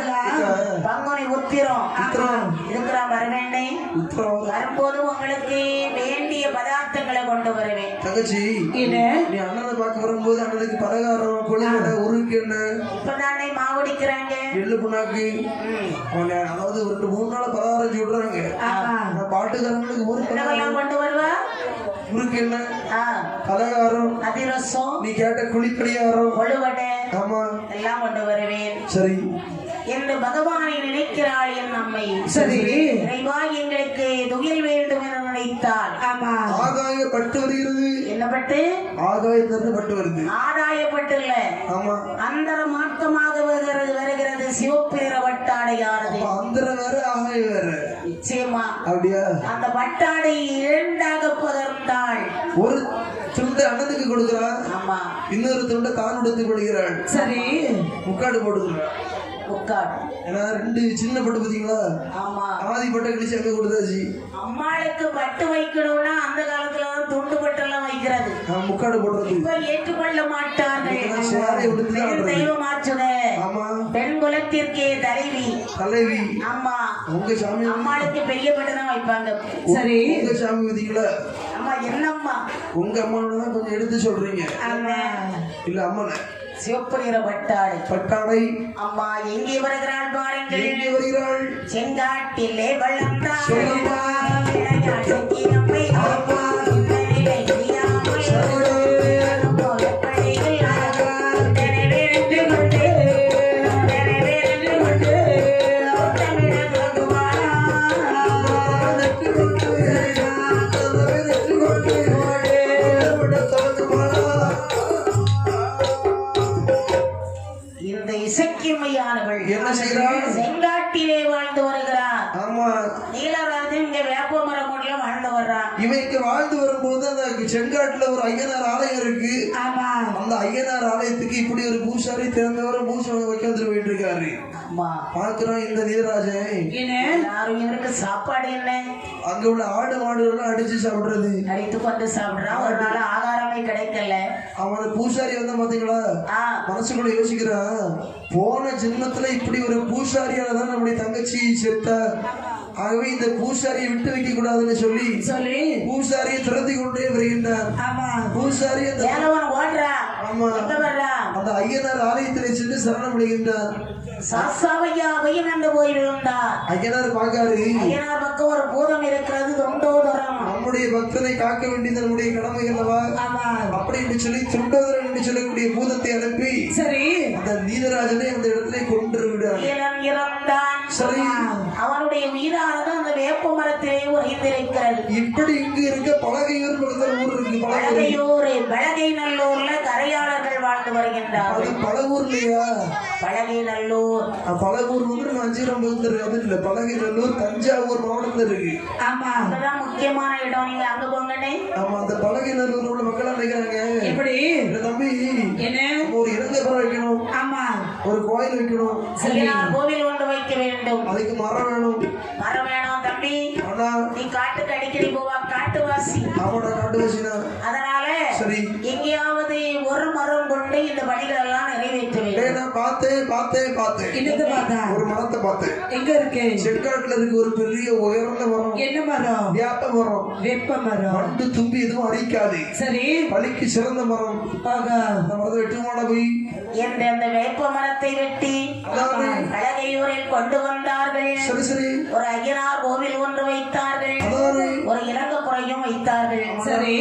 A: பங்குனி உத்திரம் இதுக்குறான் வரவேண்டே. வரும்போது உங்களுக்கு வேண்டிய பதார்த்தங்களை கொண்டு வருவேன்.
B: தங்கச்சி, நீ அண்ணனை பார்க்க வரும்போது அண்ணனுக்கு பலகாரம் கொழுக்கட்டை உருக்கு என்ன
A: இப்பதானே மாவடிக்கிறாங்க
B: எள்ளு புண்ணாக்கு அதாவது ஒரு 3 நாள் பலகாரம் சொல்றாங்க. பாட்டுக்காரங்களுக்கு ஒரு
A: கொண்டு வருவா
B: உருக்கு என்ன பலகாரம்
A: அதிரசம்
B: நீ கேட்ட குழிப்படியாரம்
A: கொழுவடை
B: ஆமா
A: எல்லாம் கொண்டு வருவேன்.
B: சரி
A: என்று பகவானை நினைக்கிறாள் என் அம்மை.
C: சரி,
A: இறைவா எங்களுக்கு துயில் வேண்டும் என நினைத்தாள்.
C: ஆமா,
B: ஆகாய பட்டு வருகிறது.
A: என்ன பட்டு?
B: ஆகாயத்திலிருந்து பட்டு வருது.
A: ஆதாயப்பட்டு இல்ல,
B: ஆமா,
A: அந்தர மாற்றமாக வருகிறது சிவப்பு நிற வட்டாடையானது.
B: அந்தர வேற ஆகாய வேற.
A: நிச்சயமா
B: அப்படியா?
A: அந்த வட்டாடை 2ஆக பகர்ந்தாள்.
B: ஒரு துண்டை அண்ணனுக்கு கொடுக்கிறாள்.
A: ஆமா,
B: இன்னொரு துண்டை தான் எடுத்துக் கொள்கிறாள்.
C: சரி,
B: முக்காடு போடுகிறாள்.
A: முக்காடு
B: ஏன்னா 2 சின்ன பட்டு பாத்தீங்களா?
A: ஆமா,
B: ஆதி பட்டை கழிச்சு அங்க கொடுத்தாச்சு.
A: அம்மாளுக்கு பட்டு வைக்கணும்னா அந்த காலத்துல தூண்டு பட்டு எல்லாம் வைக்கிறது.
B: முக்காடு போடுறது
A: இப்ப ஏற்றுக்கொள்ள மாட்டார்கள். தெய்வமாச்சுட பெண் குலத்திற்கே தலைவி. ஆமா,
B: உங்க சாமி
A: அம்மாளுக்கு பெரிய பட்டு தான் வைப்பாங்க.
C: சரி,
B: உங்க சாமி பாத்தீங்களா?
A: அம்மா என்னம்மா
B: உங்க அம்மாவோட தான் கொஞ்சம் எடுத்து சொல்றீங்க. இல்ல அம்மனை
A: சிவப்பு நிற
B: பட்டாடை.
A: அம்மா எங்கே வருகிறாள் பாருங்கள்.
B: எங்கே வருகிறாள்?
A: செங்காட்டிலே வளர்ந்தாள்.
B: என்ன செய்கிறாள்?
A: செங்காட்டிலே வாழ்ந்து வருகிறார்.
B: ஆமா,
A: நீலராஜன் இங்க வேப்ப மரம் கொண்டு வாழ்ந்து வர்றான்.
B: இவங்க வாழ்ந்து வரும்போது அந்த செங்காட்டுல ஒரு ஐயனார் ஆலயம் இருக்கு.
A: ஆமா,
B: அந்த ஐயனார் ஆலயத்துக்கு இப்படி ஒரு பூசாரி திறந்தவரை பூசை வைக்க போயிட்டு இருக்காரு. பாக்குறோம் இந்த நீலராஜன்
A: இவருக்கு சாப்பாடு என்ன?
B: அங்க உள்ள ஆடு மாடுகள் அடிச்சு சாப்பிடுறது,
A: அடித்து கொண்டு சாப்பிடுறான். ஒரு நாள் ஆகாரமே கிடைக்கல.
B: அவன் பூசாரி வந்தா பாத்தீங்களா? மனசுக்குள்ள யோசிக்கிறான், போன ஜென்மத்துல இப்படி ஒரு பூசாரியாலதான் நம்முடைய தங்கச்சி செத்தா. ஆகவே இந்த பூசாரியை விட்டு வைக்க கூடாதுன்னு சொல்லி பூசாரியை துரத்தி கொண்டே வருகின்றார். பூசாரி அந்த ஐயனார் ஆலயத்திலே சென்று சரணம் அடைகின்றார். ஐயனார் பாக்காரு,
A: ஒரு பூதம் இருக்கிறது. தொண்டோதரம்,
B: நம்முடைய பக்தனை காக்க வேண்டியது நம்முடைய கடமை அல்லவா? அப்படி என்று சொல்லி துண்டோதரன் என்று சொல்லக்கூடிய பூதத்தை அனுப்பி
C: சரி
B: அந்த நீலராஜனை அந்த இடத்துல கொன்று விடுறார். சரி
A: அவனுடைய வீரானது அந்த வேப்ப மரத்திலே உறைந்திருக்கிறது.
B: இப்படி இங்கு இருக்க பலகையூர் ஊர் இருக்கு.
A: பலகையூர் பலகை நல்லூர்ல கரையாளர்கள் வாழ்ந்து வருகின்றார்கள்.
B: அது பல ஊர்லையா?
A: பலகை நல்லூர்
B: பலகூர் வந்து அஞ்சிரம் அது இல்ல. பலகை நல்லூர் தஞ்சாவூர் மாவட்டத்துல இருக்கு.
A: ஆமா அதுதான் முக்கியமான இடம். நீங்க அங்க போங்கண்ணே.
B: ஆமா அந்த பலகை நல்லூர் உள்ள மக்கள் நினைக்கிறாங்க
C: எப்படி
B: தம்பி
C: என்ன
B: ஒரு இறங்கப்பறம் வைக்கணும்.
C: ஆமா
B: ஒரு கோயில் வைக்கணும்.
A: கோவில் ஒன்று வைக்க வேண்டும்.
B: அதுக்கு மரம் வேணும்.
A: மரம் வேணும் தம்பி. நீ காட்டுக்கு அடிக்கடி போவா காட்டுவாசி.
B: ஆமாடா காட்டுவாசினா.
A: அதனால
B: சரி
A: எங்கேயாவது ஒரு மரம் கொண்டு இந்த பணிகள் எல்லாம் நிறைவேற்ற வேண்டும்.
B: நான் பார்த்தேன்
C: என்னது பார்த்தா?
B: ஒரு மரத்தை பார்த்தேன்.
C: எங்க இருக்கு?
B: செக்காட்டுல இருக்கு ஒரு பெரிய உயர்ந்த மரம்.
C: என்ன மரம்?
B: வேப்ப மரம்.
C: வேப்ப மரம்.
B: வண்டு தும்பி எதுவும் அரிக்காது.
C: சரி
B: பலிக்கு சிறந்த மரம். அந்த மரத்தை வெட்டுமாட போய்
A: அந்த வேப்ப மரத்தை வெட்டி பலகையூரில் கொண்டு வந்தார்கள்.
B: சரி சரி
A: ஒரு ஐயனார் கோவில் ஒன்று வைத்தார்கள். ஒரு இறங்கப்புறையும் வைத்தார்கள்.
C: சரி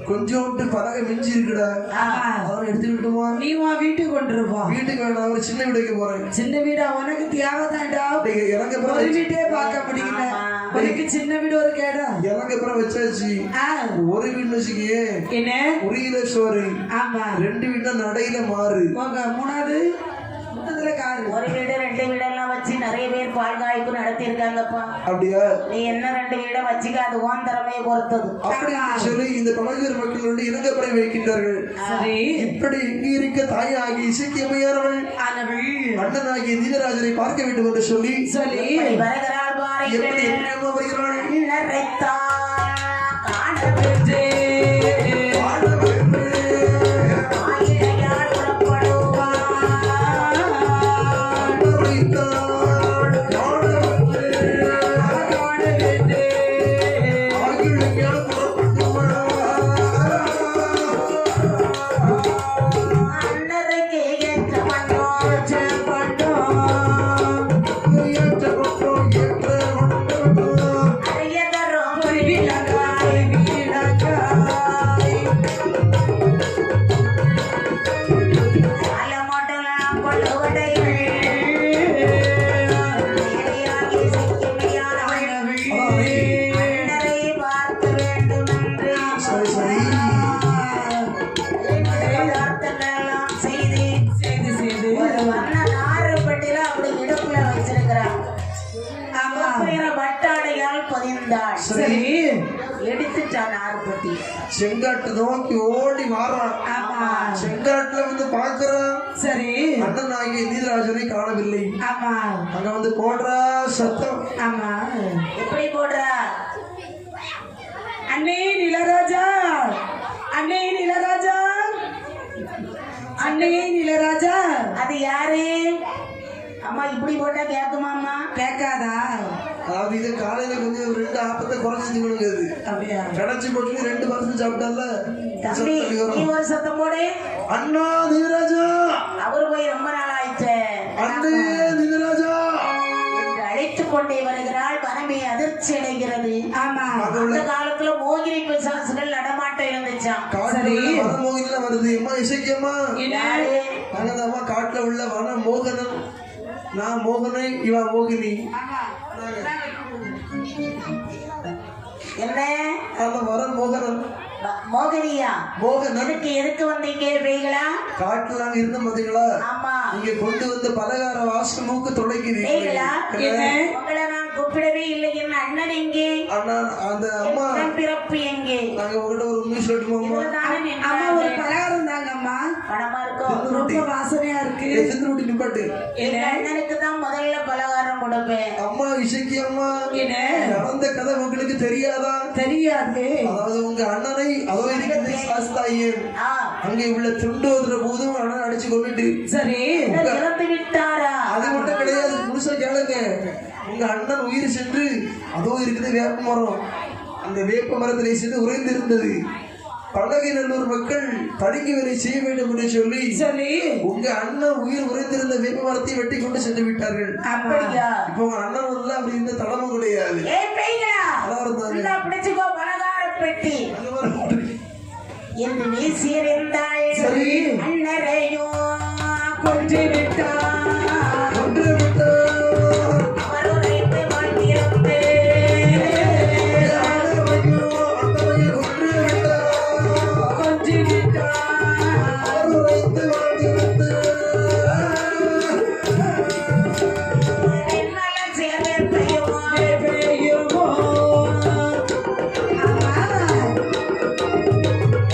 B: கொஞ்சோண்டு பலகை மிஞ்சி இருக்குடா. அவரை எடுத்துக்கிட்டுமா?
C: நீ வீட்டுக்கு கொண்டுருப்பா.
B: வீட்டுக்கு வேண்டாம் ஒரு சின்ன வீடுக்கு போறேன்.
C: சின்ன வீடா உனக்கு தேவைதான்டா.
B: ஒரு
C: வீட்டே பார்க்க முடியல. உனக்கு சின்ன வீடு ஒரு கேடா.
B: எனக்கு அப்புறம் வச்சாச்சு. ஒரு வீடு வச்சுக்கியே
C: என்ன
B: உரியில சோறு.
C: ஆமா
B: 2 வீடுனா நடையில மாறு.
C: 3வது
A: ஒரு வீடு 2 வீடெல்லாம் வச்சு நிறைய பேர் பால் காய்ப்பு நடத்தி இருக்காங்கப்பா.
B: அப்படியா?
A: நீ என்ன 2 வீட வச்சுக்க அது ஓன் திறமையை பொறுத்தது.
B: அப்படி சொல்லி இந்த பலகூர் மக்கள் வந்து இறங்கப்பறை வைக்கின்றார்கள். இப்படி இங்கு இருக்க தாயாகி இசைக்கியமையானவள் அண்ணனாகிய நீலராஜனை பார்க்க வேண்டும் என்று சொல்லி
A: வருகிறாள் பாரு.
B: எப்படி வருகிறாள்? செங்காட்டு நோக்கி ஓடி மாறான். செங்காட்டுல வந்து பாக்குறான். சரி அண்ணனாகிய நீலராஜனை காணவில்லை. அங்க வந்து போடுறா சத்தம்.
A: எப்படி போடுறா?
C: அண்ணே நீலராஜா, அண்ணே நீலராஜா, அண்ணே நீலராஜா.
A: அது யாரு? அம்மா இப்படி போட்டா கேக்குமாம்மா? கேட்காதா?
B: அதாவது இது காலையில கொஞ்சம் 2 ஆப்பத்தை குறைச்சிக்கணுங்க. அது
C: அப்படியா?
B: கிடைச்சி போட்டு 2 பர்சன்ட் சாப்பிட்டால
A: நீ ஒரு சத்தம் போடு.
B: அண்ணா நீலராஜா.
A: அவரு போய் ரொம்ப நாள் ஆயிடுச்சு.
B: அண்ணே நீலராஜா
A: அழைத்து கொண்டே வருகிறாள். மனமே அதிர்ச்சி அடைகிறது. ஆமா அந்த காலத்துல மோகினி பிசாசுகள் நடமாட்டம் இருந்துச்சாம்.
B: மோகினில வருது. அம்மா இசைக்கம்மா அங்கதாம்மா காட்டுல உள்ள வன மோகனன். நான் மோகனை, இவ மோகினி.
A: என்ன
B: வர மோகனன்
A: மோகினியா? மோகனுக்கு எதுக்கு வந்தீங்க? பேய்களா?
B: காட்டுல இருந்த பாத்தீங்களா?
A: ஆமா
B: நீங்க கொண்டு வந்து பலகார வாசம் மூக்கு தொலைக்கிறீங்களா?
A: உங்களை நான் கூப்பிடவே இல்லை. என் அண்ணன் எங்கே?
B: அண்ணா அந்த அம்மா
A: பிறப்பு எங்கே?
B: நாங்க உங்கள்கிட்ட ஒரு உண்மை சொல்லட்டுமா?
C: அம்மா ஒரு பலகாரம் தாங்க அம்மா.
A: பணமா இருக்கும்,
C: ரொம்ப வாசனையா இருக்கு.
B: செந்துருட்டி நிப்பாட்டு.
A: என் அண்ணனுக்கு தான் முதல்ல பலகாரம் கொடுப்பேன்.
B: அம்மா இசைக்கு அம்மா நடந்த கதை உங்களுக்கு தெரியாதா?
C: தெரியாது.
B: அதாவது உங்க அண்ணனை அதோ இருக்கிறது சாஸ்தாயன் அங்கே உள்ள துண்டோதுற போதும் அண்ணன் அடிச்சு கொண்டுட்டு
C: சரி
A: இறந்து விட்டாரா?
B: அது மட்டும் கிடையாது. முழுசா கேளுங்க. உங்க அண்ணன் உயிர் சென்று அதோ இருக்குது வேப்ப மரம். அந்த வேப்ப மரத்திலே சென்று உறைந்திருந்தது. பலகைநல்லூர் மக்கள் தடுக்கி வேலை செய்ய வேண்டும் என்று சொல்லி உங்க அண்ணன் உயிர் உறைந்திருந்த வேப்ப மரத்தை வெட்டி கொண்டு சென்று விட்டார்கள்.
A: அப்படியா?
B: இப்ப உங்க அண்ணன் வந்து அப்படி இருந்த தளமும் கிடையாது.
A: பிடிச்சுக்கோ பலகா பெட்டி என்று வீசியிருந்தாள்.
B: சரி.
A: அண்ணரையோ
C: கொன்று விட்டார்
A: அவர் உரைத்து வாழ்ந்திருந்து
C: கொன்று விட்டார்
A: என்னால சேர்வையுமோ
C: பெய்யுமோ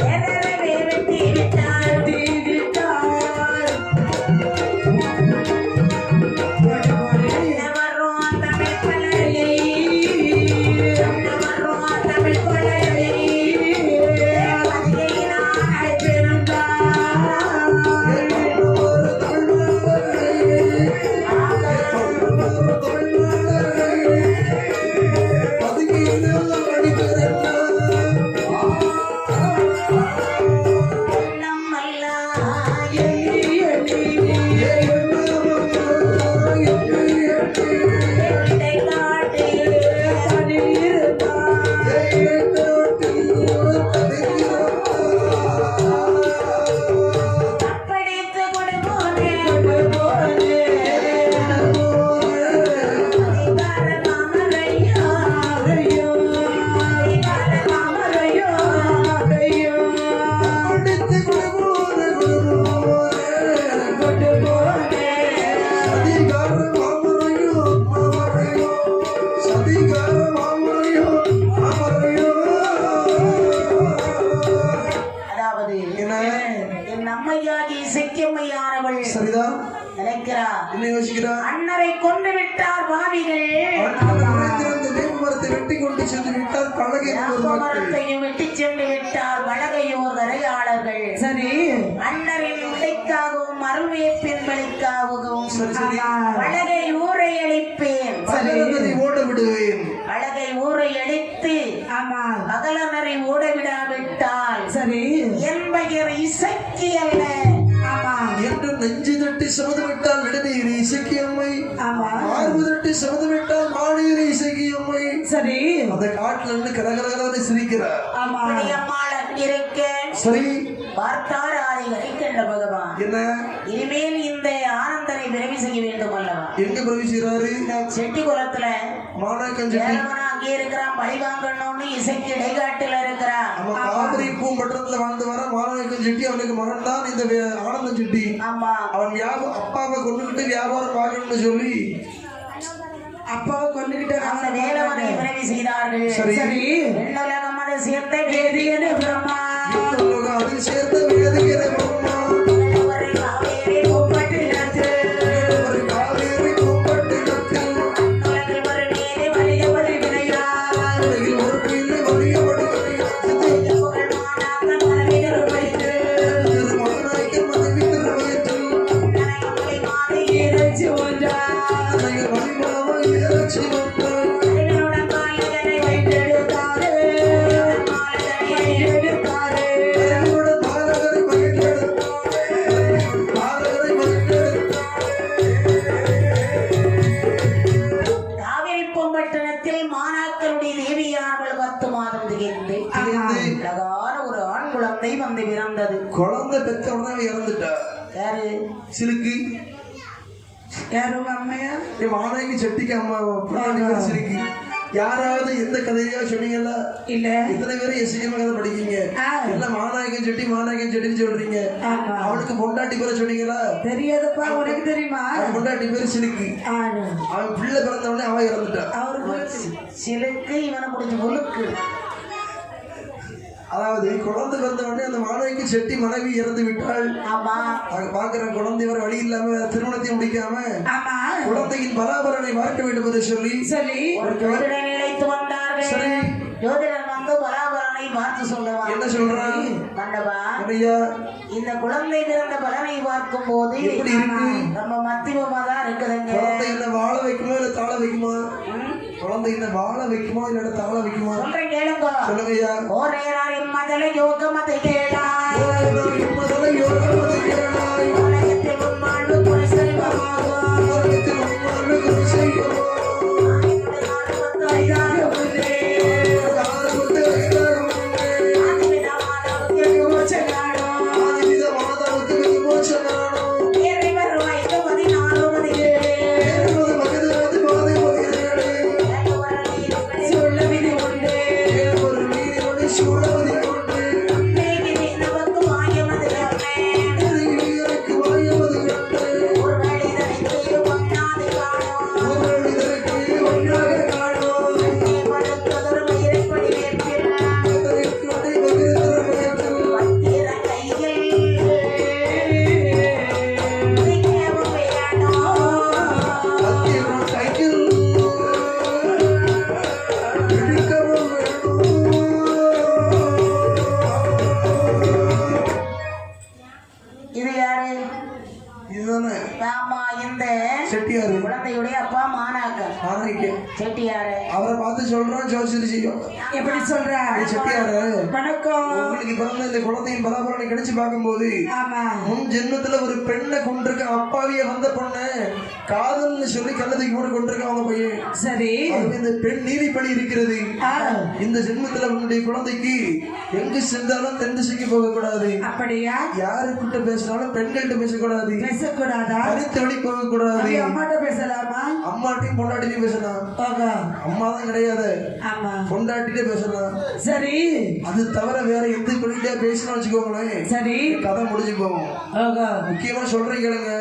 A: வேறவே வெட்டி விட்டாள்.
C: விட்டார்
A: வரும் தமிழ் பலரை வரும் தமிழ் பலரை பதிகையினால் இசைக்கம்மையானவள்
B: சரிதான்
A: நினைக்கிறார்.
B: என்ன யோசிக்கிறார்?
A: அண்ணரை கொண்டு விட்டார் பாவிகள்.
B: மரத்தை வெட்டி கொண்டு சென்று விட்டார் பழகை
A: மரத்தையும் வெட்டி சென்று விட்டார் பலகையோர் வரையாளர்கள்.
C: சரி
A: அண்ணரின் விடைக்காகவும் அருள்வேப்பின் பலிக்காகவும்
B: சரி.
A: பலகை ஊரை அழிப்பேன்.
B: ஓட விடுவேன்.
A: பலகை ஊரை அழித்து
C: ஆமா
A: அகலனரை ஓட விடாவிட்டால்
C: சரி
A: என் பெயர் இசைக்கு அல்ல.
C: ஆமா
B: என்று நெஞ்சு தட்டி சமது விட்டால் நெடுநீர் இசைக்கு அம்மை.
C: ஆமா
B: மார்பு தட்டி சமது விட்டால் மாநீர் இசைக்கு அம்மை.
C: சரி
B: அந்த காட்டுல இருந்து கரகரகரன்னு சிரிக்கிறார்.
C: ஆமா
A: அம்மாள் அங்கிருக்க
B: சரி
A: பார்த்தார் ஆதி கரிக்கண்ட பகவான்.
B: என்ன
A: இனிமேல் இந்த ஆனந்தனை விரைவி செய்ய வேண்டும் அல்லவா?
B: எங்க பிரவேசிக்கிறாரு?
A: செட்டி குளத்துல
B: மாணாக்கன் செட்டி.
A: ஏழவனா அங்கே இருக்கிறான், பழி வாங்கணும்னு இசைக்கு இடைக்காட்டுல இருக்கிறான்.
B: அவன் காவிரி பூம்பட்டத்துல வாழ்ந்து வர மாணாக்கன் செட்டி. அவனுக்கு மகன் தான் இந்த ஆனந்தன் செட்டி.
A: ஆமா
B: அவன் அப்பாவை கொண்டுகிட்டு வியாபாரம் பார்க்கணும்னு சொல்லி
C: அப்பாவை கொண்டுகிட்ட
A: அந்த வேலவனை விரைவி செய்தார்கள்.
B: சரி.
A: விண்ணுலகம் அதை சேர்த்த வேதியனு பிரம்மா
B: அதில் சேர்த்த வேதியன பிரம்மா
A: ஒரு காவேரி பூம்பட்டினத்து
B: ஒரு காவேரி பூம்பட்டினத்தில்
A: உலகில் ஒரு மேதை வலியபடி வினையார்
B: உலகில் ஒரு பிள்ளை வலியபடி
A: புகழ் மாணாக்கன் மனதில் வைத்து
B: மாணாக்கன் மனைவி திருவயத்தில்
A: நனைமொழி மாலை
C: இறைச்சி ஒன்றார்
B: வலிமாவை இறைச்சி வந்தார்.
A: அறிவனுடன் காலகனை வைத்தெடுத்தாரே
C: எடுத்தாரே
B: அறிவோட பாலகரை மகிழ்ந்தெடுத்தார். பாலகரை மகிழ்ந்தெடுத்தார்.
A: காவிரி பூம்பட்டினத்தில் மாணாக்கருடைய தேவியானவள் 10 மாதம் திகழ்ந்து அழகான ஒரு ஆண் குழந்தை வந்து பிறந்தது.
B: குழந்தை பெற்ற உடனே இறந்துட்டா.
A: யாரு?
B: சிலுக்கு
C: யாரும் அம்மையா
B: என் மாணவிக்கு செட்டிக்கு அம்மா பின்னாடி பேர் சிலுக்கு. யாராவது எந்த கதையா சொன்னீங்கல்ல?
C: இல்ல
B: இத்தனை பேரும் எசிகமா கதை படிக்கீங்க. எல்லாம் மாநாயகன் செட்டின்னு சொல்றீங்க. அவனுக்கு பொண்டாட்டி பேரை சொன்னீங்களா?
C: தெரியாதப்பா உனக்கு தெரியுமா?
B: அவன் பொண்டாட்டி பேரு சிலுக்கு. அவன் பிள்ளை பிறந்த உடனே அவன் இறந்துட்டான்.
C: அவருக்கு
A: சிலுக்கு இவனை முடிஞ்சு முழுக்கு.
B: அதாவது குழந்தை பிறந்த உடனே அந்த மாணவிக்கு செட்டி மனைவி இறந்து விட்டாள்.
A: ஆமா
B: அங்க பாக்குற குழந்தை வர வழி இல்லாம திருமணத்தை முடிக்காம
C: ஆமா
B: குழந்தையின் பராபரனை பார்க்க வேண்டும் என்று சொல்லி
C: சரி
A: ஒரு ஜோதிடர் நிலைத்து வந்தார்கள்.
B: சரி.
A: ஜோதிடர் வந்து பராபரனை பார்த்து சொல்லுவான்.
B: என்ன சொல்றான்?
A: மண்டபா
B: ஐயா
A: இந்த குழந்தை பிறந்த பலனை பார்க்கும் போது
B: எப்படி இருக்கு?
A: நம்ம மத்தியமா தான் இருக்குதுங்க.
B: குழந்தை என்ன வாழ வைக்குமா இல்ல தாழ வைக்குமா? குழந்தை என்ன வாழ வைக்குமா இல்ல தாழ வைக்குமா?
A: சொல்றேன் கேளுங்க.
B: சொல்லுங்க ஐயா.
A: ஓரேராரி மதல யோகமதை கேளாய்.
B: முதல்ல யோகமதை கேளாய்.
A: உலகத்தில் உன்மாழ்வு ஒரு செல்வமாகும்.
B: உலகத்தில் உன்மாழ்வு ஒரு செல்வமாகும்.
A: ஐந்தாவது 10 ஐந்தாவது ஒன்றே.
B: ஆறு கொண்டு ஐந்தாறு
A: செட்டியாரு
B: அவரை பார்த்து சொல்றான் ஜோசியர் செய்யும்.
C: எப்படி சொல்ற?
B: செட்டியாரு
C: வணக்கம்.
B: உங்களுக்கு பிறந்த இந்த குழந்தையின் பராபரனை கணிச்சு பார்க்கும்போது
C: ஆமா
B: முன் ஜென்மத்துல ஒரு பெண்ணை கொண்டிருக்க அப்பாவிய வந்த பொண்ணு காதல்னு சொல்லி கள்ளத்துக்கு போட்டு கொண்டிருக்க அவங்க பையன்.
C: சரி
B: இந்த பெண் நீதிப்படி இருக்கிறது. இந்த ஜென்மத்துல உன்னுடைய குழந்தைக்கு எங்கு சென்றாலும் தென் திசைக்கு போக கூடாது.
C: அப்படியா?
B: யாருக்கிட்ட பேசினாலும் பெண்கள்கிட்ட பேசக்கூடாது.
C: பேசக்கூடாதா?
B: தனித்து வழி போக கூடாது.
C: அம்மாட்ட பேசலாமா?
B: அம்மாட்டையும் பொண்டாட்டியும் பேசலாம். அம்மா தான் கிடையாது,
C: ஆமா
B: பொண்டாட்டிட்டே பேசலாம்.
C: சரி
B: அது தவிர வேற எந்த பெண்கிட்ட பேசணும் வச்சுக்கோங்களேன்,
C: சரி
B: கதை முடிஞ்சு போகும். முக்கியமா சொல்றேன் கேளுங்க.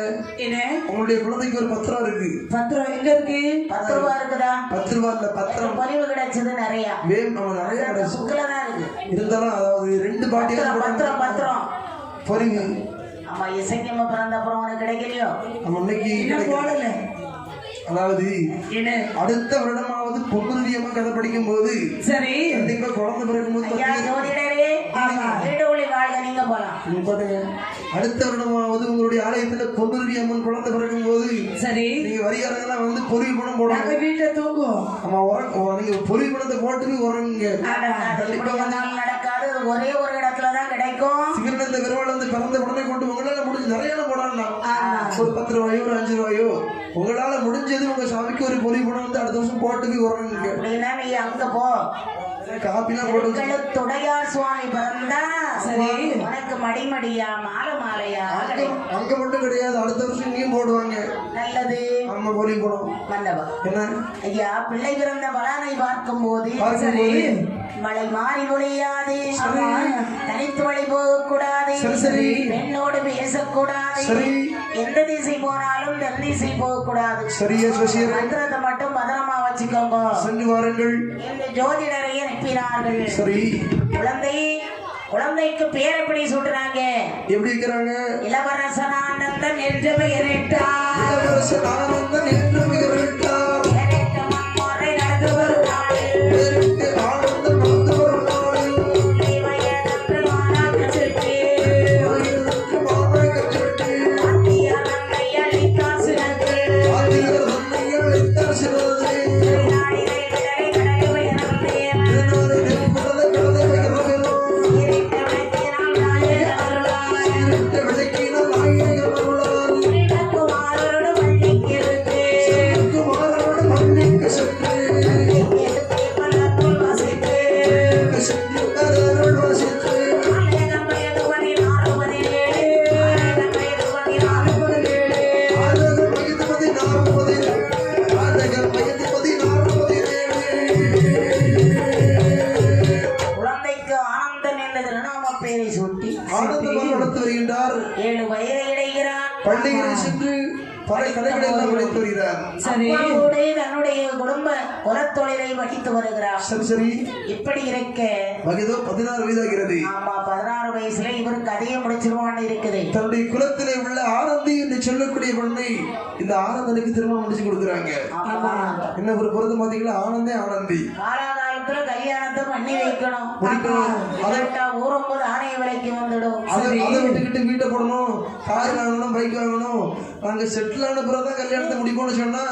B: உங்களுடைய குழந்தைக்கு ஒரு பத்திரம் இருக்கு.
C: பத்திரம் எங்க இருக்கு?
A: 10 ரூபா இருக்குதா?
B: 10 ரூபா இல்ல, பத்திரம்
A: பதிவு கிடைச்சது நிறைய
B: நிறைய கிடைச்சு
A: சுக்கலதான் இருக்கு.
B: இருந்தாலும் அதாவது 2 பாட்டியா
A: பத்திரம்
B: பொறிங்க.
A: ஆமா இசைக்கம்மா பிறந்த அப்புறம் உனக்கு கிடைக்கலையோ?
B: நம்ம இன்னைக்கு
C: போடல.
B: அதாவது அடுத்த வருடமாவது பொன்னுரியமா கதை படிக்கும் போது
C: சரி
B: கண்டிப்பா குழந்தை பிறக்கும் போது
A: நீங்க போலாம்.
B: அடுத்த வருடமாவது உங்களுடைய ஆலயத்துல பொன்னுருவி அம்மன் குழந்தை பிறக்கும் போது சரி நீங்க வரிகாரங்கெல்லாம் வந்து பொறி பணம் போடுவாங்க. வீட்டுல தூங்குவோம். ஆமா நீங்க பொறி பணத்தை போட்டு உறங்குங்க.
A: நடக்காது, ஒரே ஒரு இடத்துலதான் கிடைக்கும்.
B: சிகரெட் விரவாள் வந்து பிறந்த உடனே கொண்டு உங்களால முடிஞ்சு நிறைய போடலாம். ஒரு 10 ரூபாயோ ஒரு 5 ரூபாயோ உங்களால முடிஞ்சது உங்க சாமிக்கு ஒரு பொறி பணம் வந்து அடுத்த வருஷம் போட்டு போய் உறங்குங்க.
A: அப்படின்னா நீ அங்க போ.
B: காப்பிலாம் போட்டு
A: துடையார் சுவாமி பிறந்தா உனக்கு மடிமடியா மாலை மாலையா
B: அங்க மட்டும் கிடையாது, அடுத்த வருஷம் இங்கேயும் போடுவாங்க.
A: நல்லது.
B: நம்ம பொறி பணம்
A: மண்டபா என்ன ஐயா, பிள்ளை பிறந்த பலனை பார்க்கும் போது மழை மாறி பொழியாது, தனித்து வழி போகக்கூடாது, பெண்ணோடு பேசக்கூடாது, எந்த திசை போனாலும் தென் திசை போகக்கூடாது. மந்திரத்தை மட்டும் பத்திரமா வச்சுக்கோங்க. சென்று வாருங்கள். இந்த ஜோதிடரை அனுப்பினார்கள். சரி குழந்தைக்கு பேர் எப்படி சொல்றாங்க? எப்படி இருக்கிறாங்க? இளவரசனானந்தன் என்று பெயரிட்டார். இளவரசனானந்தன் என்று பெயரிட்டார். நடந்து வருகிறார். தன்னுடைய குடும்ப குலத்தொழிலை வகித்து வருகிறார். சரி இப்படி இருக்க 16 வயதாகிறது. ஆமா 16 வயசுல இவர் கதையை முடிச்சிருவான்னு இருக்குது. தன்னுடைய குலத்திலே உள்ள ஆனந்தி என்று சொல்லக்கூடிய பெண்ணை இந்த ஆனந்தனுக்கு திருமணம் முடிச்சு கொடுக்குறாங்க. என்ன ஒரு பொருத்தம் பாத்தீங்களா? ஆனந்தே ஆனந்தி. காலாகாலத்துல கல்யாணத்தை பண்ணி வைக்கணும். ஊரும்போது ஆணைய விலைக்கு வந்துடும். அதை விட்டுக்கிட்டு வீட்டை போடணும், கார் வாங்கணும், பைக் வாங்கணும், அங்க செட்டில் ஆன பிறகுதான் கல்யாணத்தை முடிப்போம்னு சொன்னா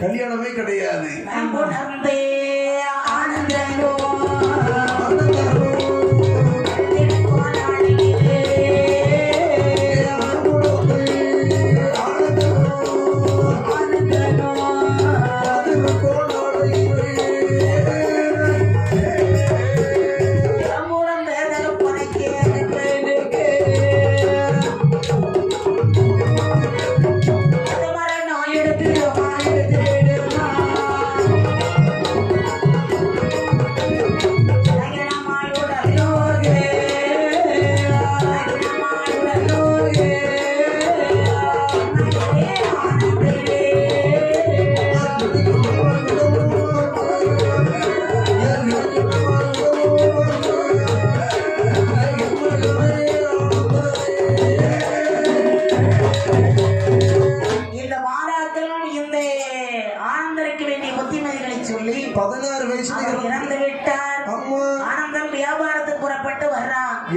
A: கல்யாணமே கிடையாது.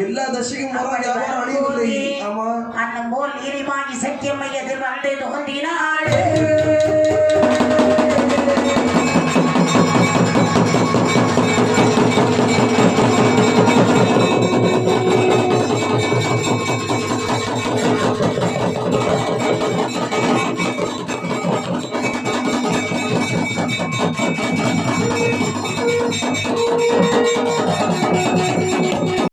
A: எல்லா தசையும் வியாபாரம் அழியவில்லை. ஆமா அண்ணன் போல் நீரிமாகி சக்கியம்மை எதிர் வந்து தோன்றினாள்.